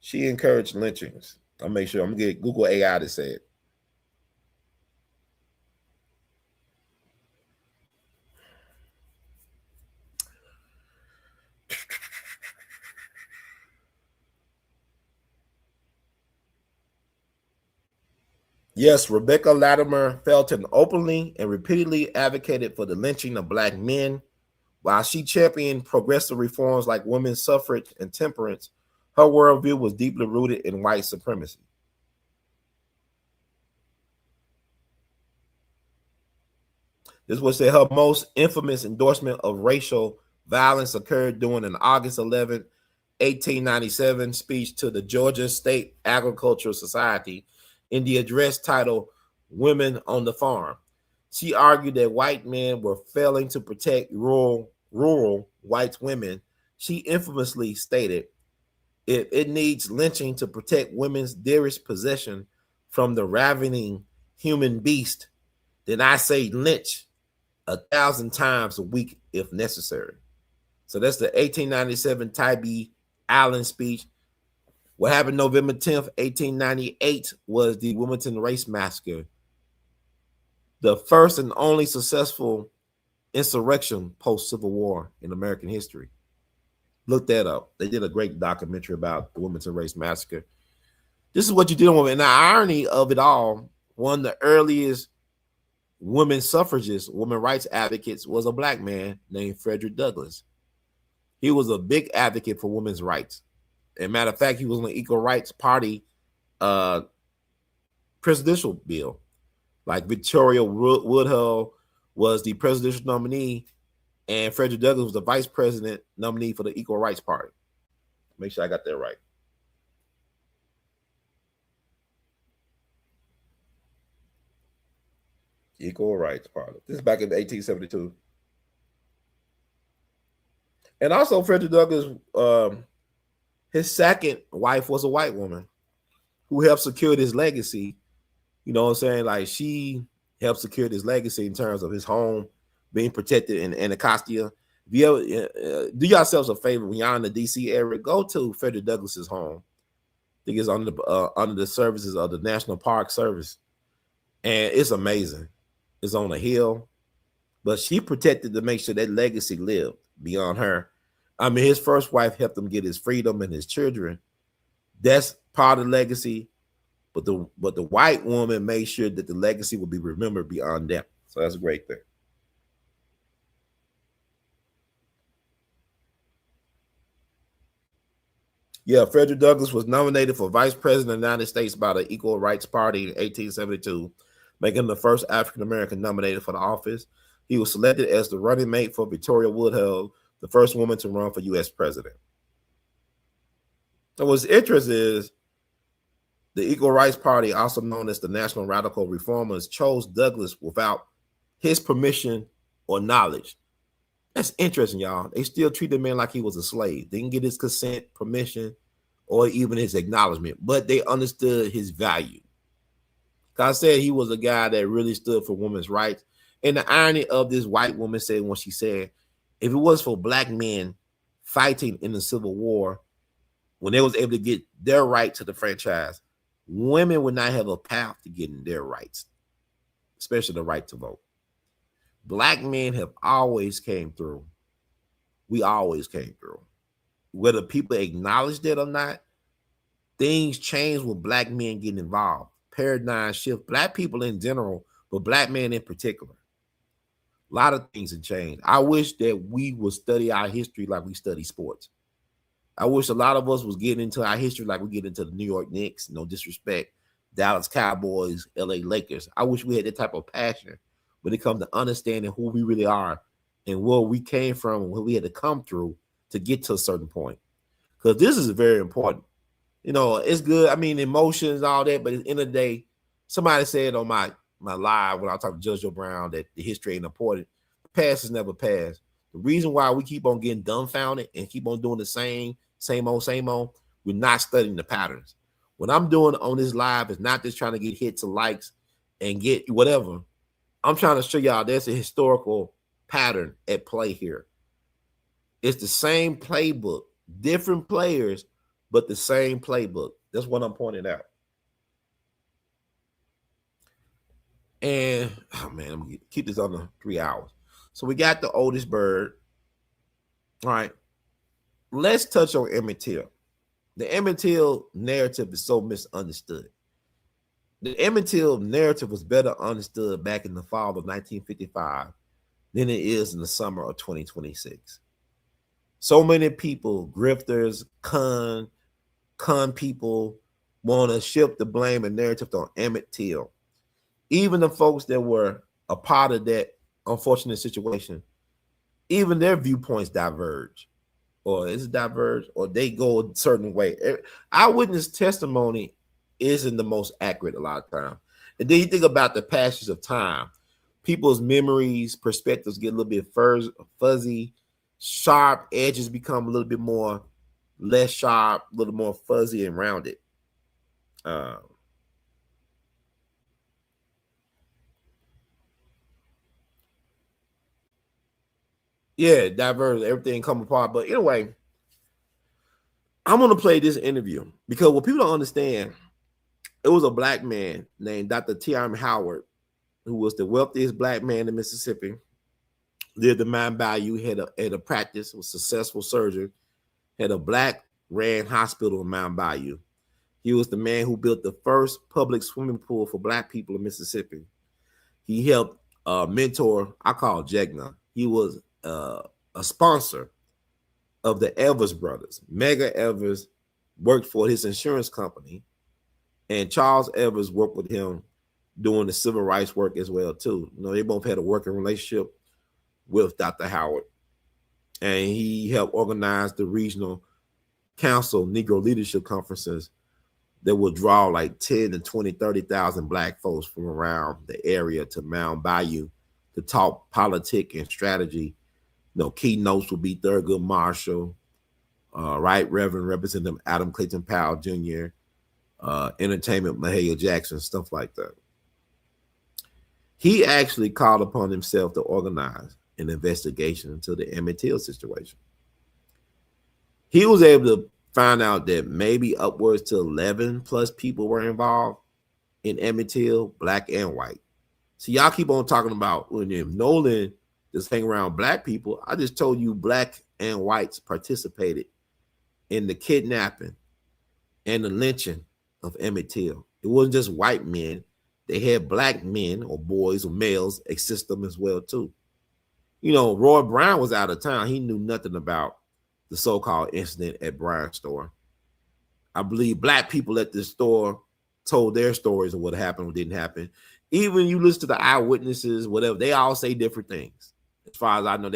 She encouraged lynchings. I'll make sure I'm going to get Google AI to say it. Yes, Rebecca Latimer Felton openly and repeatedly advocated for the lynching of black men. While she championed progressive reforms like women's suffrage and temperance, her worldview was deeply rooted in white supremacy. This was her most infamous endorsement of racial violence occurred during an August 11th, 1897 speech to the Georgia State Agricultural Society in the address titled Women on the Farm. She argued that white men were failing to protect rural white women. She infamously stated, if it needs lynching to protect women's dearest possession from the ravening human beast, then I say lynch 1,000 times a week if necessary. So that's the 1897 Tybee Allen speech. What happened November 10th, 1898 was the Wilmington Race Massacre, the first and only successful insurrection post-Civil War in American history. Look that up. They did a great documentary about the Wilmington Race Massacre. This is what you're dealing with. And the irony of it all, one of the earliest women suffragists, women rights advocates, was a black man named Frederick Douglass. He was a big advocate for women's rights. As a matter of fact, he was on the Equal Rights Party presidential bill. Like Victoria Woodhull was the presidential nominee, and Frederick Douglass was the vice president nominee for the Equal Rights Party. Make sure I got that right. Equal Rights Party. This is back in 1872. And also Frederick Douglass, his second wife was a white woman who helped secure his legacy. You know what I'm saying? Like, she helped secure his legacy in terms of his home being protected in Anacostia. If you ever, do yourselves a favor, when y'all in the DC area, go to Frederick Douglass's home. I think it's under the services of the National Park Service. And it's amazing. It's on a hill. But she protected to make sure that legacy lived beyond her. I mean, his first wife helped him get his freedom and his children. That's part of the legacy. But the white woman made sure that the legacy would be remembered beyond them. So that's a great thing. Yeah, Frederick Douglass was nominated for vice president of the United States by the Equal Rights Party in 1872, making him the first African-American nominated for the office. He was selected as the running mate for Victoria Woodhull, the first woman to run for U.S. president. So what's interesting is the Equal Rights Party, also known as the National Radical Reformers, chose Douglass without his permission or knowledge. That's interesting, y'all. They still treat the man like he was a slave. They didn't get his consent, permission, or even his acknowledgement, but they understood his value. I said he was a guy that really stood for women's rights. And the irony of this white woman said when she said, if it was for black men fighting in the Civil War, when they was able to get their right to the franchise, women would not have a path to getting their rights, especially the right to vote. Black men have always came through. We always came through. Whether people acknowledge that or not, things change when black men get involved. Paradigm shift. Black people in general, but black men in particular. A lot of things have changed. I wish that we would study our history like we study sports. I wish a lot of us was getting into our history like we get into the New York Knicks, no disrespect, Dallas Cowboys, LA Lakers. I wish we had that type of passion when it comes to understanding who we really are and where we came from and what we had to come through to get to a certain point. Because this is very important. You know, it's good. I mean, emotions, all that, but at the end of the day, somebody said on my live when I talked to Judge Joe Brown that the history ain't important. The past is never past. The reason why we keep on getting dumbfounded and keep on doing the same old, we're not studying the patterns. What I'm doing on this live is not just trying to get hits or likes and get whatever. I'm trying to show y'all there's a historical pattern at play here. It's the same playbook, different players, but the same playbook. That's what I'm pointing out. And, oh man, I'm going to keep this under 3 hours. So we got the Otis Byrd. All right. Let's touch on Emmett Till. The Emmett Till narrative is so misunderstood. The Emmett Till narrative was better understood back in the fall of 1955 than it is in the summer of 2026. So many people, grifters, con people, want to shift the blame and narrative on Emmett Till. Even the folks that were a part of that unfortunate situation, even their viewpoints diverge or is it diverge, or they go a certain way. Eyewitness testimony isn't the most accurate a lot of time. And then you think about the passage of time. People's memories, perspectives get a little bit fuzzy, sharp edges become a little bit more less sharp, a little more fuzzy and rounded. Yeah, diverse, everything come apart. But anyway, I'm gonna play this interview because what people don't understand, it was a black man named Dr. T.R.M. Howard, who was the wealthiest black man in Mississippi, lived in Mount Bayou, had a practice, was a successful surgeon, had a black ran hospital in Mount Bayou. He was the man who built the first public swimming pool for black people in Mississippi. He helped mentor, I call Jegna. He was a sponsor of the Evers brothers. Mega Evers worked for his insurance company, and Charles Evers worked with him doing the civil rights work as well too. You know, they both had a working relationship with Dr. Howard, and he helped organize the regional council Negro leadership conferences that would draw like 10 to 20, 30,000 black folks from around the area to Mount Bayou to talk politics and strategy. You know, keynotes would be Thurgood Marshall, Right Reverend Representative Adam Clayton Powell Jr., entertainment Mahalia Jackson, stuff like that. He actually called upon himself to organize an investigation into the Emmett Till situation. He was able to find out that maybe upwards to 11 plus people were involved in Emmett Till, black and white. So y'all keep on talking about when Nolan just hang around black people. I just told you black and whites participated in the kidnapping and the lynching of Emmett Till. It wasn't just white men. They had black men or boys or males assist them as well too. You know, Roy Brown was out of town. He knew nothing about the so-called incident at Brian's store. I believe black people at this store told their stories of what happened or didn't happen. Even you listen to the eyewitnesses, whatever, they all say different things. As far as I know,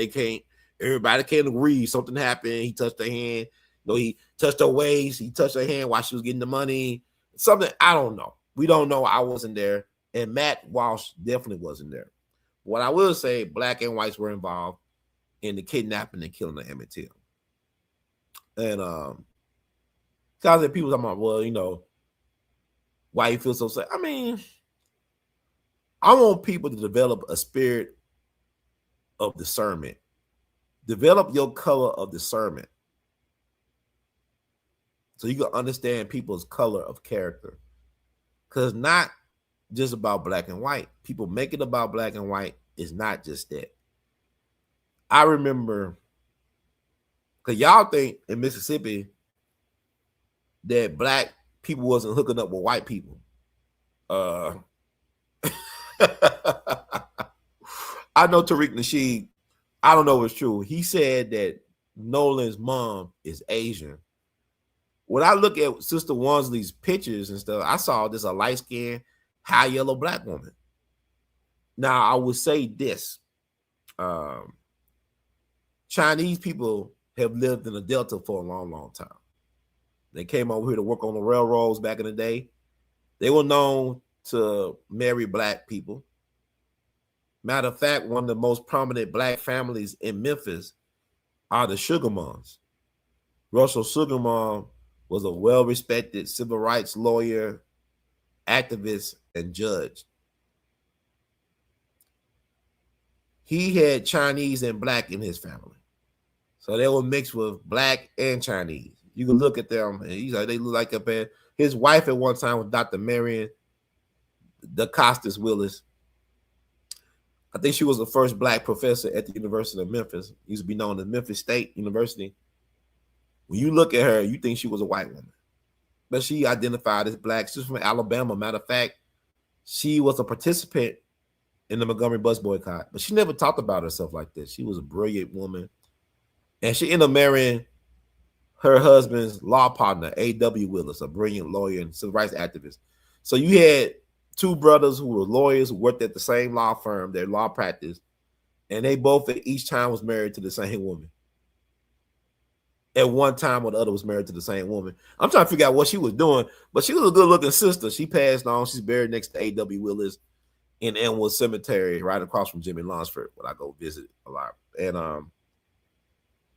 everybody can't agree. Something happened. He touched her hand. You know, he touched her waist. He touched her hand while she was getting the money. Something, I don't know. We don't know. I wasn't there. And Matt Walsh definitely wasn't there. What I will say, black and whites were involved in the kidnapping and killing of Emmett Till. And because people talking about, well, you know, why you feel so sad. I mean, I want people to develop a spirit of discernment. Develop your color of discernment so you can understand people's color of character. Because not just about black and white. People make it about black and white. It's not just that. I remember, because y'all think in Mississippi that black people wasn't hooking up with white people. I know Tariq Nasheed, I don't know if it's true. He said that Nolan's mom is Asian. When I look at Sister Wansley's pictures and stuff, I saw this a light-skinned, high yellow black woman. Now, I would say this. Chinese people have lived in the Delta for a long, long time. They came over here to work on the railroads back in the day. They were known to marry black people. Matter of fact, one of the most prominent black families in Memphis are the Sugarmans. Russell Sugarman was a well-respected civil rights lawyer, activist, and judge. He had Chinese and black in his family. So they were mixed with black and Chinese. You can look at them, and they look like a pair. His wife at one time was Dr. Marion DeCostas Willis. I think she was the first black professor at the University of Memphis. Used to be known as Memphis State University. When you look at her, you think she was a white woman. But she identified as black. She's from Alabama. Matter of fact, she was a participant in the Montgomery bus boycott. But she never talked about herself like this. She was a brilliant woman. And she ended up marrying her husband's law partner, A.W. Willis, a brilliant lawyer and civil rights activist. So you had two brothers who were lawyers who worked at the same law firm, their law practice, and they both at each time was married to the same woman. at one time or the other was married to the same woman. I'm trying to figure out what she was doing, but she was a good looking sister. She passed on. She's buried next to A.W. Willis in Elmwood Cemetery, right across from Jimmy Lunsford, when I go visit a lot. And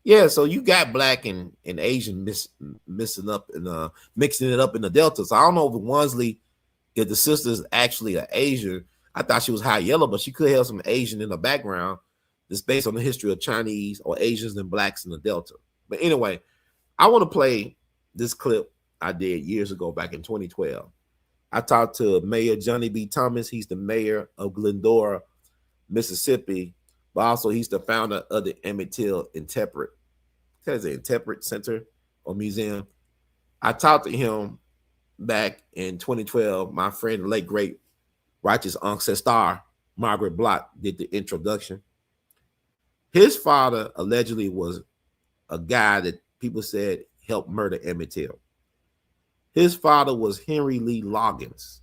yeah, so you got black and Asian mixing it up in the Delta. So I don't know if Wansley, if the sister is actually an Asian. I thought she was high yellow, but she could have some Asian in the background. That's based on the history of Chinese or Asians and blacks in the Delta. But anyway, I want to play this clip I did years ago back in 2012. I talked to Mayor Johnny B. Thomas. He's the mayor of Glendora, Mississippi, but also he's the founder of the Emmett Till Interpret Center or Museum. I talked to him back in 2012. My friend, the late great righteous ancestor Margaret Block, did the introduction. His father allegedly was a guy that people said helped murder Emmett Till. His father was Henry Lee Loggins,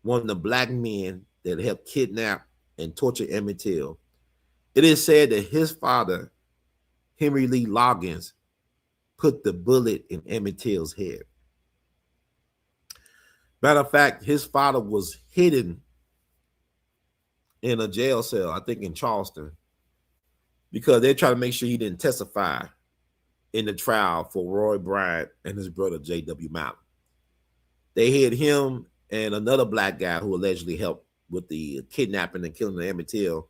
one of the black men that helped kidnap and torture Emmett Till. It is said that his father, Henry Lee Loggins, put the bullet in Emmett Till's head. Matter of fact, his father was hidden in a jail cell, I think in Charleston, because they're trying to make sure he didn't testify in the trial for Roy Bryant and his brother J.W. Mallet. They hid him and another black guy who allegedly helped with the kidnapping and killing of Emmett Till,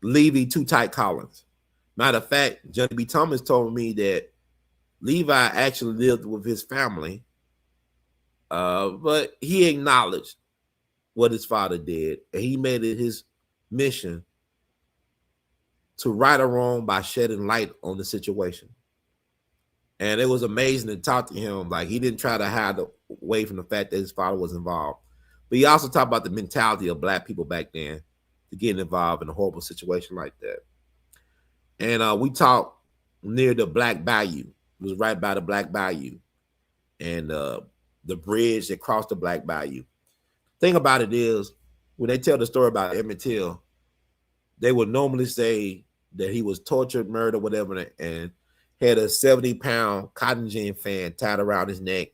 Levi Too Tight Collins. Matter of fact, Johnny B. Thomas told me that Levi actually lived with his family, but he acknowledged what his father did, and he made it his mission to right or wrong by shedding light on the situation. And it was amazing to talk to him. Like, he didn't try to hide away from the fact that his father was involved. But he also talked about the mentality of black people back then to get involved in a horrible situation like that. And we talked near the Black Bayou. It was right by the Black Bayou and the bridge that crossed the Black Bayou. Thing about it is, when they tell the story about Emmett Till, they would normally say that he was tortured, murdered, whatever, and had a 70-pound cotton gin fan tied around his neck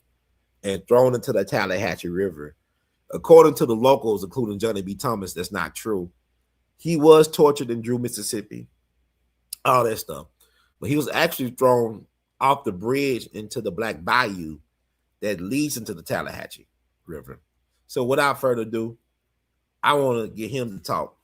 and thrown into the Tallahatchie River. According to the locals, including Johnny B. Thomas, that's not true. He was tortured in Drew, Mississippi, all that stuff. But he was actually thrown off the bridge into the Black Bayou that leads into the Tallahatchie River. So without further ado, I want to get him to talk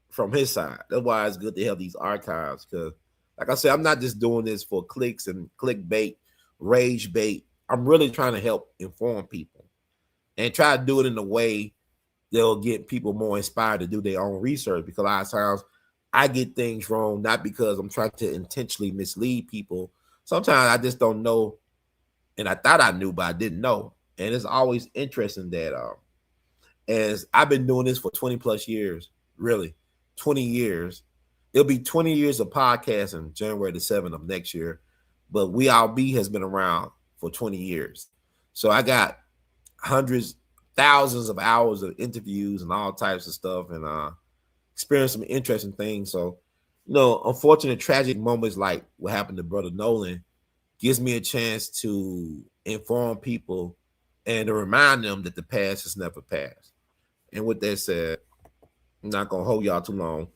from his side. That's why it's good to have these archives, because like I said, I'm not just doing this for clicks and clickbait, rage bait. I'm really trying to help inform people and try to do it in a way that'll get people more inspired to do their own research, because a lot of times I get things wrong, not because I'm trying to intentionally mislead people. Sometimes I just don't know, and I thought I knew, but I didn't know. And it's always interesting that as I've been doing this for 20 plus years, really 20 years. It'll be 20 years of podcasting January the 7th of next year, but We All Be has been around for 20 years. So I got hundreds, thousands of hours of interviews and all types of stuff, and experienced some interesting things. So, you know, unfortunate, tragic moments like what happened to Brother Nolan gives me a chance to inform people and to remind them that the past is never past. And with that said, I'm not going to hold y'all too long.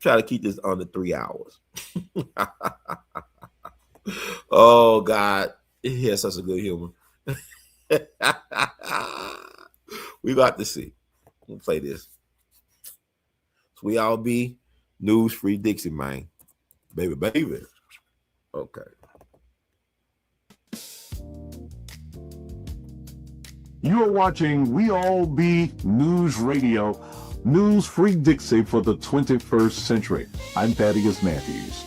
Try to keep this under 3 hours. Oh, God. He has such a good humor. We got to see. We'll play this. So We All Be News Free Dixie, man. Baby, baby. Okay. You are watching We All Be News Radio, News Free Dixie for the 21st century. I'm Thaddeus Matthews.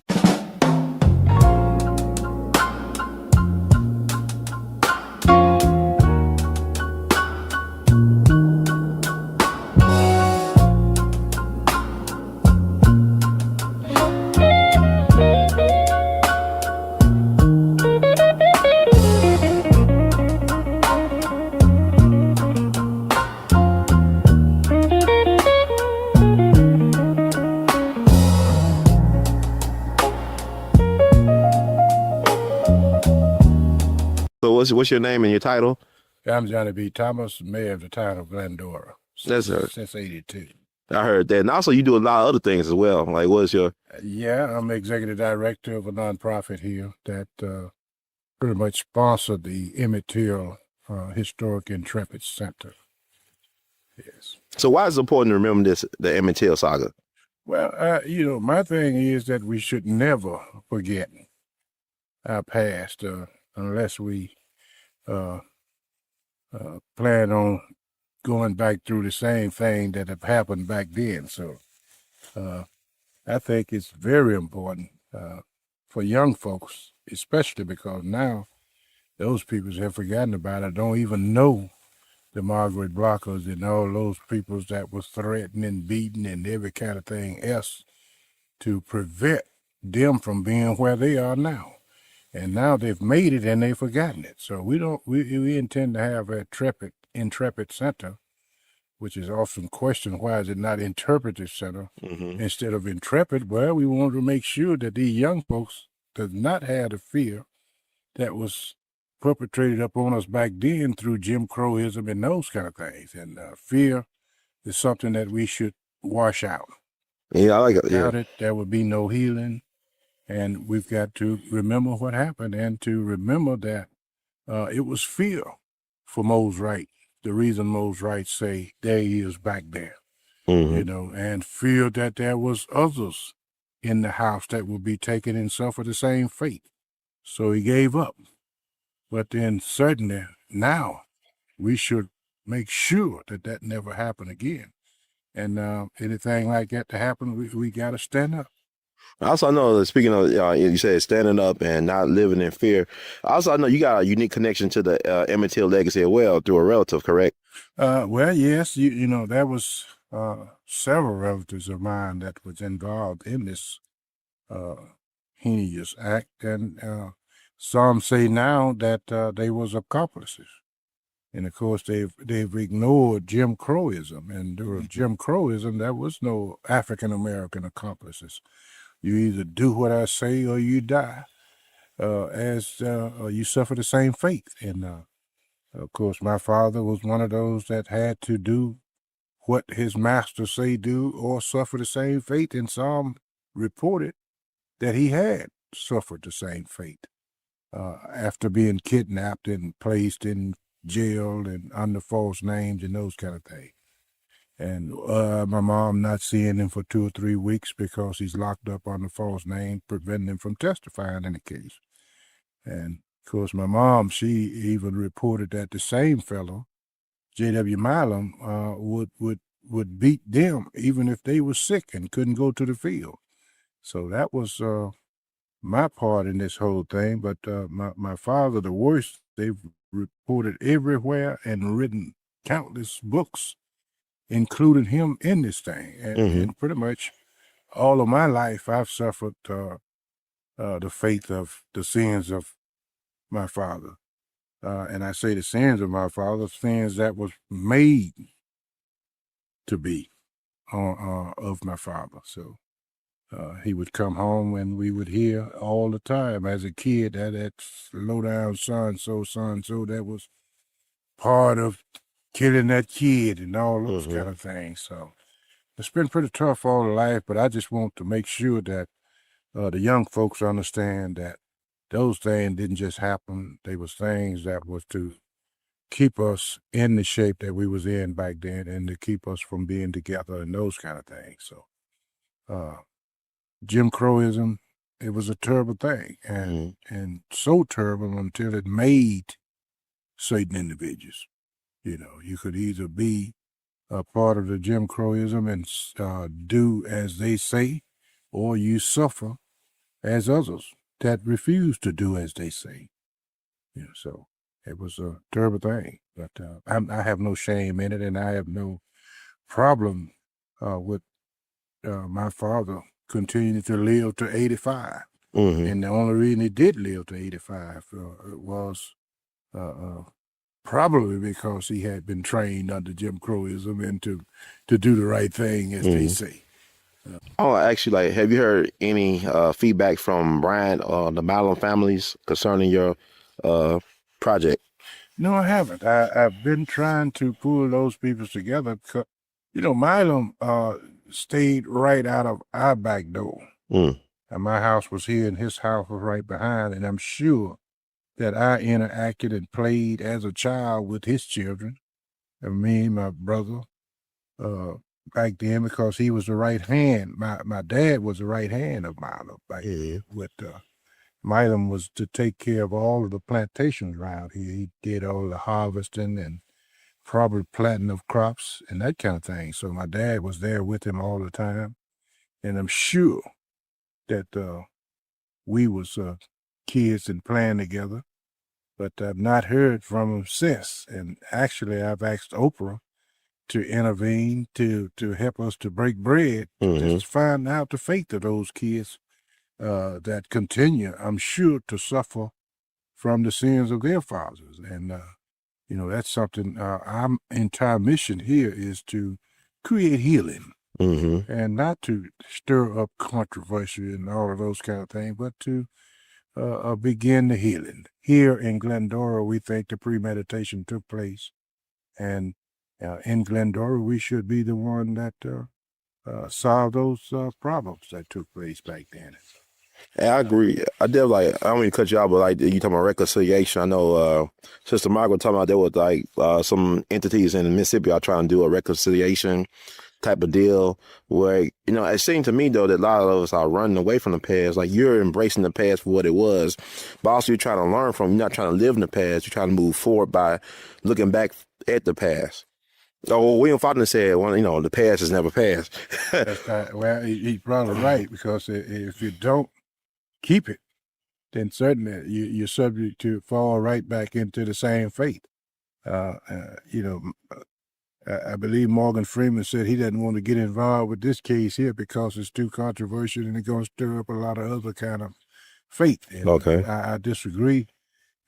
What's your name and your title? I'm Johnny B. Thomas, mayor of the town of Glendora. That's her. Since '82. I heard that. And also you do a lot of other things as well. Like what's your... Yeah, I'm executive director of a nonprofit here that pretty much sponsored the Emmett Historic Intrepid Center. Yes. So why is it important to remember the Emmett Till saga? Well, my thing is that we should never forget our past unless we plan on going back through the same thing that have happened back then. So I think it's very important for young folks, especially because now those people have forgotten about it, don't even know the Margaret Blockers and all those people that was threatening, beating, and every kind of thing else to prevent them from being where they are now. And now they've made it and they've forgotten it. So we intend to have a Intrepid Center, which is often questioned, why is it not Interpretive Center instead of Intrepid? Well, we want to make sure that these young folks does not have the fear that was perpetrated upon us back then through Jim Crowism and those kind of things. And fear is something that we should wash out. Yeah, I like it. Without it, there would be no healing. And we've got to remember what happened and to remember that it was fear for Mose Wright. The reason Mose Wright say there he is back there, and fear that there was others in the house that would be taken and suffer the same fate. So he gave up. But then certainly now we should make sure that that never happen again. And anything like that to happen, we got to stand up. Also, I know, speaking of, you said standing up and not living in fear. Also, I know you got a unique connection to the Emmett Till legacy as well through a relative, correct? Well, yes, there was several relatives of mine that was involved in this heinous act. And some say now that they was accomplices. And of course, they've ignored Jim Crowism. And during Jim Crowism, there was no African-American accomplices. You either do what I say or you die, or you suffer the same fate. And of course, my father was one of those that had to do what his master say do or suffer the same fate. And some reported that he had suffered the same fate after being kidnapped and placed in jail and under false names and those kind of things. And my mom not seeing him for 2 or 3 weeks because he's locked up on a false name, preventing him from testifying in the case. And of course, my mom, she even reported that the same fellow, J.W. Milam, would beat them even if they were sick and couldn't go to the field. So that was my part in this whole thing. But my father, the worst, they've reported everywhere and written countless books, including him in this thing. And pretty much all of my life, I've suffered the fate of the sins of my father. And I say the sins of my father, sins that was made to be of my father. So he would come home and we would hear all the time as a kid that low down so-and-so, that was part of killing that kid and all those kind of things. So it's been pretty tough all life, but I just want to make sure that the young folks understand that those things didn't just happen. They was things that was to keep us in the shape that we was in back then and to keep us from being together and those kind of things. So Jim Crowism, it was a terrible thing and so terrible until it made certain individuals. You could either be a part of the Jim Crowism and do as they say, or you suffer as others that refuse to do as they say. So it was a terrible thing. But I have no shame in it, and I have no problem with my father continuing to live to 85. And the only reason he did live to 85 was probably because he had been trained under Jim Crowism and to do the right thing, as they say. Oh, actually, have you heard any feedback from Brian or the Milam families concerning your project? No, I haven't. I've been trying to pull those people together because, Milam stayed right out of our back door. Mm. And my house was here and his house was right behind. And I'm sure that I interacted and played as a child with his children, and me and my brother, back then, because he was the right hand. My dad was the right hand of Milo back then. With Milam was to take care of all of the plantations around here. He did all the harvesting and probably planting of crops and that kind of thing. So my dad was there with him all the time, and I'm sure that we was kids and playing together. But I've not heard from him since. And actually, I've asked Oprah to intervene to help us to break bread, to find out the fate of those kids that continue, I'm sure, to suffer from the sins of their fathers. And, that's something our entire mission here is to create healing and not to stir up controversy and all of those kind of things, but to begin the healing. Here in Glendora, we think the premeditation took place. And in Glendora, we should be the one that solve those problems that took place back then. Yeah, I agree. I don't mean to cut you out, but you talking about reconciliation. I know Sister Margaret talking about there was some entities in Mississippi are trying to do a reconciliation type of deal where, it seemed to me though that a lot of us are running away from the past. Like you're embracing the past for what it was, but also you're trying to learn from, you're not trying to live in the past. You're trying to move forward by looking back at the past. Oh, William Faulkner said, the past is never past. Well, he's probably right, because if you don't keep it, then certainly you're subject to fall right back into the same fate. I believe Morgan Freeman said he doesn't want to get involved with this case here because it's too controversial and it's going to stir up a lot of other kind of fate. And okay. I disagree.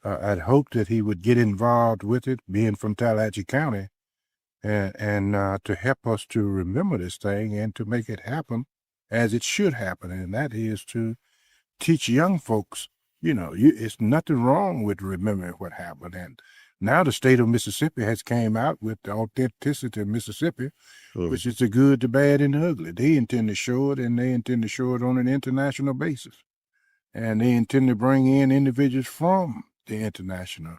I'd hope that he would get involved with it, being from Tallahatchie County, and to help us to remember this thing and to make it happen as it should happen. And that is to teach young folks, it's nothing wrong with remembering what happened. And now the state of Mississippi has came out with the authenticity of Mississippi, which is the good, the bad, and the ugly. They intend to show it, and they intend to show it on an international basis. And they intend to bring in individuals from the international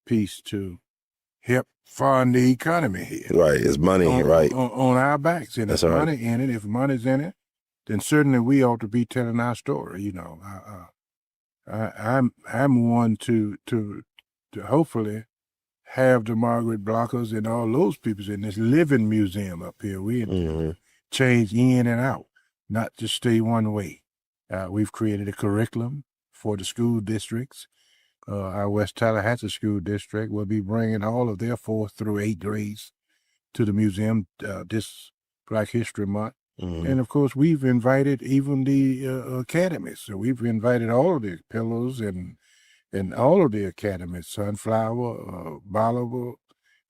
piece to help fund the economy here. Right, it's money, right. On our backs. And that's if money in it, if money's in it, then certainly we ought to be telling our story. I'm one to hopefully have the Margaret Blockers and all those people in this living museum up here. We change in and out, not just stay one way. We've created a curriculum for the school districts. Our West Tallahatchie School District will be bringing all of their 4th through 8th grades to the museum this Black History Month. And of course, we've invited even the academies. So we've invited all of the Pillows and all of the academies, Sunflower, Bolivar,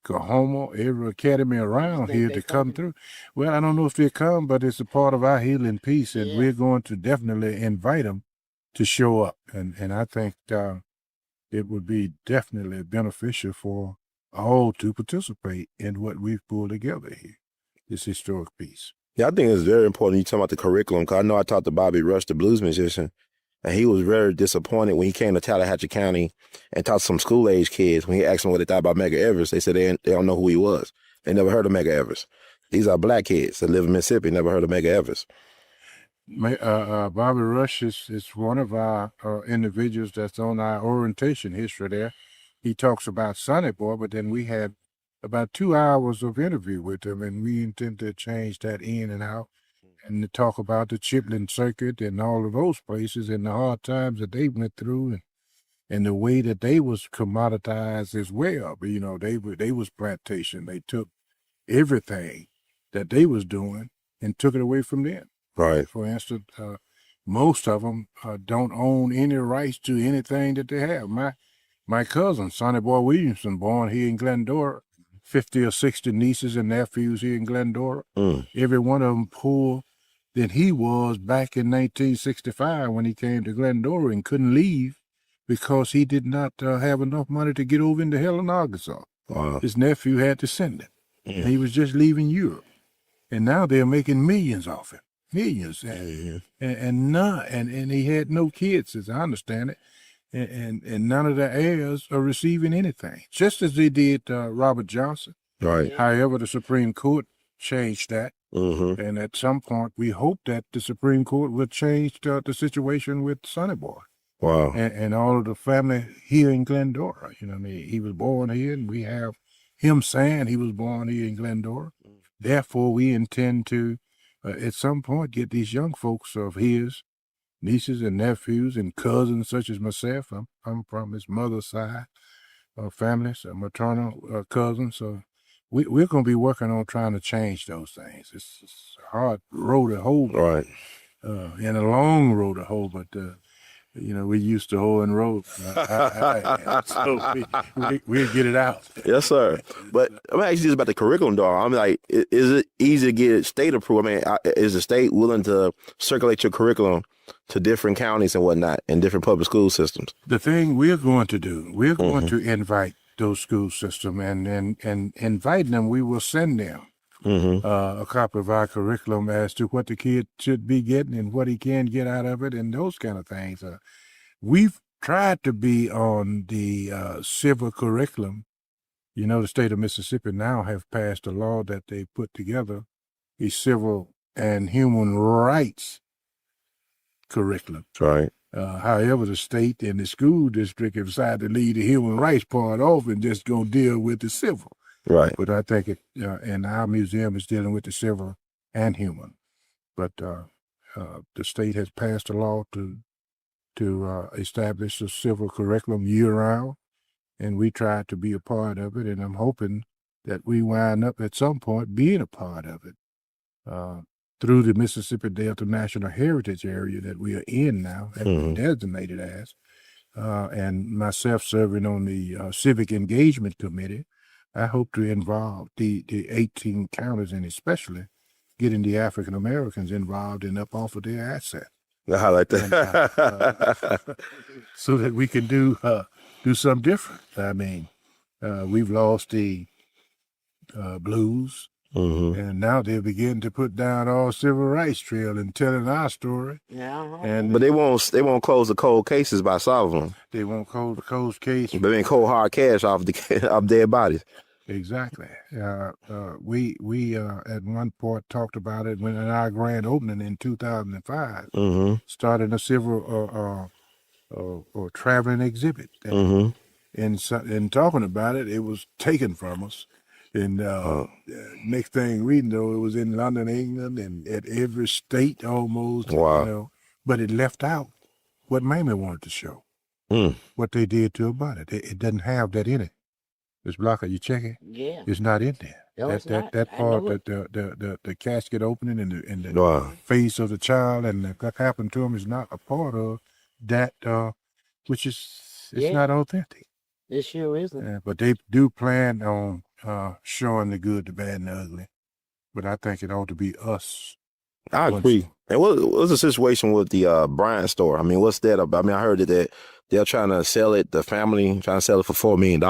Coahoma, every academy around here to come through. Well, I don't know if they come, but it's a part of our healing piece, and we're going to definitely invite them to show up. And I think it would be definitely beneficial for all to participate in what we've pulled together here, this historic piece. Yeah, I think it's very important you talk about the curriculum, because I know I talked to Bobby Rush, the blues musician, and he was very disappointed when he came to Tallahatchie County and talked to some school-age kids. When he asked them what they thought about Medgar Evers, they said they don't know who he was. They never heard of Medgar Evers. These are black kids that live in Mississippi, never heard of Medgar Evers. Bobby Rush is one of our individuals that's on our orientation history there. He talks about Sonny Boy, but then we had about 2 hours of interview with him, and we intend to change that in and out and to talk about the Chiplin Circuit and all of those places and the hard times that they went through and the way that they was commoditized as well. But, they was plantation. They took everything that they was doing and took it away from them. Right. For instance, most of them don't own any rights to anything that they have. My cousin, Sonny Boy Williamson, born here in Glendora, 50 or 60 nieces and nephews here in Glendora. Every one of them poor than he was back in 1965 when he came to Glendora and couldn't leave because he did not have enough money to get over into Helen, Arkansas. Wow. His nephew had to send him. And he was just leaving Europe. And now they're making millions off him. Millions. And he had no kids, as I understand it. And none of the heirs are receiving anything, just as they did Robert Johnson. Right. However, the Supreme Court changed that. And at some point, we hope that the Supreme Court will change the situation with Sonny Boy. Wow. And all of the family here in Glendora. You know what I mean? He was born here, and we have him saying he was born here in Glendora. Therefore, we intend to, at some point, get these young folks of his, nieces and nephews and cousins such as myself. I'm from his mother's side of family, so maternal cousins. So we're going to be working on trying to change those things. It's a hard road to hold. Right. And a long road to hold, but we used to holding road. So we'll get it out. Yes, sir. But I'm actually just about the curriculum, though. I'm like, is it easy to get state approved? I mean, is the state willing to circulate your curriculum to different counties and whatnot and different public school systems? The thing we're going to do, we're going to invite those school systems, and inviting them, we will send them a copy of our curriculum as to what the kid should be getting and what he can get out of it and those kind of things. We've tried to be on the civil curriculum. You know, the state of Mississippi now have passed a law that they put together a civil and human rights curriculum. Right. However, the state and the school district have decided to leave the human rights part off and just go deal with the civil. Right. But I think and our museum is dealing with the civil and human. But the state has passed a law to establish a civil curriculum year-round, and we try to be a part of it, and I'm hoping that we wind up at some point being a part of it through the Mississippi Delta National Heritage Area that we are in now, that we're designated as, and myself serving on the Civic Engagement Committee. I hope to involve the 18 counties, and especially getting the African Americans involved and up off of their assets. I like that. So that we can do something different. I mean, we've lost the blues, and now they begin to put down all civil rights trail and telling our story. Yeah. But they won't close the cold cases by solving them. They won't close the cold case. But then cold hard cash off dead bodies. Exactly. We at one point talked about it when in our grand opening in 2005, starting a civil or traveling exhibit. And talking about it, it was taken from us. And next thing we know, it was in London, England, and at every state almost. Wow. You know, but it left out what Mamie wanted to show, what they did to her body. It doesn't have that in it. This blocker, you check it? Yeah. It's not in there. No, it's not. That I part, know it. the casket opening and the face of the child and what happened to him is not a part of that, which is, it's not authentic. It sure isn't. But they do plan on showing the good, the bad, and the ugly. But I think it ought to be us. I agree. And what's the situation with the Bryant store? I mean, what's that about? I mean, I heard that they're trying to sell it, the family trying to sell it for $4 million.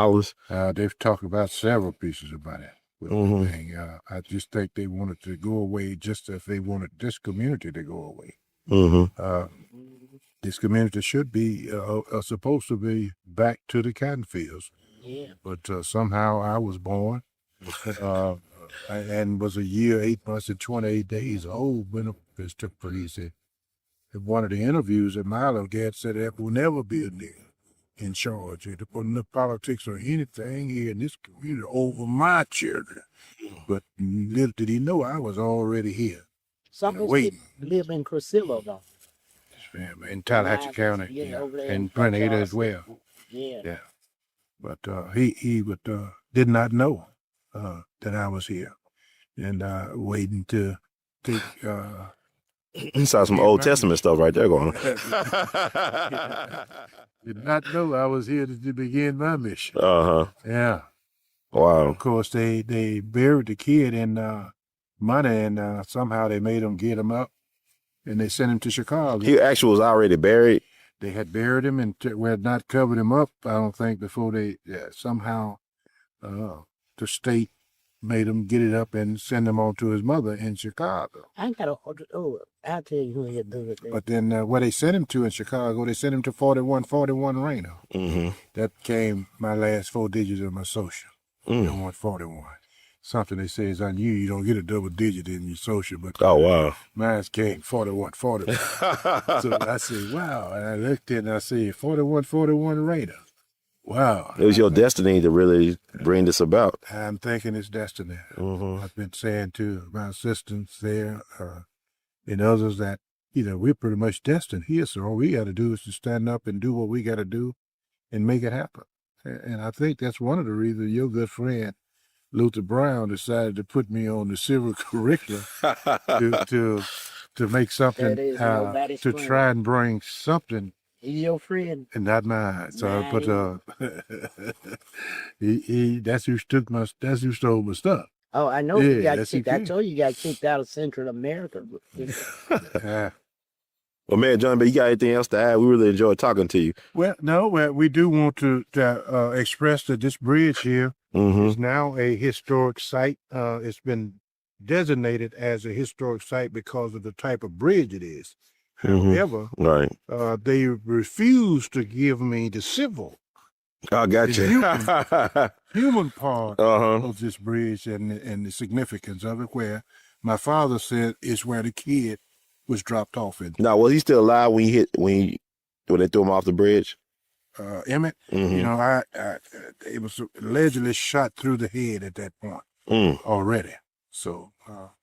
They've talked about several pieces about it. Thing. I just think they wanted to go away just as they wanted this community to go away. This community should be supposed to be back to the cotton fields. Yeah. But somehow I was born and was a year, 8 months, and 28 days old when this took place. In one of the interviews that Milo Gadd said there will never be a nigger in charge to put in the politics or anything here in this community over my children. But little did he know I was already here. Some of us live in Crucillo, though. In Tallahatchie County, and Grenada as well. Yeah. But he did not know that I was here, and waiting to take. You saw some Old Testament stuff right there going on. Did not know I was here to begin my mission. Yeah. Wow. Of course, they buried the kid in money, and somehow they made him get him up, and they sent him to Chicago. He actually was already buried? they had buried him and had not covered him up, I don't think, before they somehow the state made him get it up and send him on to his mother in Chicago. I got I'll tell you who he did it. But then where they sent him to in Chicago, they sent him to 4141 Reno. That came my last 4 digits of my social. 141. Something they say is unusual. You don't get a double digit in your social, but Oh, wow. mine came 4141. So I said, wow. And I looked in and I said, 4141 Reno. Wow. It was your destiny to really bring this about. I'm thinking it's destiny. I've been saying to my assistants there and others that, we're pretty much destined here. So all we got to do is to stand up and do what we got to do and make it happen. And I think that's one of the reasons your good friend, Luther Brown, decided to put me on the civil curriculum to make something, to try and bring something. He's your friend. And not mine. So I put that's who stole my stuff. Oh, I know you got kicked. I told you got kicked out of Central America. Well, man, John, but you got anything else to add? We really enjoyed talking to you. Well, no, we do want to express that this bridge here is now a historic site. It's been designated as a historic site because of the type of bridge it is. However, right. They refused to give me the civil. I got you. Human part of this bridge and the significance of it, where my father said is where the kid was dropped off in. Now, was he still alive when they threw him off the bridge? Emmett, it was allegedly shot through the head at that point already. So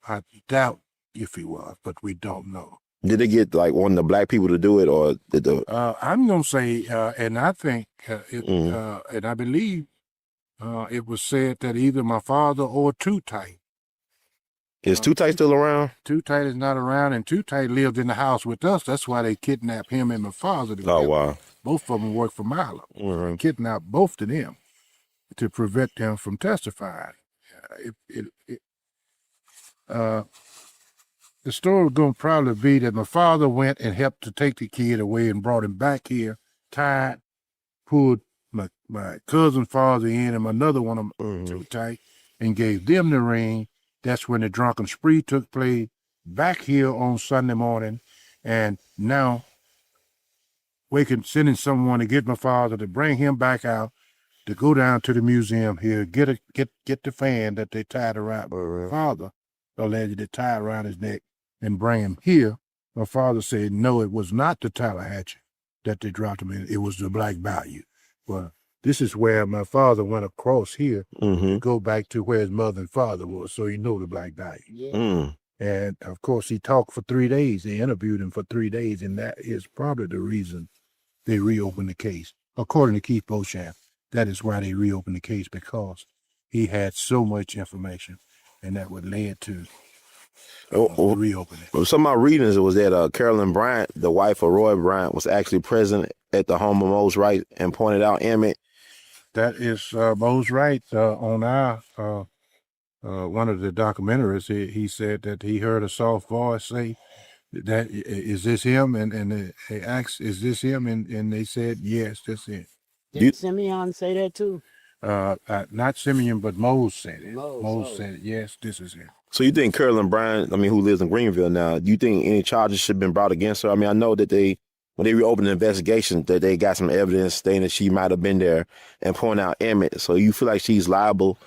I doubt if he was, but we don't know. Did they get like one of the black people to do it, or did the? I'm gonna say, and I think, and I believe, it was said that either my father or Too Tight. Is Too Tight still around? Too Tight is not around, and Too Tight lived in the house with us. That's why they kidnapped him and my father. Oh, wow. Both of them worked for Milo. Kidnapped both of them to prevent them from testifying. The story was going to probably be that my father went and helped to take the kid away and brought him back here, tied, pulled my cousin's father in and another one of them Too Tight, and gave them the ring. That's when the drunken spree took place back here on Sunday morning. And now sending someone to get my father to bring him back out, to go down to the museum here, get the fan that they tied around my father, allegedly tied around his neck, and bring him here. My father said, no, it was not the Tallahatchie that they dropped him in. It was the Black Bayou. Well, this is where my father went across here to go back to where his mother and father was, so he knew the Black Bayou. Yeah. And, of course, he talked for 3 days. They interviewed him for 3 days, and that is probably the reason they reopened the case. According to Keith Beauchamp, that is why they reopened the case, because he had so much information, and that would lead to reopening. Some of my readings was that Carolyn Bryant, the wife of Roy Bryant, was actually present at the home of Mose Wright and pointed out Emmett. That is Mose Wright on our one of the documentaries. He said that he heard a soft voice say, "That is this him?" And they asked, "Is this him?" And they said, "Yes, that's him." Did Simeon say that too? Not Simeon, but Mose said it. Mose said, "Yes, this is him." So you think Carolyn Bryant, who lives in Greenville now, do you think any charges should have been brought against her? I mean, I know that when they reopened the investigation, that they got some evidence stating that she might have been there and point out Emmett. So you feel like she's liable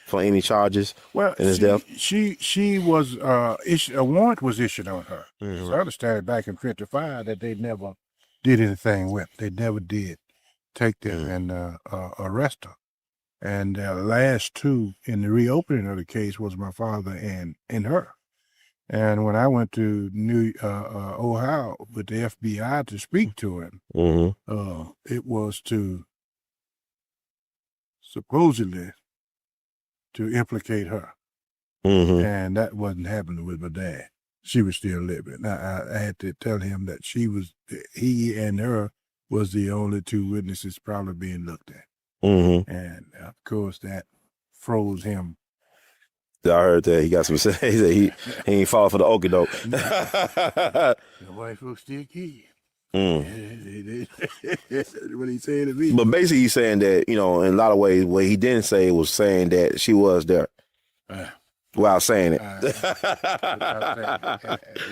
for any charges in his death? She was, a warrant was issued on her. So I understand back in 55 that they never did anything with. They never did take them and arrest her. And the last two in the reopening of the case was my father and her. And when I went to Ohio with the FBI to speak to him, it was to supposedly to implicate her. And that wasn't happening with my dad. She was still living. I had to tell him that he and her was the only two witnesses probably being looked at. And of course that froze him. I heard that he got some say that he ain't fall for the okie doke. The white folks still kill. They What he said to me. But basically, he's saying that, in a lot of ways, what he didn't say was saying that she was there without saying it.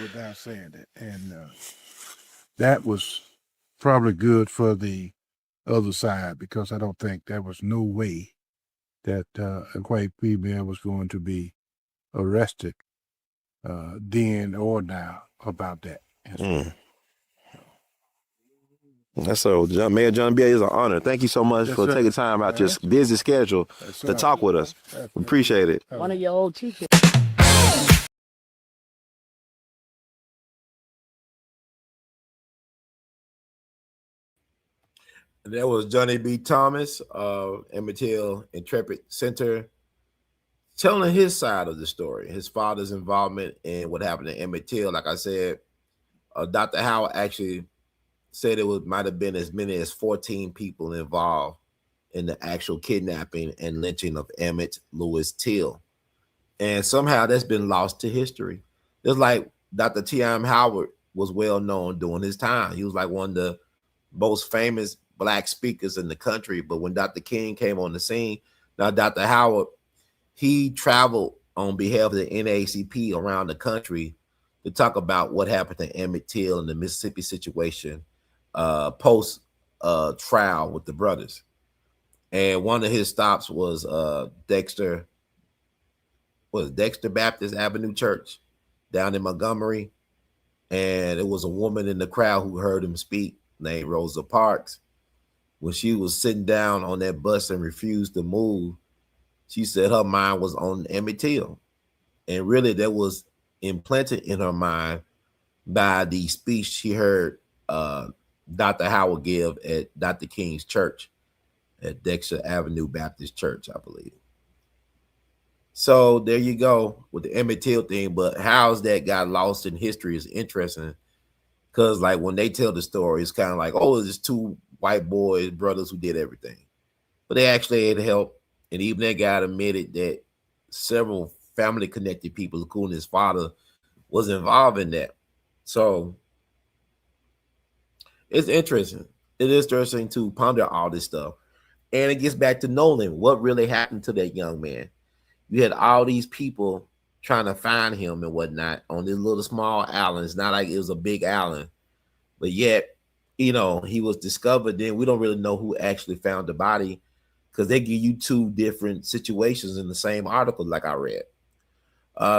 Without saying it. And that was probably good for the other side, because I don't think there was no way that a white female was going to be arrested then or now about that. That's so, Mayor John B. It's an honor. Thank you so much for taking time out your busy schedule to talk with us. Appreciate it. One of your old teachers. And that was Johnny B. Thomas of Emmett Hill Intrepid Center, telling his side of the story, his father's involvement in what happened in Emmett Hill. Like I said, Dr. Howard actually said it might have been as many as 14 people involved in the actual kidnapping and lynching of Emmett Lewis Till. And somehow that's been lost to history. Just like Dr. T.M. Howard was well known during his time. He was like one of the most famous Black speakers in the country. But when Dr. King came on the scene, now Dr. Howard, he traveled on behalf of the NAACP around the country to talk about what happened to Emmett Till and the Mississippi situation post trial with the brothers. And one of his stops was Dexter Baptist Avenue Church down in Montgomery. And it was a woman in the crowd who heard him speak named Rosa Parks. When she was sitting down on that bus and refused to move, she said her mind was on Emmett Till. And really that was implanted in her mind by the speech she heard Dr. Howard give at Dr. King's church at Dexter Avenue Baptist Church, I believe. So there you go with the Emmett Till thing. But how's that got lost in history is interesting, because like when they tell the story, it's kind of like, oh, it's two white boys, brothers who did everything. But they actually had help. And even that guy admitted that several family connected people, including his father, was involved in that. So it's interesting. It is interesting to ponder all this stuff. And it gets back to Nolan. What really happened to that young man? You had all these people trying to find him and whatnot on this little small island. It's not like it was a big island, but yet, he was discovered. Then we don't really know who actually found the body, because they give you two different situations in the same article, like I read.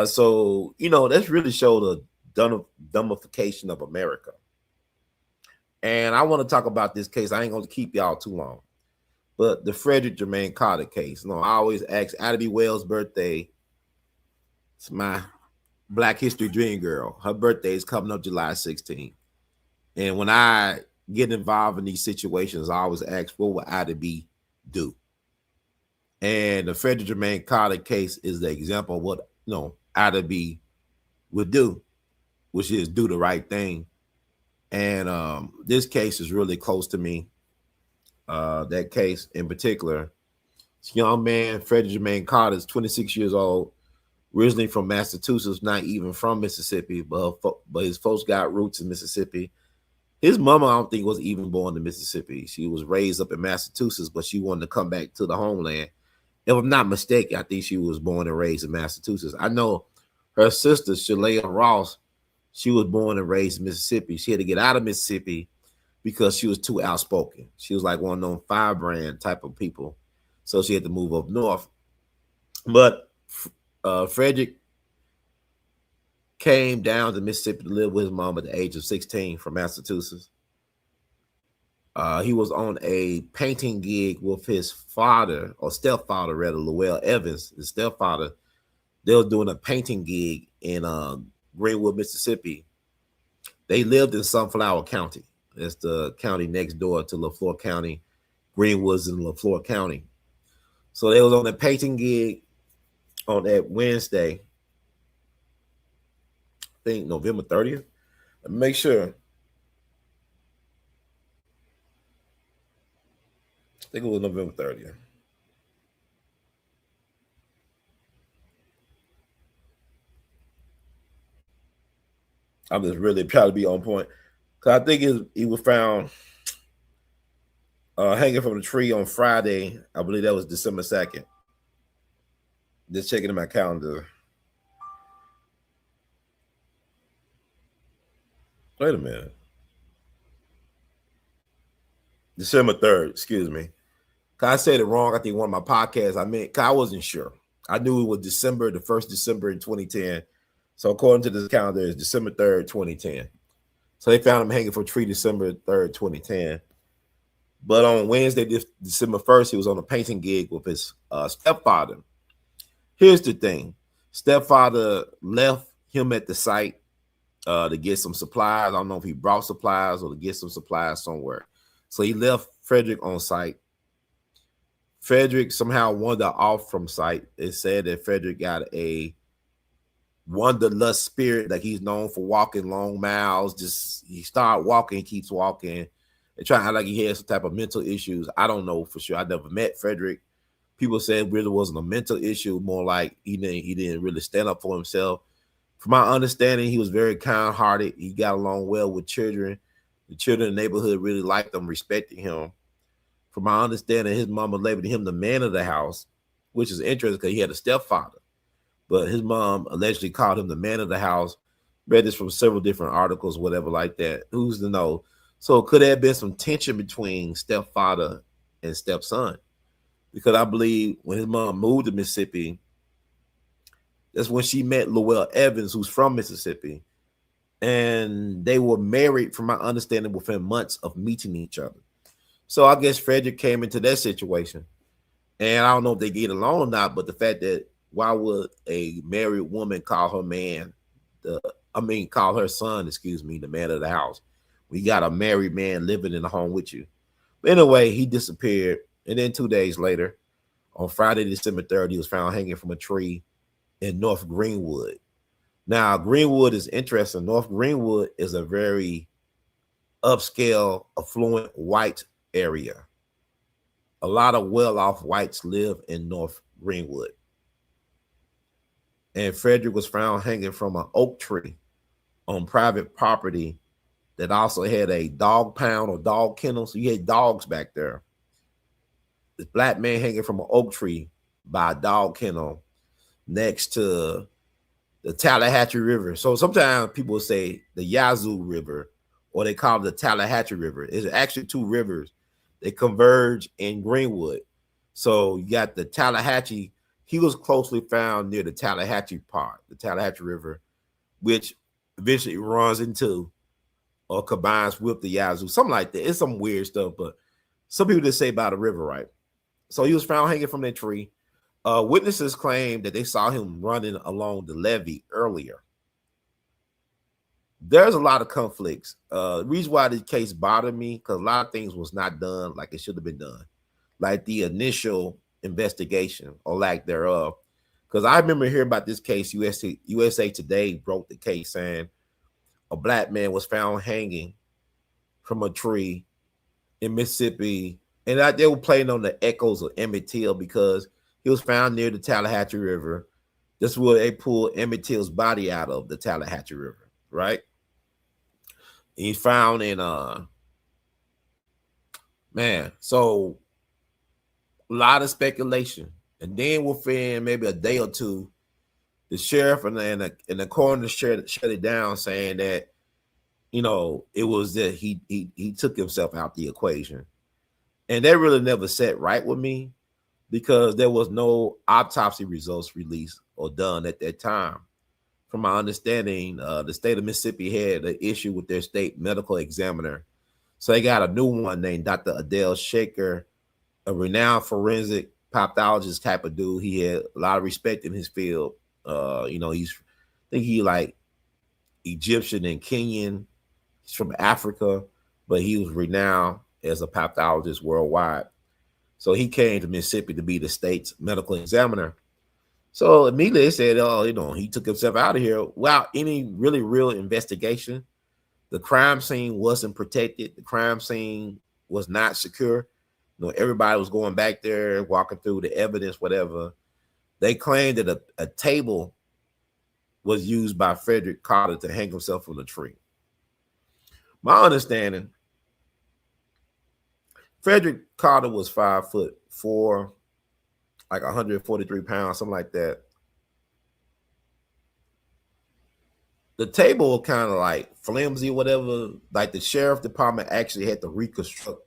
So that's really showed the dumbification of America. And I want to talk about this case. I ain't going to keep y'all too long. But the Frederick Jermaine Carter case. I always ask Attd Wells' birthday. It's my Black History Dream Girl. Her birthday is coming up July 16th. And when I get involved in these situations, I always ask, what would Attd do? And the Frederick Jermaine Carter case is the example of what Attd would do, which is do the right thing. And this case is really close to me. That case in particular, this young man, Frederick Jermaine Carter, is 26 years old, originally from Massachusetts, not even from Mississippi, but his folks got roots in Mississippi. His mama, I don't think, was even born in Mississippi. She was raised up in Massachusetts, but she wanted to come back to the homeland. If I'm not mistaken, I think she was born and raised in Massachusetts. I know her sister, Shalea Ross, she was born and raised in Mississippi. She had to get out of Mississippi because she was too outspoken. She was like one of those firebrand type of people. So she had to move up north. But Frederick came down to Mississippi to live with his mom at the age of 16 from Massachusetts. He was on a painting gig with his father, or stepfather rather, Llewellyn Evans, his stepfather. They were doing a painting gig in Greenwood, Mississippi. They lived in Sunflower County. That's the county next door to LaFleur County. Greenwood's in LaFleur County. So they was on a painting gig on that Wednesday, I think November 30th. Make sure. I think it was November 30th. I'm just really proud to be on point. Because I think he was found hanging from the tree on Friday. I believe that was December 2nd. Just checking in my calendar. Wait a minute. December 3rd, excuse me. I said it wrong. I think one of my podcasts, I wasn't sure. I knew it was December, the first December in 2010. So according to this calendar, it's December 3rd, 2010. So they found him hanging from a tree December 3rd, 2010. But on Wednesday, December 1st, he was on a painting gig with his stepfather. Here's the thing. Stepfather left him at the site to get some supplies. I don't know if he brought supplies or to get some supplies somewhere. So he left Frederick on site. Frederick somehow wandered off from site. It said that Frederick got a wanderlust spirit, like he's known for walking long miles. Just he started walking, keeps walking, and trying to act like he had some type of mental issues. I don't know for sure. I never met Frederick. People said it really wasn't a mental issue, more like he didn't really stand up for himself. From my understanding, he was very kind-hearted. He got along well with children. The children in the neighborhood really liked him, respected him. From my understanding, his mama labeled him the man of the house, which is interesting because he had a stepfather. But his mom allegedly called him the man of the house. Read this from several different articles, whatever like that. Who's to know? So could there have been some tension between stepfather and stepson? Because I believe when his mom moved to Mississippi, that's when she met Lowell Evans, who's from Mississippi. And they were married, from my understanding, within months of meeting each other. So I guess Frederick came into that situation. And I don't know if they get along or not, but the fact that why would a married woman call her man, call her son, the man of the house? We got a married man living in the home with you. But anyway, he disappeared. And then 2 days later, on Friday, December 3rd, he was found hanging from a tree in North Greenwood. Now, Greenwood is interesting. North Greenwood is a very upscale, affluent white area. A lot of well-off whites live in North Greenwood. And Frederick was found hanging from an oak tree on private property that also had a dog pound or dog kennel. So you had dogs back there. This black man hanging from an oak tree by a dog kennel next to the Tallahatchie River. So sometimes people say the Yazoo River, or they call it the Tallahatchie River. It's actually two rivers. They converge in Greenwood. So you got the Tallahatchie. He was closely found near the Tallahatchie part, the Tallahatchie River, which eventually runs into or combines with the Yazoo, something like that. It's some weird stuff, but some people just say about the river, right? So he was found hanging from that tree. Witnesses claim that they saw him running along the levee earlier. There's a lot of conflicts. The reason why this case bothered me, because a lot of things was not done like it should have been done, like the initial investigation or lack thereof. Because I remember hearing about this case. USA Today broke the case saying a black man was found hanging from a tree in Mississippi, and they were playing on the echoes of Emmett Till because he was found near the Tallahatchie River. This is where they pulled Emmett Till's body out of, the Tallahatchie River, right? He's found in so a lot of speculation. And then within maybe a day or two, the sheriff and the coroner shut it down, saying that, you know, it was that he took himself out the equation. And that really never sat right with me, because there was no autopsy results released or done at that time. From my understanding, the state of Mississippi had an issue with their state medical examiner. So they got a new one named Dr. A.L.L Shaker, a renowned forensic pathologist type of dude. He had a lot of respect in his field. He like Egyptian and Kenyan. He's from Africa, but he was renowned as a pathologist worldwide. So he came to Mississippi to be the state's medical examiner. So immediately they said, he took himself out of here without any really real investigation. The crime scene wasn't protected. The crime scene was not secure. Everybody was going back there, walking through the evidence, whatever. They claimed that a table was used by Frederick Carter to hang himself from the tree. My understanding, Frederick Carter was 5'4", like 143 pounds, something like that. The table was kind of like flimsy, whatever. Like the sheriff department actually had to reconstruct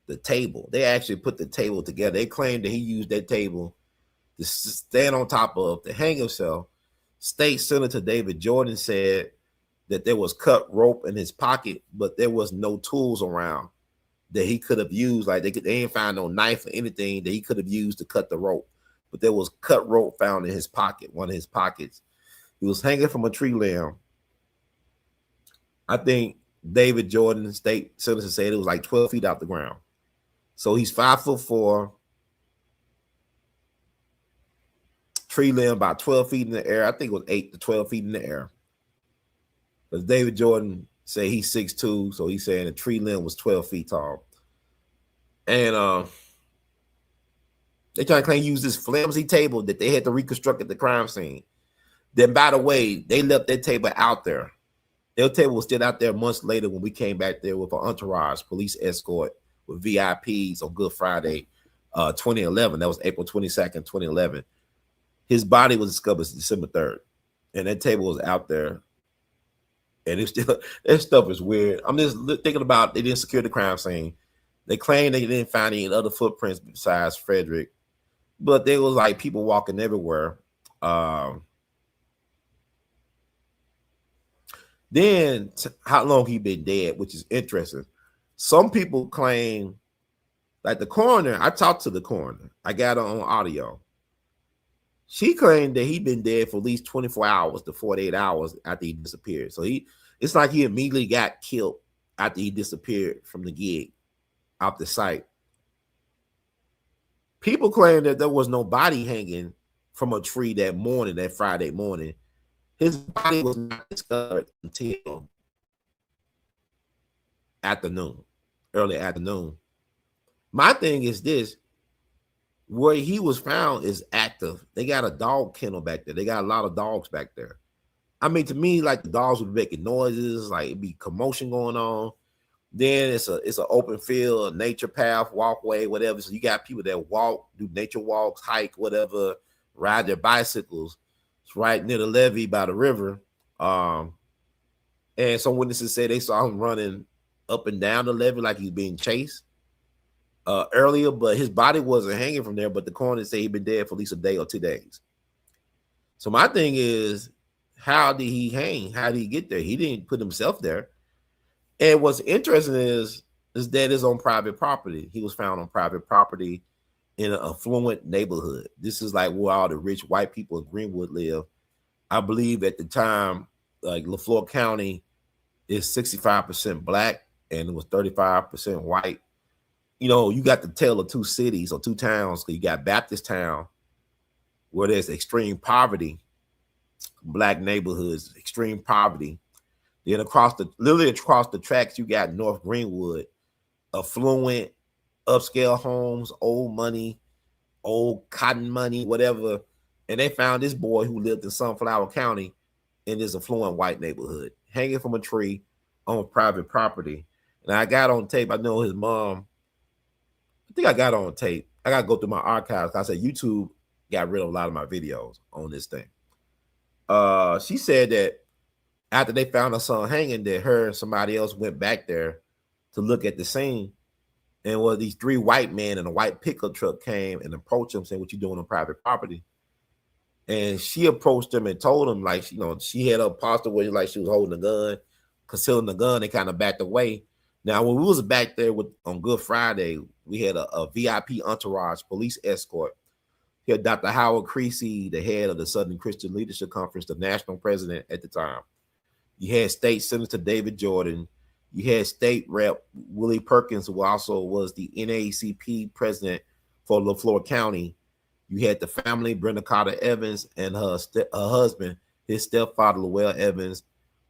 the table. They actually put the table together. They claimed that he used that table to stand on top of to hang himself. State Senator David Jordan said that there was cut rope in his pocket, but there was no tools around that he could have used. Like they ain't find no knife or anything that he could have used to cut the rope. But there was cut rope found in his pocket, one of his pockets. He was hanging from a tree limb. I think David Jordan, state senator, said it was like 12 feet out the ground. So he's 5'4", tree limb about 12 feet in the air. I think it was 8 to 12 feet in the air. Because David Jordan said he's 6'2", so he's saying the tree limb was 12 feet tall. And they trying to claim use this flimsy table that they had to reconstruct at the crime scene. Then, by the way, they left that table out there. Their table was still out there months later when we came back there with an entourage, police escort with VIPs on Good Friday, 2011. That was April 22nd, 2011. His body was discovered December 3rd. And that table was out there. And it's still, that stuff is weird. I'm just thinking about they didn't secure the crime scene. They claimed they didn't find any other footprints besides Frederick. But there was like people walking everywhere. Then how long he been dead, which is interesting. Some people claim, like the coroner, I talked to the coroner. I got her on audio. She claimed that he'd been dead for at least 24 hours to 48 hours after he disappeared. So it's like he immediately got killed after he disappeared from the gig, off the site. People claim that there was no body hanging from a tree that morning, that Friday morning. His body was not discovered until afternoon, early afternoon. My thing is this: where he was found is active. They got a dog kennel back there. They got a lot of dogs back there. I mean, to me, like the dogs would be making noises, like it'd be commotion going on. Then it's an open field, a nature path, walkway, whatever. So you got people that walk, do nature walks, hike, whatever, ride their bicycles. It's right near the levee by the river. And some witnesses say they saw him running up and down the levee like he's being chased earlier, but his body wasn't hanging from there. But the coroner said he'd been dead for at least a day or 2 days. So my thing is, how did he hang? How did he get there? He didn't put himself there. And what's interesting is that it's on private property. He was found on private property in an affluent neighborhood. This is like where all the rich white people in Greenwood live. I believe at the time, like LaFleur County is 65% black and it was 35% white. You know, you got the tale of two cities or two towns. You got Baptist Town, where there's extreme poverty, black neighborhoods, extreme poverty. Then literally across the tracks, you got North Greenwood, affluent, upscale homes, old money, old cotton money, whatever. And they found this boy who lived in Sunflower County in this affluent white neighborhood, hanging from a tree on private property. And I got on tape, I know his mom, I think I got on tape. I got to go through my archives. I said YouTube got rid of a lot of my videos on this thing. She said that after they found her son hanging, that her and somebody else went back there to look at the scene. And well, these three white men in a white pickup truck came and approached him saying, "What you doing on private property?" And she approached him and told him, like, you know, she had a posture where like she was holding a gun, concealing the gun. They kind of backed away. Now, when we was back there on Good Friday, we had a VIP entourage, police escort. We had Dr. Howard Creasy, the head of the Southern Christian Leadership Conference, the national president at the time. You had State Senator David Jordan. You had State Rep Willie Perkins, who also was the NAACP president for LaFleur County. You had the family, Brenda Carter Evans, and her husband, his stepfather, Llewell Evans,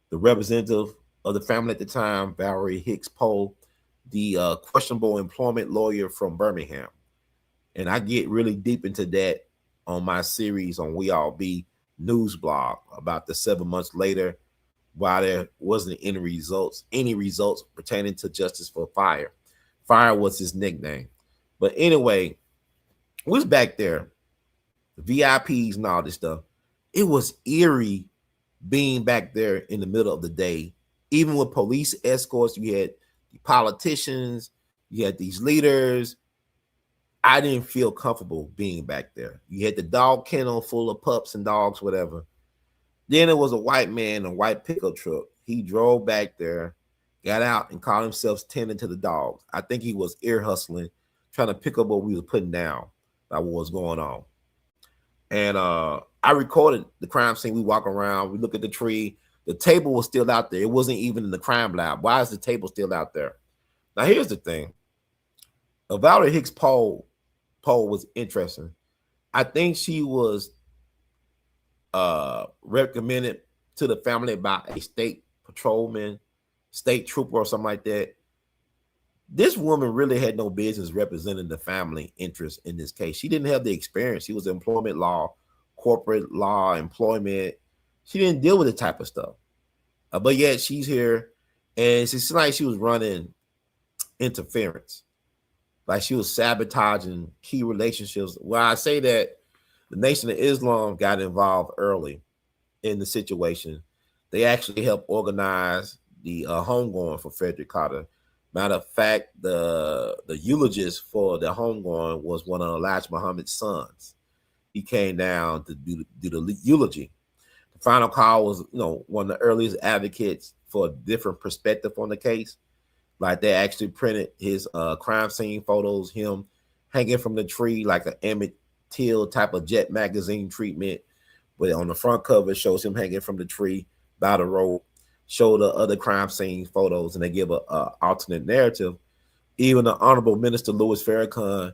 the representative of the family at the time, Valerie Hicks Poe, the questionable employment lawyer from Birmingham. And I get really deep into that on my series on We All Be News blog about the 7 months later, why there wasn't any results pertaining to justice for Fire was his nickname. But anyway, we was back there, VIPs and all this stuff. It was eerie being back there in the middle of the day, even with police escorts. You had politicians, you had these leaders. I didn't feel comfortable being back there. You had the dog kennel full of pups and dogs, whatever. Then it was a white man in a white pickup truck. He drove back there, got out, and called himself tending to the dogs. I think he was ear hustling, trying to pick up what we were putting down, about what was going on. And I recorded the crime scene. We walk around, we look at the tree. The table was still out there. It wasn't even in the crime lab. Why is the table still out there? Now, here's the thing. Valerie Hicks poll was interesting. I think she was recommended to the family by a state patrolman, state trooper, or something like that. This woman really had no business representing the family interest in this case. She didn't have the experience. She was employment law, corporate law, employment. She didn't deal with the type of stuff. But yet she's here, and it's like she was running interference. Like she was sabotaging key relationships. Well, I say that the Nation of Islam got involved early in the situation. They actually helped organize the homegoing for Frederick Carter. Matter of fact, the eulogist for the homegoing was one of Elijah Muhammad's sons. He came down to do the eulogy. The final call was, one of the earliest advocates for a different perspective on the case. Like they actually printed his crime scene photos, him hanging from the tree like an Emmett Till type of Jet magazine treatment. But on the front cover, it shows him hanging from the tree by the rope. Show the other crime scene photos, and they give a alternate narrative. Even the Honorable Minister Louis Farrakhan,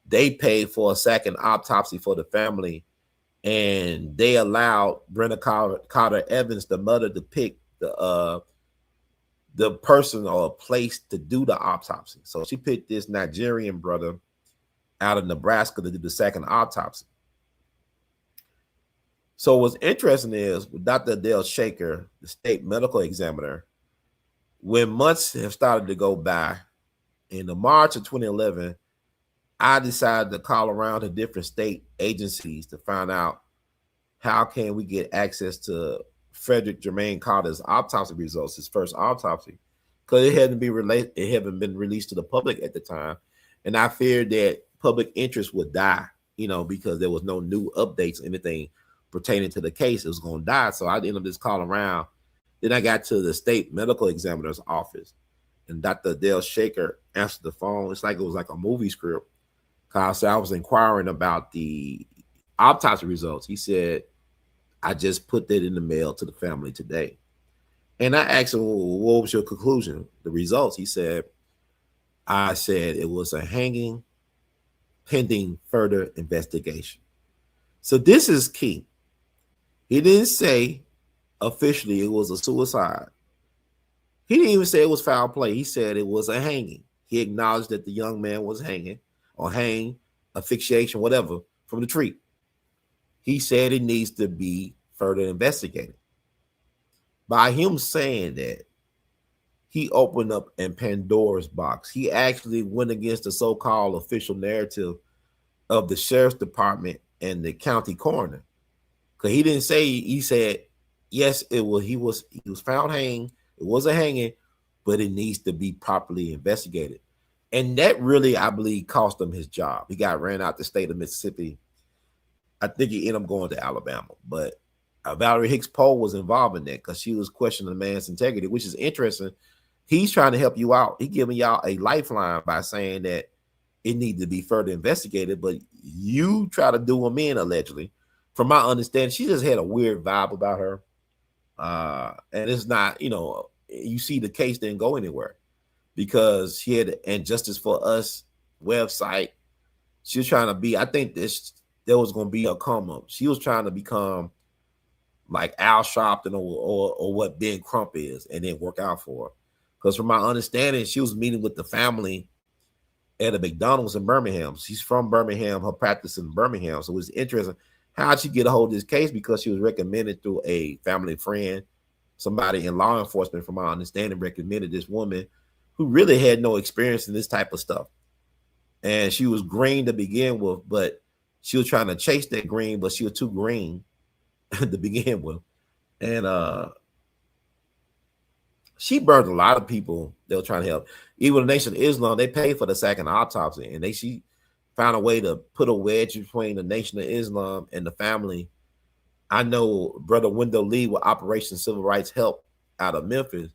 they paid for a second autopsy for the family, and they allowed Brenda Carter Evans, the mother, to pick the person or a place to do the autopsy. So she picked this Nigerian brother out of Nebraska to do the second autopsy. So what's interesting is with Dr. A.L.L Shaker, the state medical examiner, when months have started to go by, in the March of 2011, I decided to call around to different state agencies to find out how can we get access to Frederick Jermaine Carter's autopsy results, his first autopsy, because it hadn't been released to the public at the time, and I feared that public interest would die, because there was no new updates, anything pertaining to the case. It was going to die. So I ended up just calling around. Then I got to the state medical examiner's office, and Dr. A.L. Shaker answered the phone. It's like it was like a movie script. Cause I was inquiring about the autopsy results. He said, I just put that in the mail to the family today. And I asked him, well, what was your conclusion? The results. He said, I said it was a hanging pending further investigation. So this is key. He didn't say officially it was a suicide. He didn't even say it was foul play. He said it was a hanging. He acknowledged that the young man was hanging or hang, asphyxiation, whatever, from the tree. He said it needs to be further investigated. By him saying that, he opened up a Pandora's box. He actually went against the so-called official narrative of the sheriff's department and the county coroner. Because he didn't say, he said, yes, he was found hanging. It was a hanging, but it needs to be properly investigated. And that really, I believe, cost him his job. He got ran out the state of Mississippi. I think he ended up going to Alabama. But Valerie Hicks Pohl was involved in that because she was questioning the man's integrity, which is interesting. He's trying to help you out. He's giving y'all a lifeline by saying that it needs to be further investigated, but you try to do him in, allegedly. From my understanding, she just had a weird vibe about her. And it's not, you see the case didn't go anywhere because she had an Justice for Us website. She was trying to be, I think there was going to be a come up. She was trying to become like Al Sharpton or what Ben Crump is, and then work out for her. Because from my understanding, she was meeting with the family at a McDonald's in Birmingham. She's from Birmingham. Her practice in Birmingham. So it was interesting. How'd she get a hold of this case? Because she was recommended through a family friend, somebody in law enforcement, from my understanding, recommended this woman who really had no experience in this type of stuff. And she was green to begin with, but she was trying to chase that green, but she was too green to begin with. And she burned a lot of people that were trying to help. Even the Nation of Islam, they paid for the second autopsy, and she found a way to put a wedge between the Nation of Islam and the family. I know Brother Wendell Lee with Operation Civil Rights Help out of Memphis.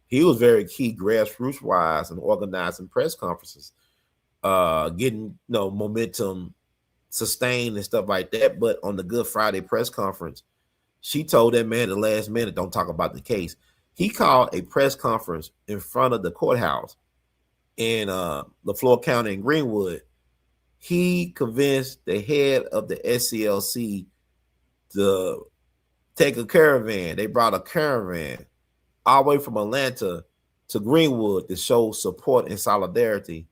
He was very key grassroots wise and organizing press conferences, getting momentum sustained and stuff like that. But on the Good Friday press conference, she told that man at the last minute, don't talk about the case. He called a press conference in front of the courthouse in LaFleur County in Greenwood. He convinced the head of the SCLC to take a caravan. They brought a caravan all the way from Atlanta to Greenwood to show support and solidarity.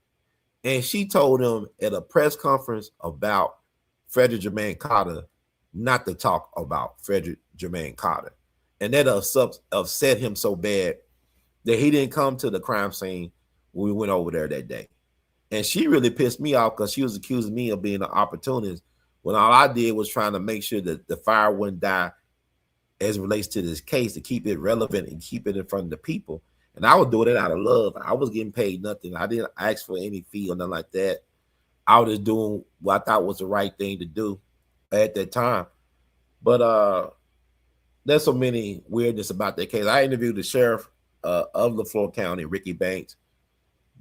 And she told him at a press conference about Frederick Jermaine Carter not to talk about Frederick Jermaine Carter. And that upset him so bad that he didn't come to the crime scene when we went over there that day. And she really pissed me off because she was accusing me of being an opportunist when all I did was trying to make sure that the fire wouldn't die as it relates to this case, to keep it relevant and keep it in front of the people. And I was doing it out of love. I was getting paid nothing. I didn't ask for any fee or nothing like that. I was just doing what I thought was the right thing to do at that time. But there's so many weirdness about that case. I interviewed the sheriff of LaFleur County, Ricky Banks.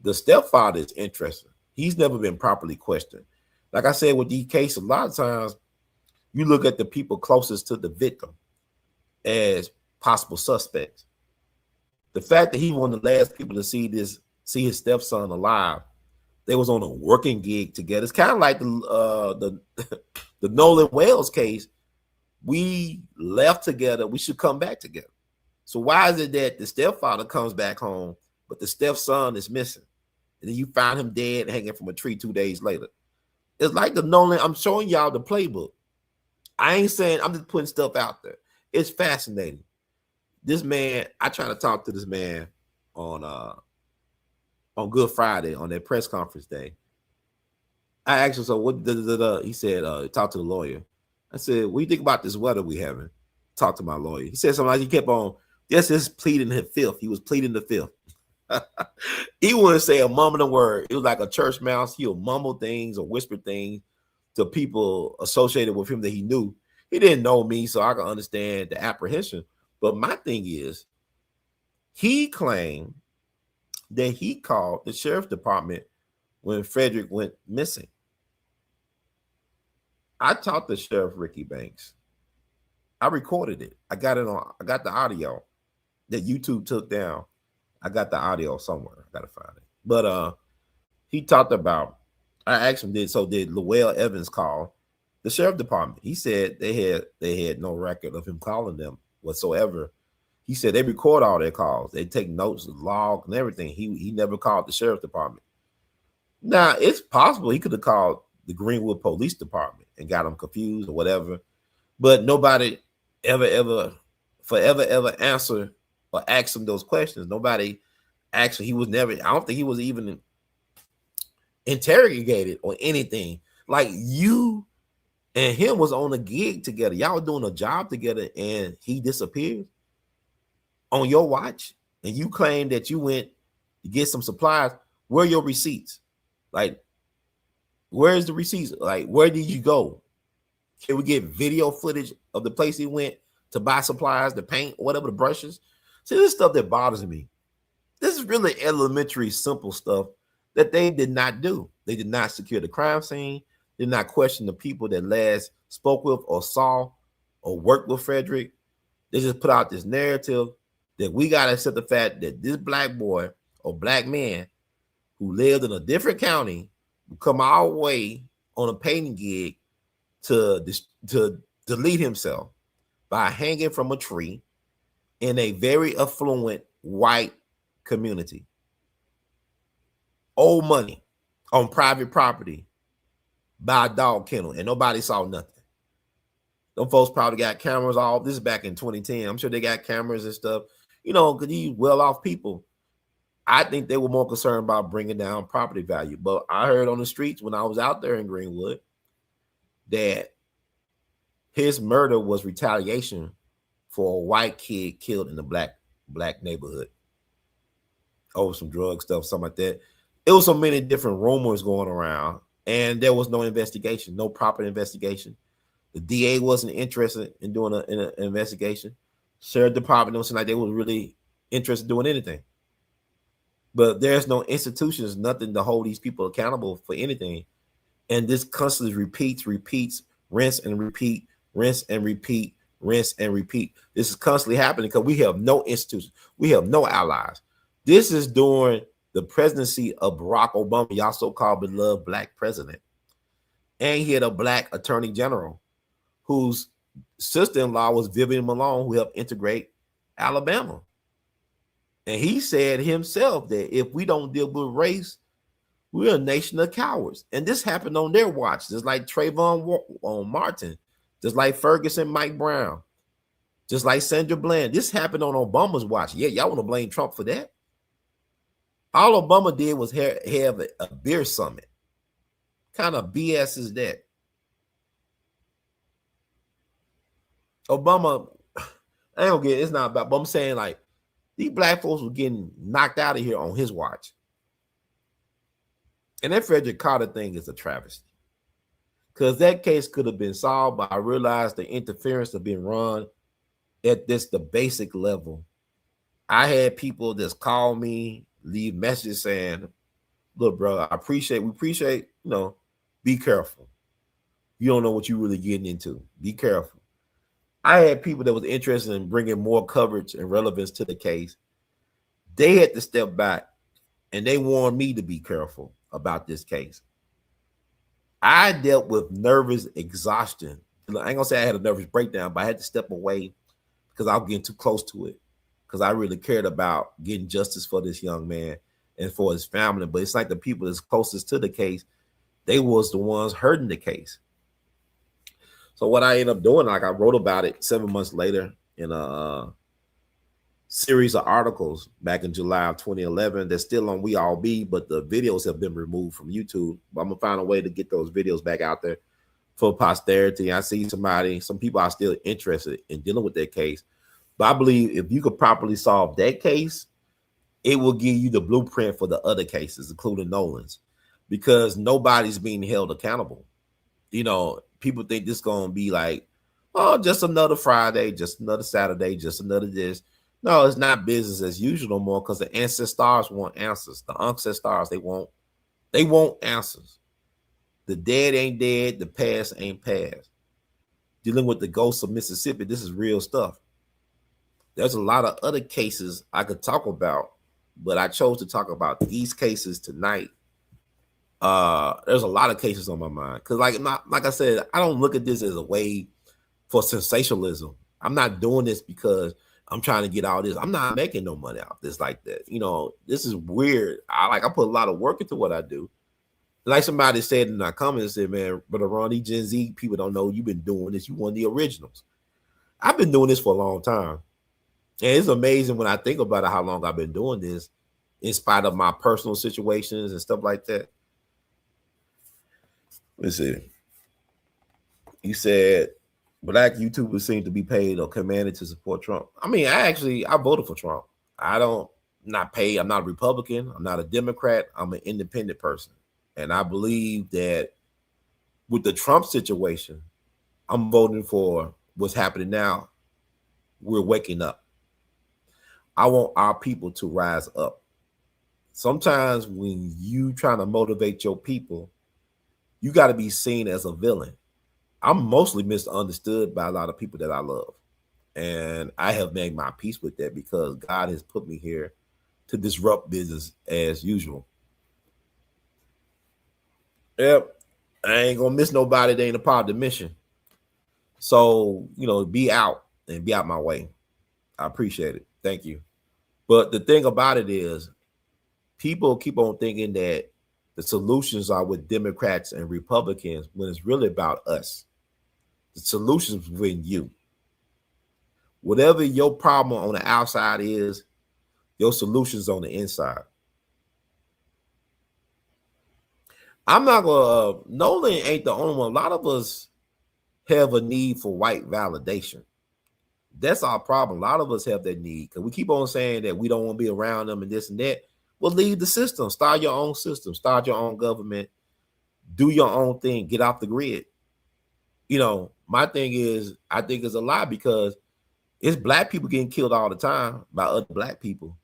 The stepfather is interesting. He's never been properly questioned. Like I said, with these cases, a lot of times you look at the people closest to the victim as possible suspects. The fact that he was one of the last people to see his stepson alive, they was on a working gig together. It's kind of like the Nolan Wells case. We left together. We should come back together. So why is it that the stepfather comes back home, but the stepson is missing? And then you find him dead hanging from a tree 2 days later. It's like the Nolan. I'm showing y'all the playbook. I ain't saying, I'm just putting stuff out there. It's fascinating. This man, I try to talk to this man on Good Friday on that press conference day. I asked him, so what? He said, talk to the lawyer. I said, what do you think about this weather we having? Talk to my lawyer. He said something like, he kept on, yes, it's pleading the fifth. He was pleading the fifth. He wouldn't say a mumbling word. It was like a church mouse. He'll mumble things or whisper things to people associated with him that he knew. He didn't know me, so I can understand the apprehension. But my thing is, he claimed that he called the sheriff's department when Frederick went missing. I talked to Sheriff Ricky Banks. I recorded it. I got the audio that YouTube took down. I got the audio somewhere. I gotta find it. But he talked about, I asked him, did Lowell Evans call the sheriff department? He said they had no record of him calling them whatsoever. He said they record all their calls. They take notes, log, and everything. He never called the sheriff department. Now, it's possible he could have called the Greenwood Police Department and got them confused or whatever. But nobody ever answer or ask him those questions. Nobody actually, I don't think he was even interrogated or anything. Like, you and him was on a gig together. Y'all were doing a job together and he disappeared on your watch. And you claim that you went to get some supplies. Where are your receipts? Like, where's the receipts? Like, where did you go? Can we get video footage of the place he went to buy supplies, the paint, whatever, the brushes? See, this is stuff that bothers me. This is really elementary, simple stuff that they did not do. They did not secure the crime scene, did not question the people that last spoke with or saw or worked with Frederick. They just put out this narrative that we got to accept the fact that this black boy or black man who lived in a different county would come our way on a painting gig to delete himself by hanging from a tree in a very affluent white community. Old money on private property by a dog kennel, and nobody saw nothing. Them folks probably got cameras all. This is back in 2010. I'm sure they got cameras and stuff, because these well-off people. I think they were more concerned about bringing down property value. But I heard on the streets when I was out there in Greenwood that his murder was retaliation for a white kid killed in the black neighborhood over some drug stuff, something like that. It was so many different rumors going around, and there was no investigation, no proper investigation. The DA wasn't interested in doing an investigation. Sheriff Department don't seem like they were really interested in doing anything. But there's no institutions, nothing to hold these people accountable for anything. And this constantly repeats, rinse and repeat, rinse and repeat, rinse and repeat. This is constantly happening because we have no institutions. We have no allies. This is during the presidency of Barack Obama, y'all so-called beloved black president. And he had a black attorney general whose sister-in-law was Vivian Malone, who helped integrate Alabama. And he said himself that if we don't deal with race, we're a nation of cowards. And this happened on their watch, just like Trayvon Martin, just like Ferguson, Mike Brown, just like Sandra Bland. This happened on Obama's watch. Yeah, y'all want to blame Trump for that? All Obama did was have a beer summit. Kind of BS is that? Obama, I don't get it. It's not about, but I'm saying like these black folks were getting knocked out of here on his watch. And that Frederick Carter thing is a travesty. Because that case could have been solved, but I realized the interference of being run at the basic level. I had people just call me, leave messages saying, look, bro, we appreciate, be careful. You don't know what you're really getting into. Be careful. I had people that was interested in bringing more coverage and relevance to the case. They had to step back and they warned me to be careful about this case. I dealt with nervous exhaustion. I ain't gonna say I had a nervous breakdown, but I had to step away because I was getting too close to it because I really cared about getting justice for this young man and for his family. But it's like the people that's closest to the case, they was the ones hurting the case. So what I ended up doing, like I wrote about it 7 months later in a series of articles back in July of 2011. They're still on We All Be, but the videos have been removed from YouTube. But I'm gonna find a way to get those videos back out there for posterity. I see some people are still interested in dealing with that case. But I believe if you could properly solve that case, it will give you the blueprint for the other cases, including Nolan's, because nobody's being held accountable. People think this is going to be like, oh, just another Friday, just another Saturday, just another this. No, it's not business as usual no more because the ancestors want answers. The ancestors, they want answers. The dead ain't dead. The past ain't past. Dealing with the ghosts of Mississippi, this is real stuff. There's a lot of other cases I could talk about, but I chose to talk about these cases tonight. There's a lot of cases on my mind because, like I said, I don't look at this as a way for sensationalism. I'm not doing this because I'm trying to get all this. I'm not making no money off this like that. This is weird. I put a lot of work into what I do. Like somebody said in our comments, said, man, Brother Ron, these Gen Z people don't know you've been doing this. You one of the originals. I've been doing this for a long time. And it's amazing when I think about it, how long I've been doing this in spite of my personal situations and stuff like that. Let's see. You said black YouTubers seem to be paid or commanded to support Trump. I mean, I voted for Trump. Not paid. I'm not a Republican. I'm not a Democrat. I'm an independent person. And I believe that with the Trump situation, I'm voting for what's happening now. We're waking up. I want our people to rise up. Sometimes when you trying to motivate your people, you got to be seen as a villain. I'm mostly misunderstood by a lot of people that I love. And I have made my peace with that because God has put me here to disrupt business as usual. Yep. I ain't going to miss nobody that ain't a part of the mission. So, be out and be out my way. I appreciate it. Thank you. But the thing about it is people keep on thinking that the solutions are with Democrats and Republicans when it's really about us. The solutions within you. Whatever your problem on the outside is, your solution's on the inside. I'm not gonna. Nolan ain't the only one. A lot of us have a need for white validation. That's our problem. A lot of us have that need because we keep on saying that we don't want to be around them and this and that. Well, leave the system. Start your own system. Start your own government. Do your own thing. Get off the grid. You know, my thing is, I think it's a lie because it's black people getting killed all the time by other black people,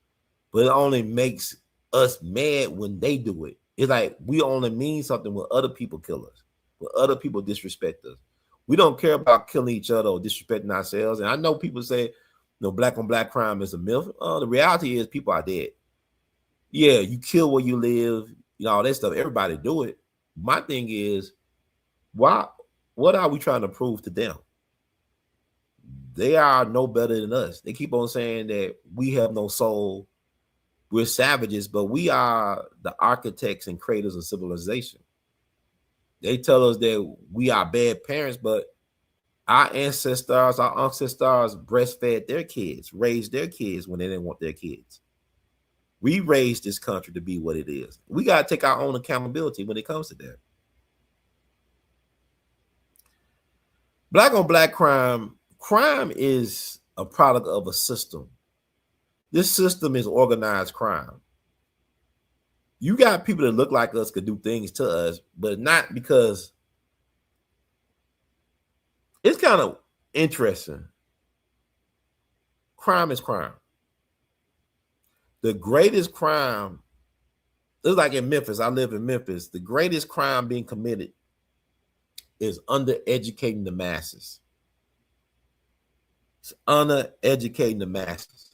but it only makes us mad when they do it. It's like we only mean something when other people kill us, when other people disrespect us. We don't care about killing each other or disrespecting ourselves. And I know people say, you know, black on black crime is a myth. The reality is people are dead. Yeah, you kill where you live, you know, all that stuff. Everybody do it. My thing is, why? What are we trying to prove to them? They are no better than us. They keep on saying that we have no soul. We're savages, but we are the architects and creators of civilization. They tell us that we are bad parents, but our ancestors breastfed their kids, raised their kids when they didn't want their kids. We raised this country to be what it is. We got to take our own accountability when it comes to that. Black on black crime is a product of a system. This system is organized crime. You got people that look like us could do things to us, but not because it's kind of interesting. Crime is crime. The greatest crime, it's like in Memphis. I live in Memphis. The greatest crime being committed is undereducating the masses. It's undereducating the masses.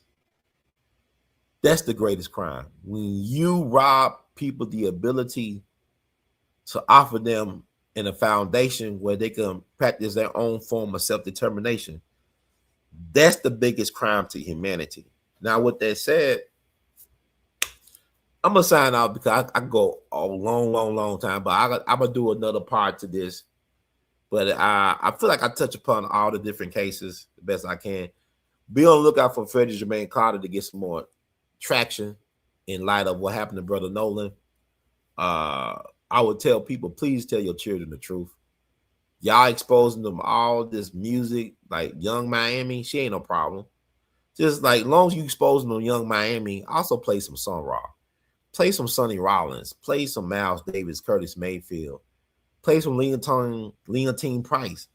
That's the greatest crime. When you rob people the ability to offer them in a foundation where they can practice their own form of self-determination, that's the biggest crime to humanity. Now, with that said, I'm gonna sign out because I go a long time, but I'm gonna do another part to this. But I feel like I touch upon all the different cases the best I can. Be on the lookout for Frederick Jermaine Carter to get some more traction in light of what happened to Brother Nolan. I would tell people, please tell your children the truth. Y'all exposing them all this music, like Young Miami, she ain't no problem. Just like long as you exposing them Young Miami, also play some Sun Ra. Play some Sonny Rollins. Play some Miles Davis, Curtis Mayfield. Play some Leontine Price.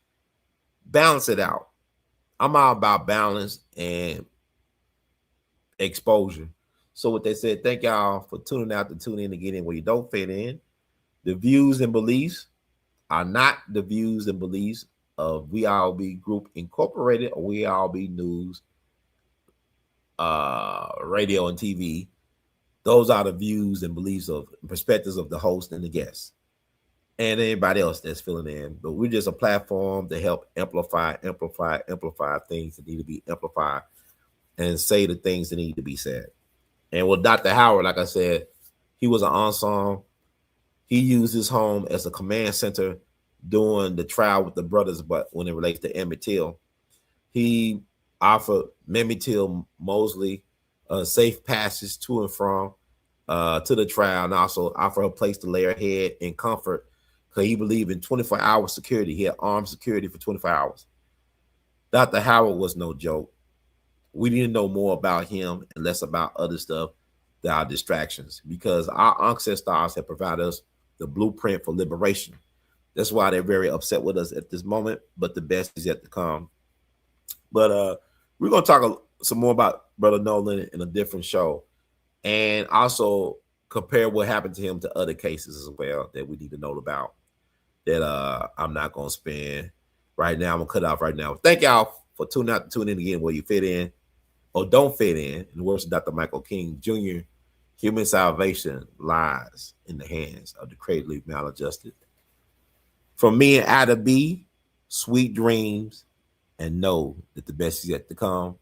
Balance it out. I'm all about balance and exposure. So with that said, thank y'all for tuning out to tune in to get in where you don't fit in. The views and beliefs are not the views and beliefs of We All Be Group Incorporated or We All Be News, radio and TV. Those are the views and beliefs of perspectives of the host and the guests and anybody else that's filling in. But we're just a platform to help amplify things that need to be amplified and say the things that need to be said. And with Dr. Howard, like I said, he was an ensemble. He used his home as a command center during the trial with the brothers, but when it relates to Emmett Till, he offered Emmett Till Mosley safe passage to and from to the trial, and also offered a place to lay her head in comfort because he believed in 24-hour security. He had armed security for 24 hours. Dr. Howard was no joke. We need to know more about him and less about other stuff that are distractions, because our ancestors have provided us the blueprint for liberation. That's why they're very upset with us at this moment, but the best is yet to come. But we're going to talk some more about Brother Nolan in a different show, and also compare what happened to him to other cases as well that we need to know about that I'm not going to spend right now. I'm going to cut off right now. Thank y'all for tuning in again where you fit in or don't fit in the words of Dr. Michael King Jr., human salvation lies in the hands of the creatively maladjusted. From me and Ada B, sweet dreams, and know that the best is yet to come.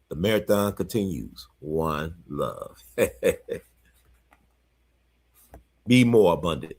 The marathon continues. One love. Be more abundant.